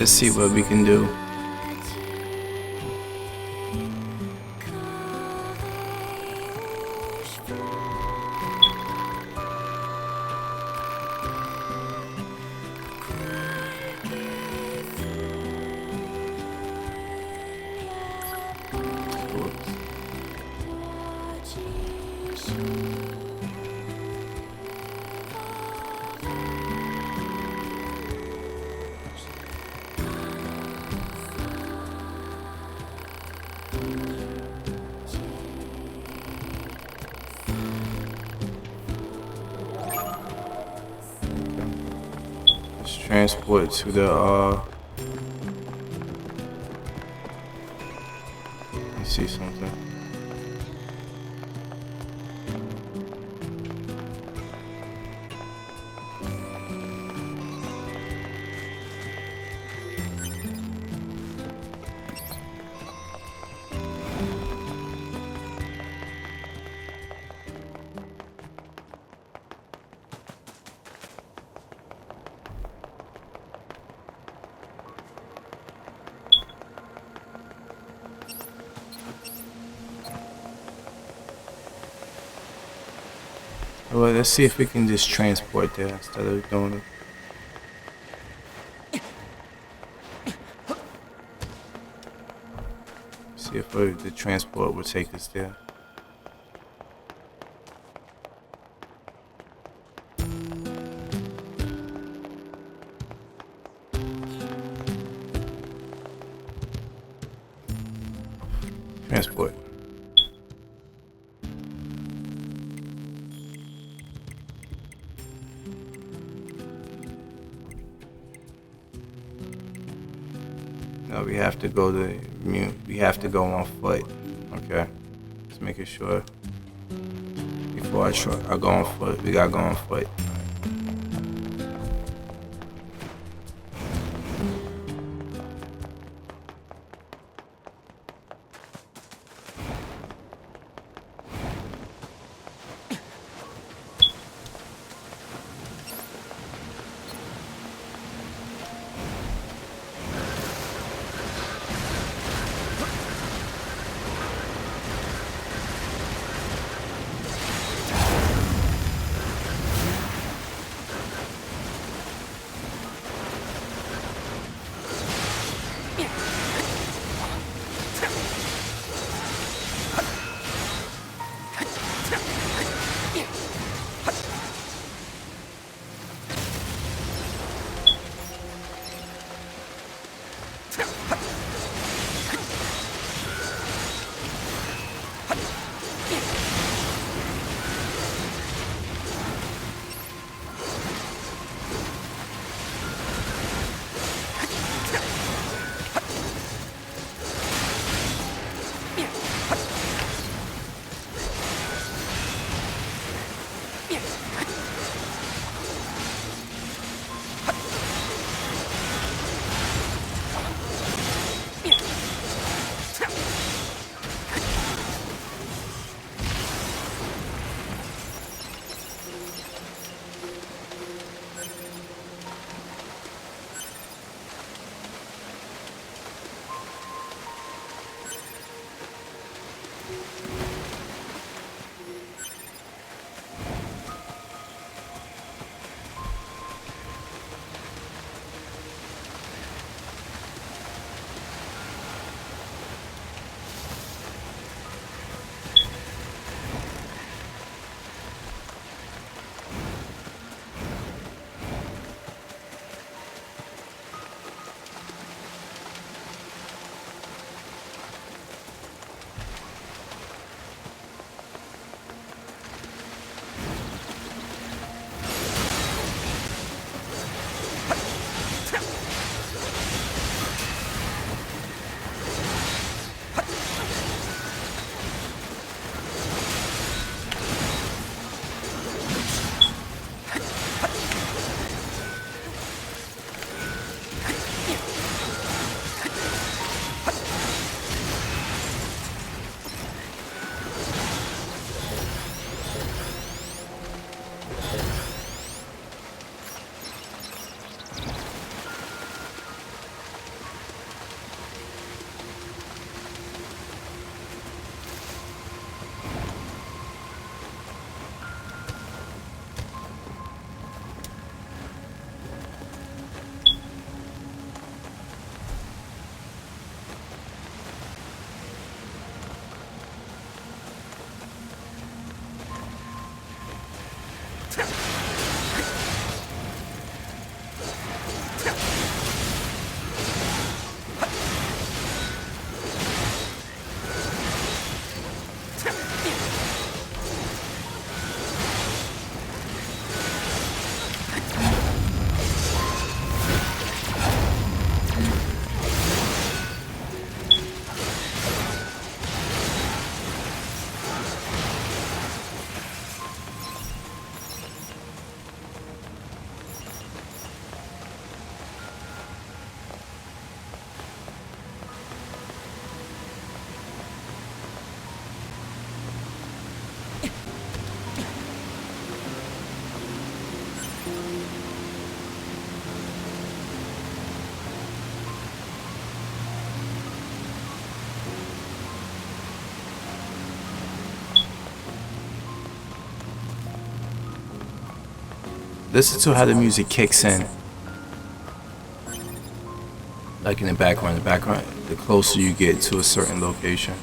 Let's see what we can do. Let's transport to the let's see something. Well, let's see if we can just transport there instead of doing it. See if the transport will take us there. Transport. No, we have to go we have to go on foot. Okay, just making sure before I go on foot. We gotta go on foot. Listen to how the music kicks in. Like in the background, the closer you get to a certain location.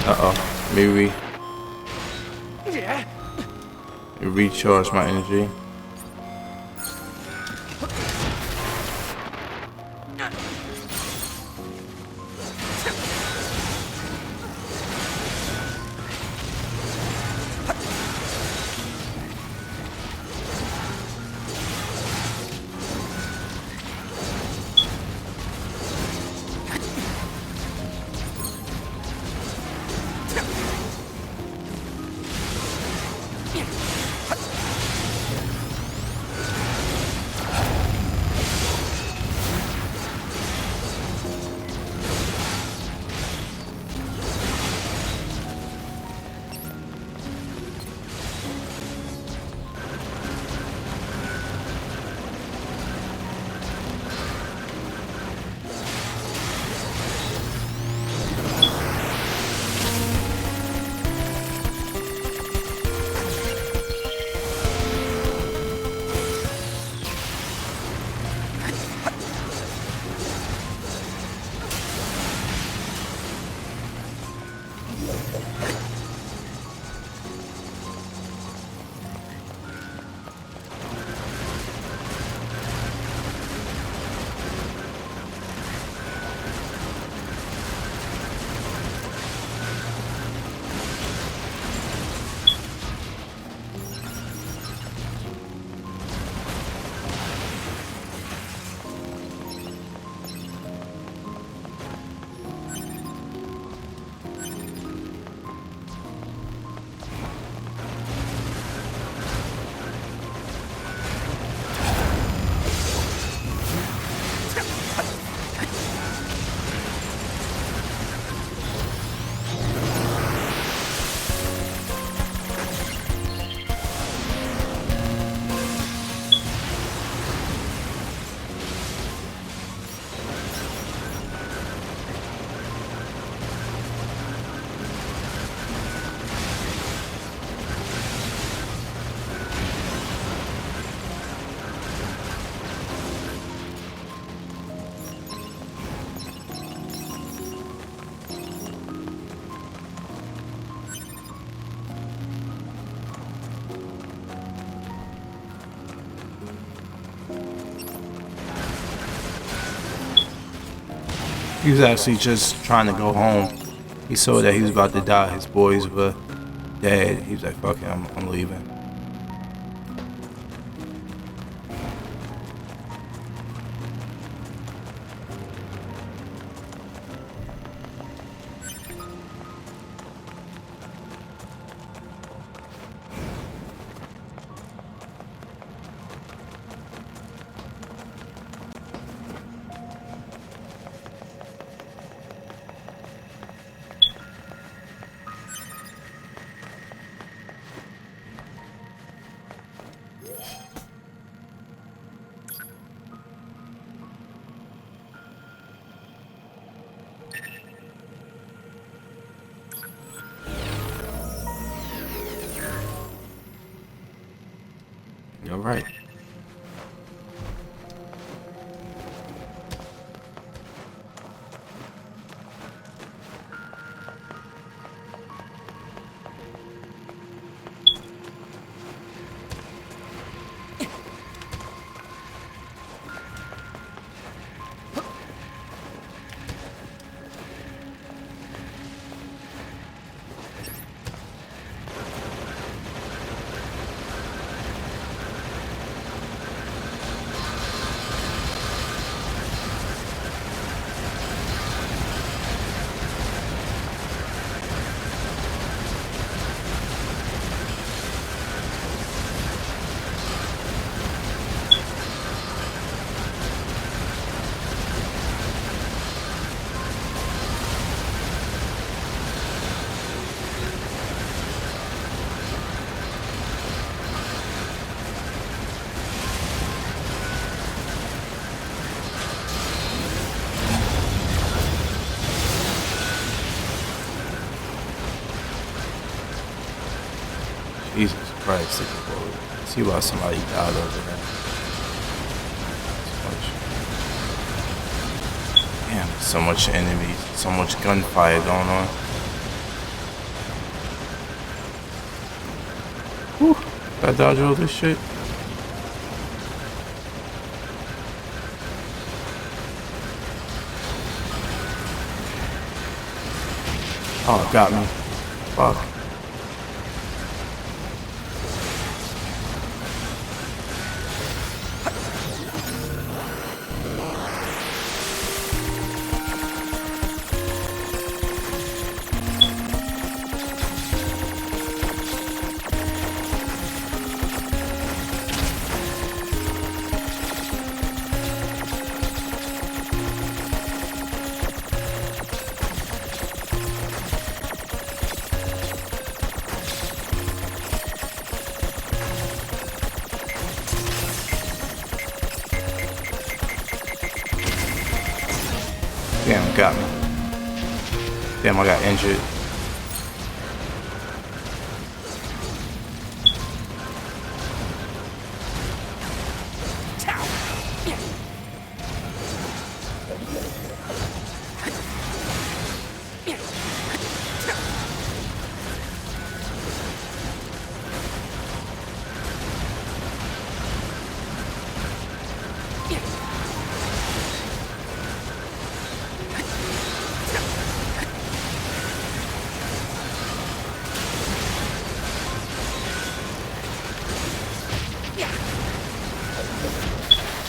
Uh-oh. Recharge my energy. He was actually just trying to go home. He saw that he was about to die. His boys were dead. He was like, fuck it, I'm leaving. All right. Jesus Christ, look at that. See why somebody died over there. Damn, so much enemies, so much gunfire going on. Whew, gotta dodge all this shit. Oh, it got me. Fuck. Damn, got me. Damn, I got injured.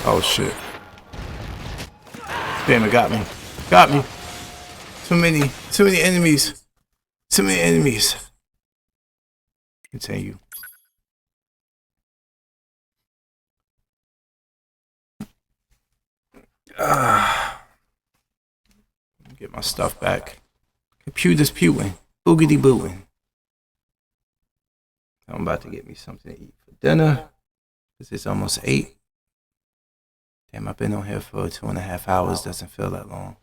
Oh shit. Damn, it got me. Got me. Too many enemies. Too many enemies. Continue. Get my stuff back. Computer's pewing. Boogity booing. I'm about to get me something to eat for dinner. Because it's almost 8. Damn, I've been on here for 2.5 hours. Doesn't feel that long.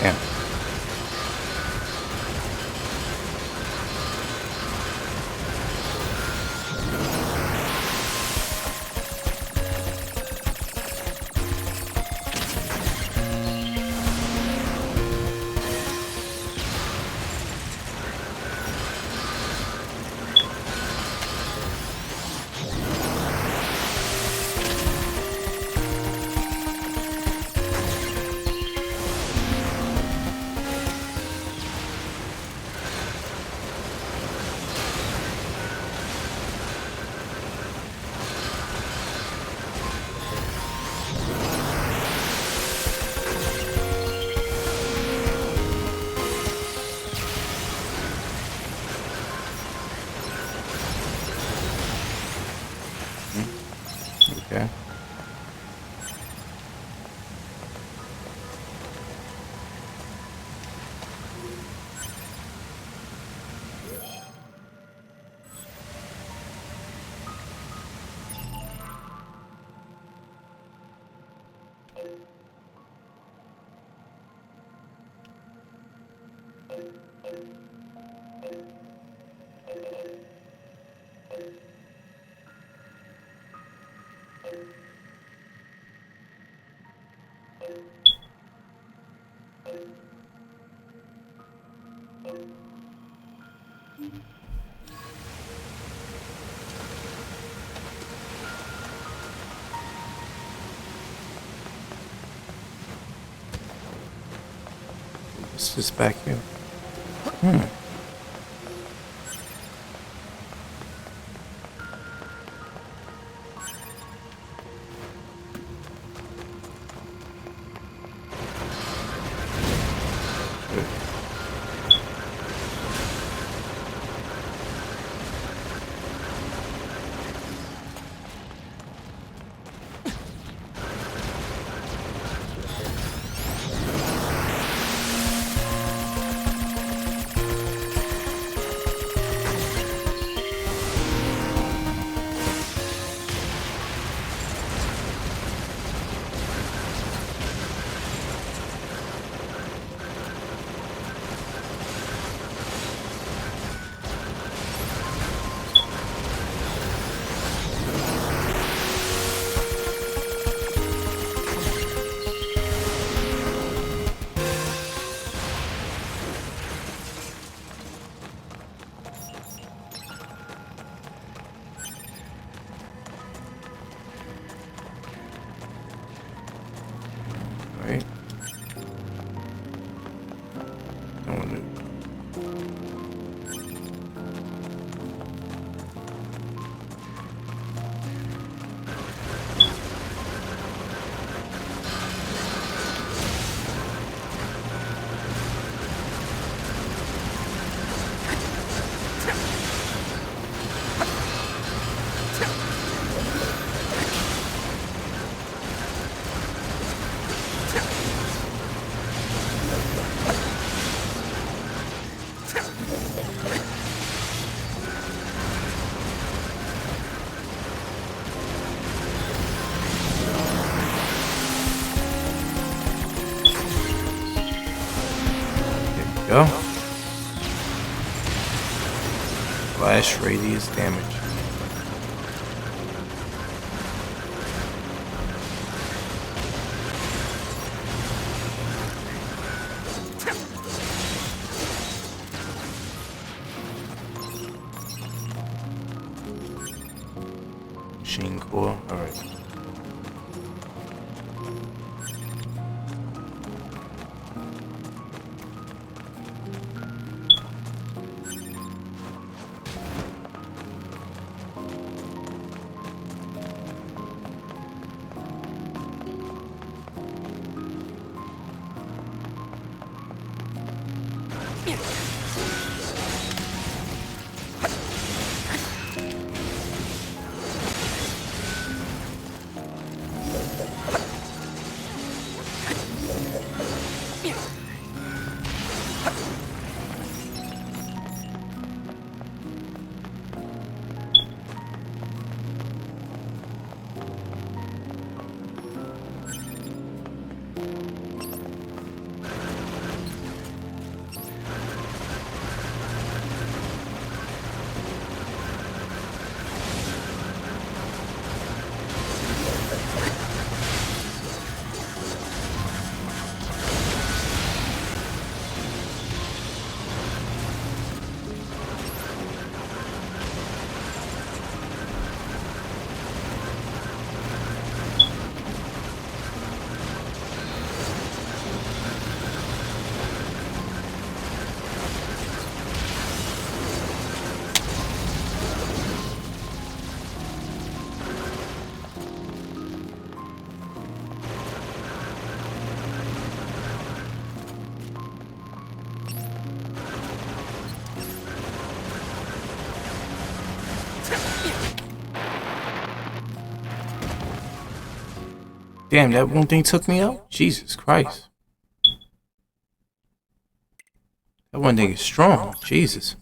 Damn. What's this back here? Right. Don't want to. Go. Flash radius damage. Machine core. All right. Damn, that one thing took me out? Jesus Christ. That one thing is strong. Jesus.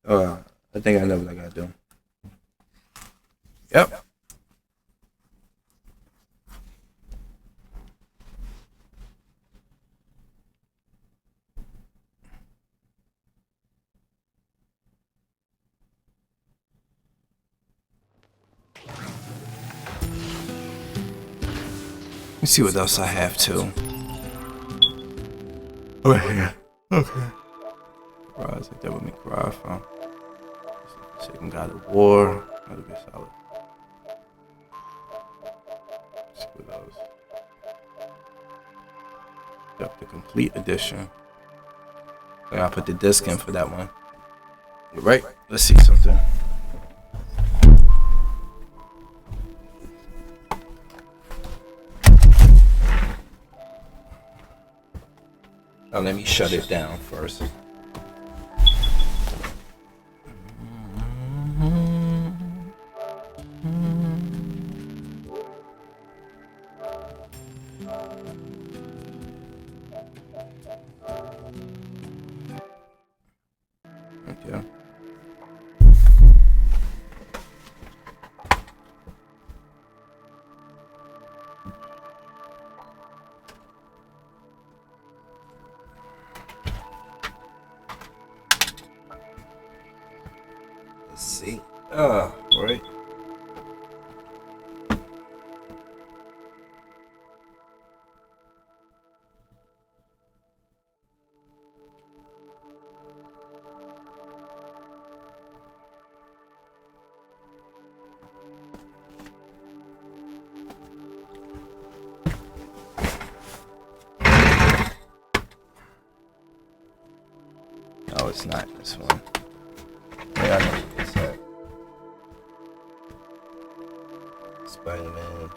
I think I know what I gotta do. Yep. Let's see what else I have too. Oh yeah. Okay. Rise like that would make cry from. Second God of War. That'll be solid. Let's see what else. Yep, the complete edition. I gotta put the disc in for that one. You're right. Let's see something. Now let me shut it down first. Okay. Let's see. Right. No, it's not this one. Yeah, I know what it's at. Spider-Man.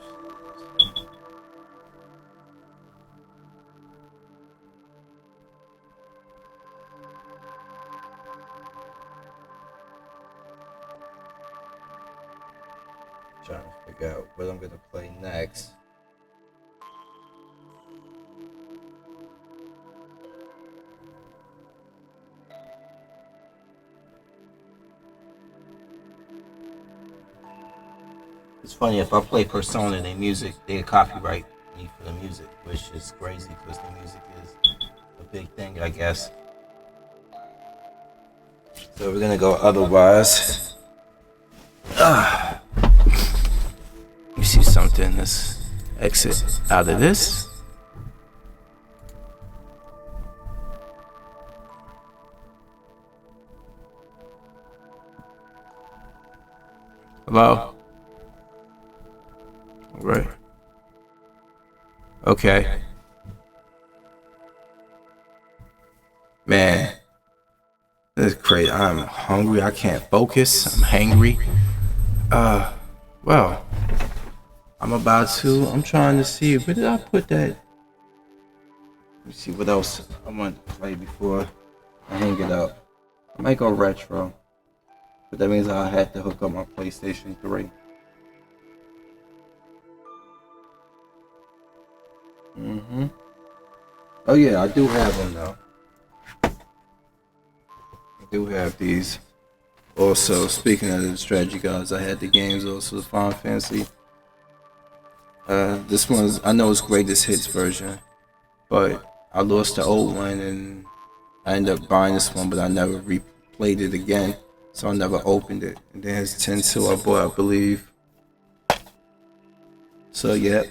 Trying to figure out what I'm gonna play next. It's funny, if I play Persona, their music, they copyright me for the music, which is crazy because the music is a big thing, I guess. So we're gonna go otherwise. Let me see something. Let's exit out of this. Hello? Right. Okay. Man, this is crazy. I'm hungry. I can't focus. I'm hangry. Well, I'm trying to see. Where did I put that? Let me see what else I want to play before I hang it up. I might go retro. But that means I had to hook up my PlayStation 3. Oh yeah, I do have them though. I do have these. Also, speaking of the strategy guides, I had the games also, the Final Fantasy. This one's, I know it's greatest hits version, but I lost the old one and I ended up buying this one, but I never replayed it again, so I never opened it. And then there's 10-2 I bought, I believe. So yeah.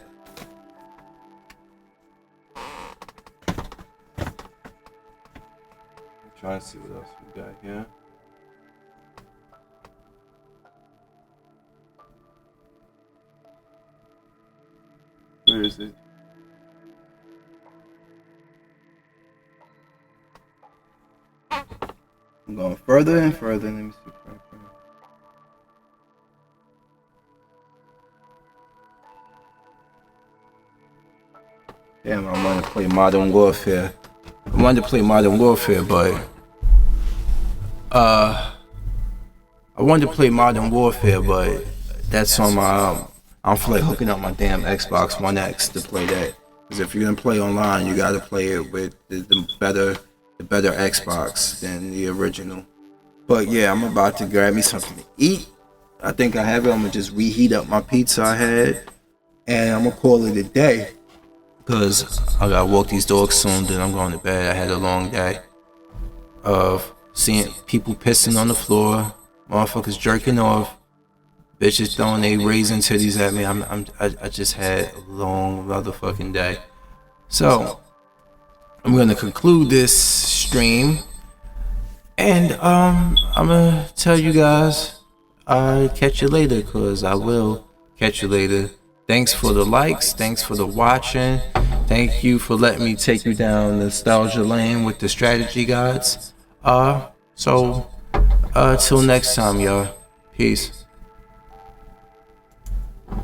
Trying to see what else we got here. Where is it? I'm going further and further. Let me see. Damn, I want to play Modern Warfare. I wanted to play Modern Warfare, but that's on my I don't feel like hooking up my damn Xbox One X to play that. Because if you're gonna play online, you gotta play it with the better Xbox than the original. But yeah, I'm about to grab me something to eat. I think I have it. I'm gonna just reheat up my pizza I had, and I'm gonna call it a day. Because I gotta walk these dogs soon, then I'm going to bed. I had a long day of seeing people pissing on the floor, motherfuckers jerking off, Bitches throwing they raisin titties at me. I just had a long motherfucking day. So I'm gonna conclude this stream, and I'm gonna tell you guys I'll catch you later, cause I will catch you later. Thanks for the likes, thanks for the watching. Thank you for letting me take you down nostalgia lane with the strategy guides. So till next time, y'all. Peace.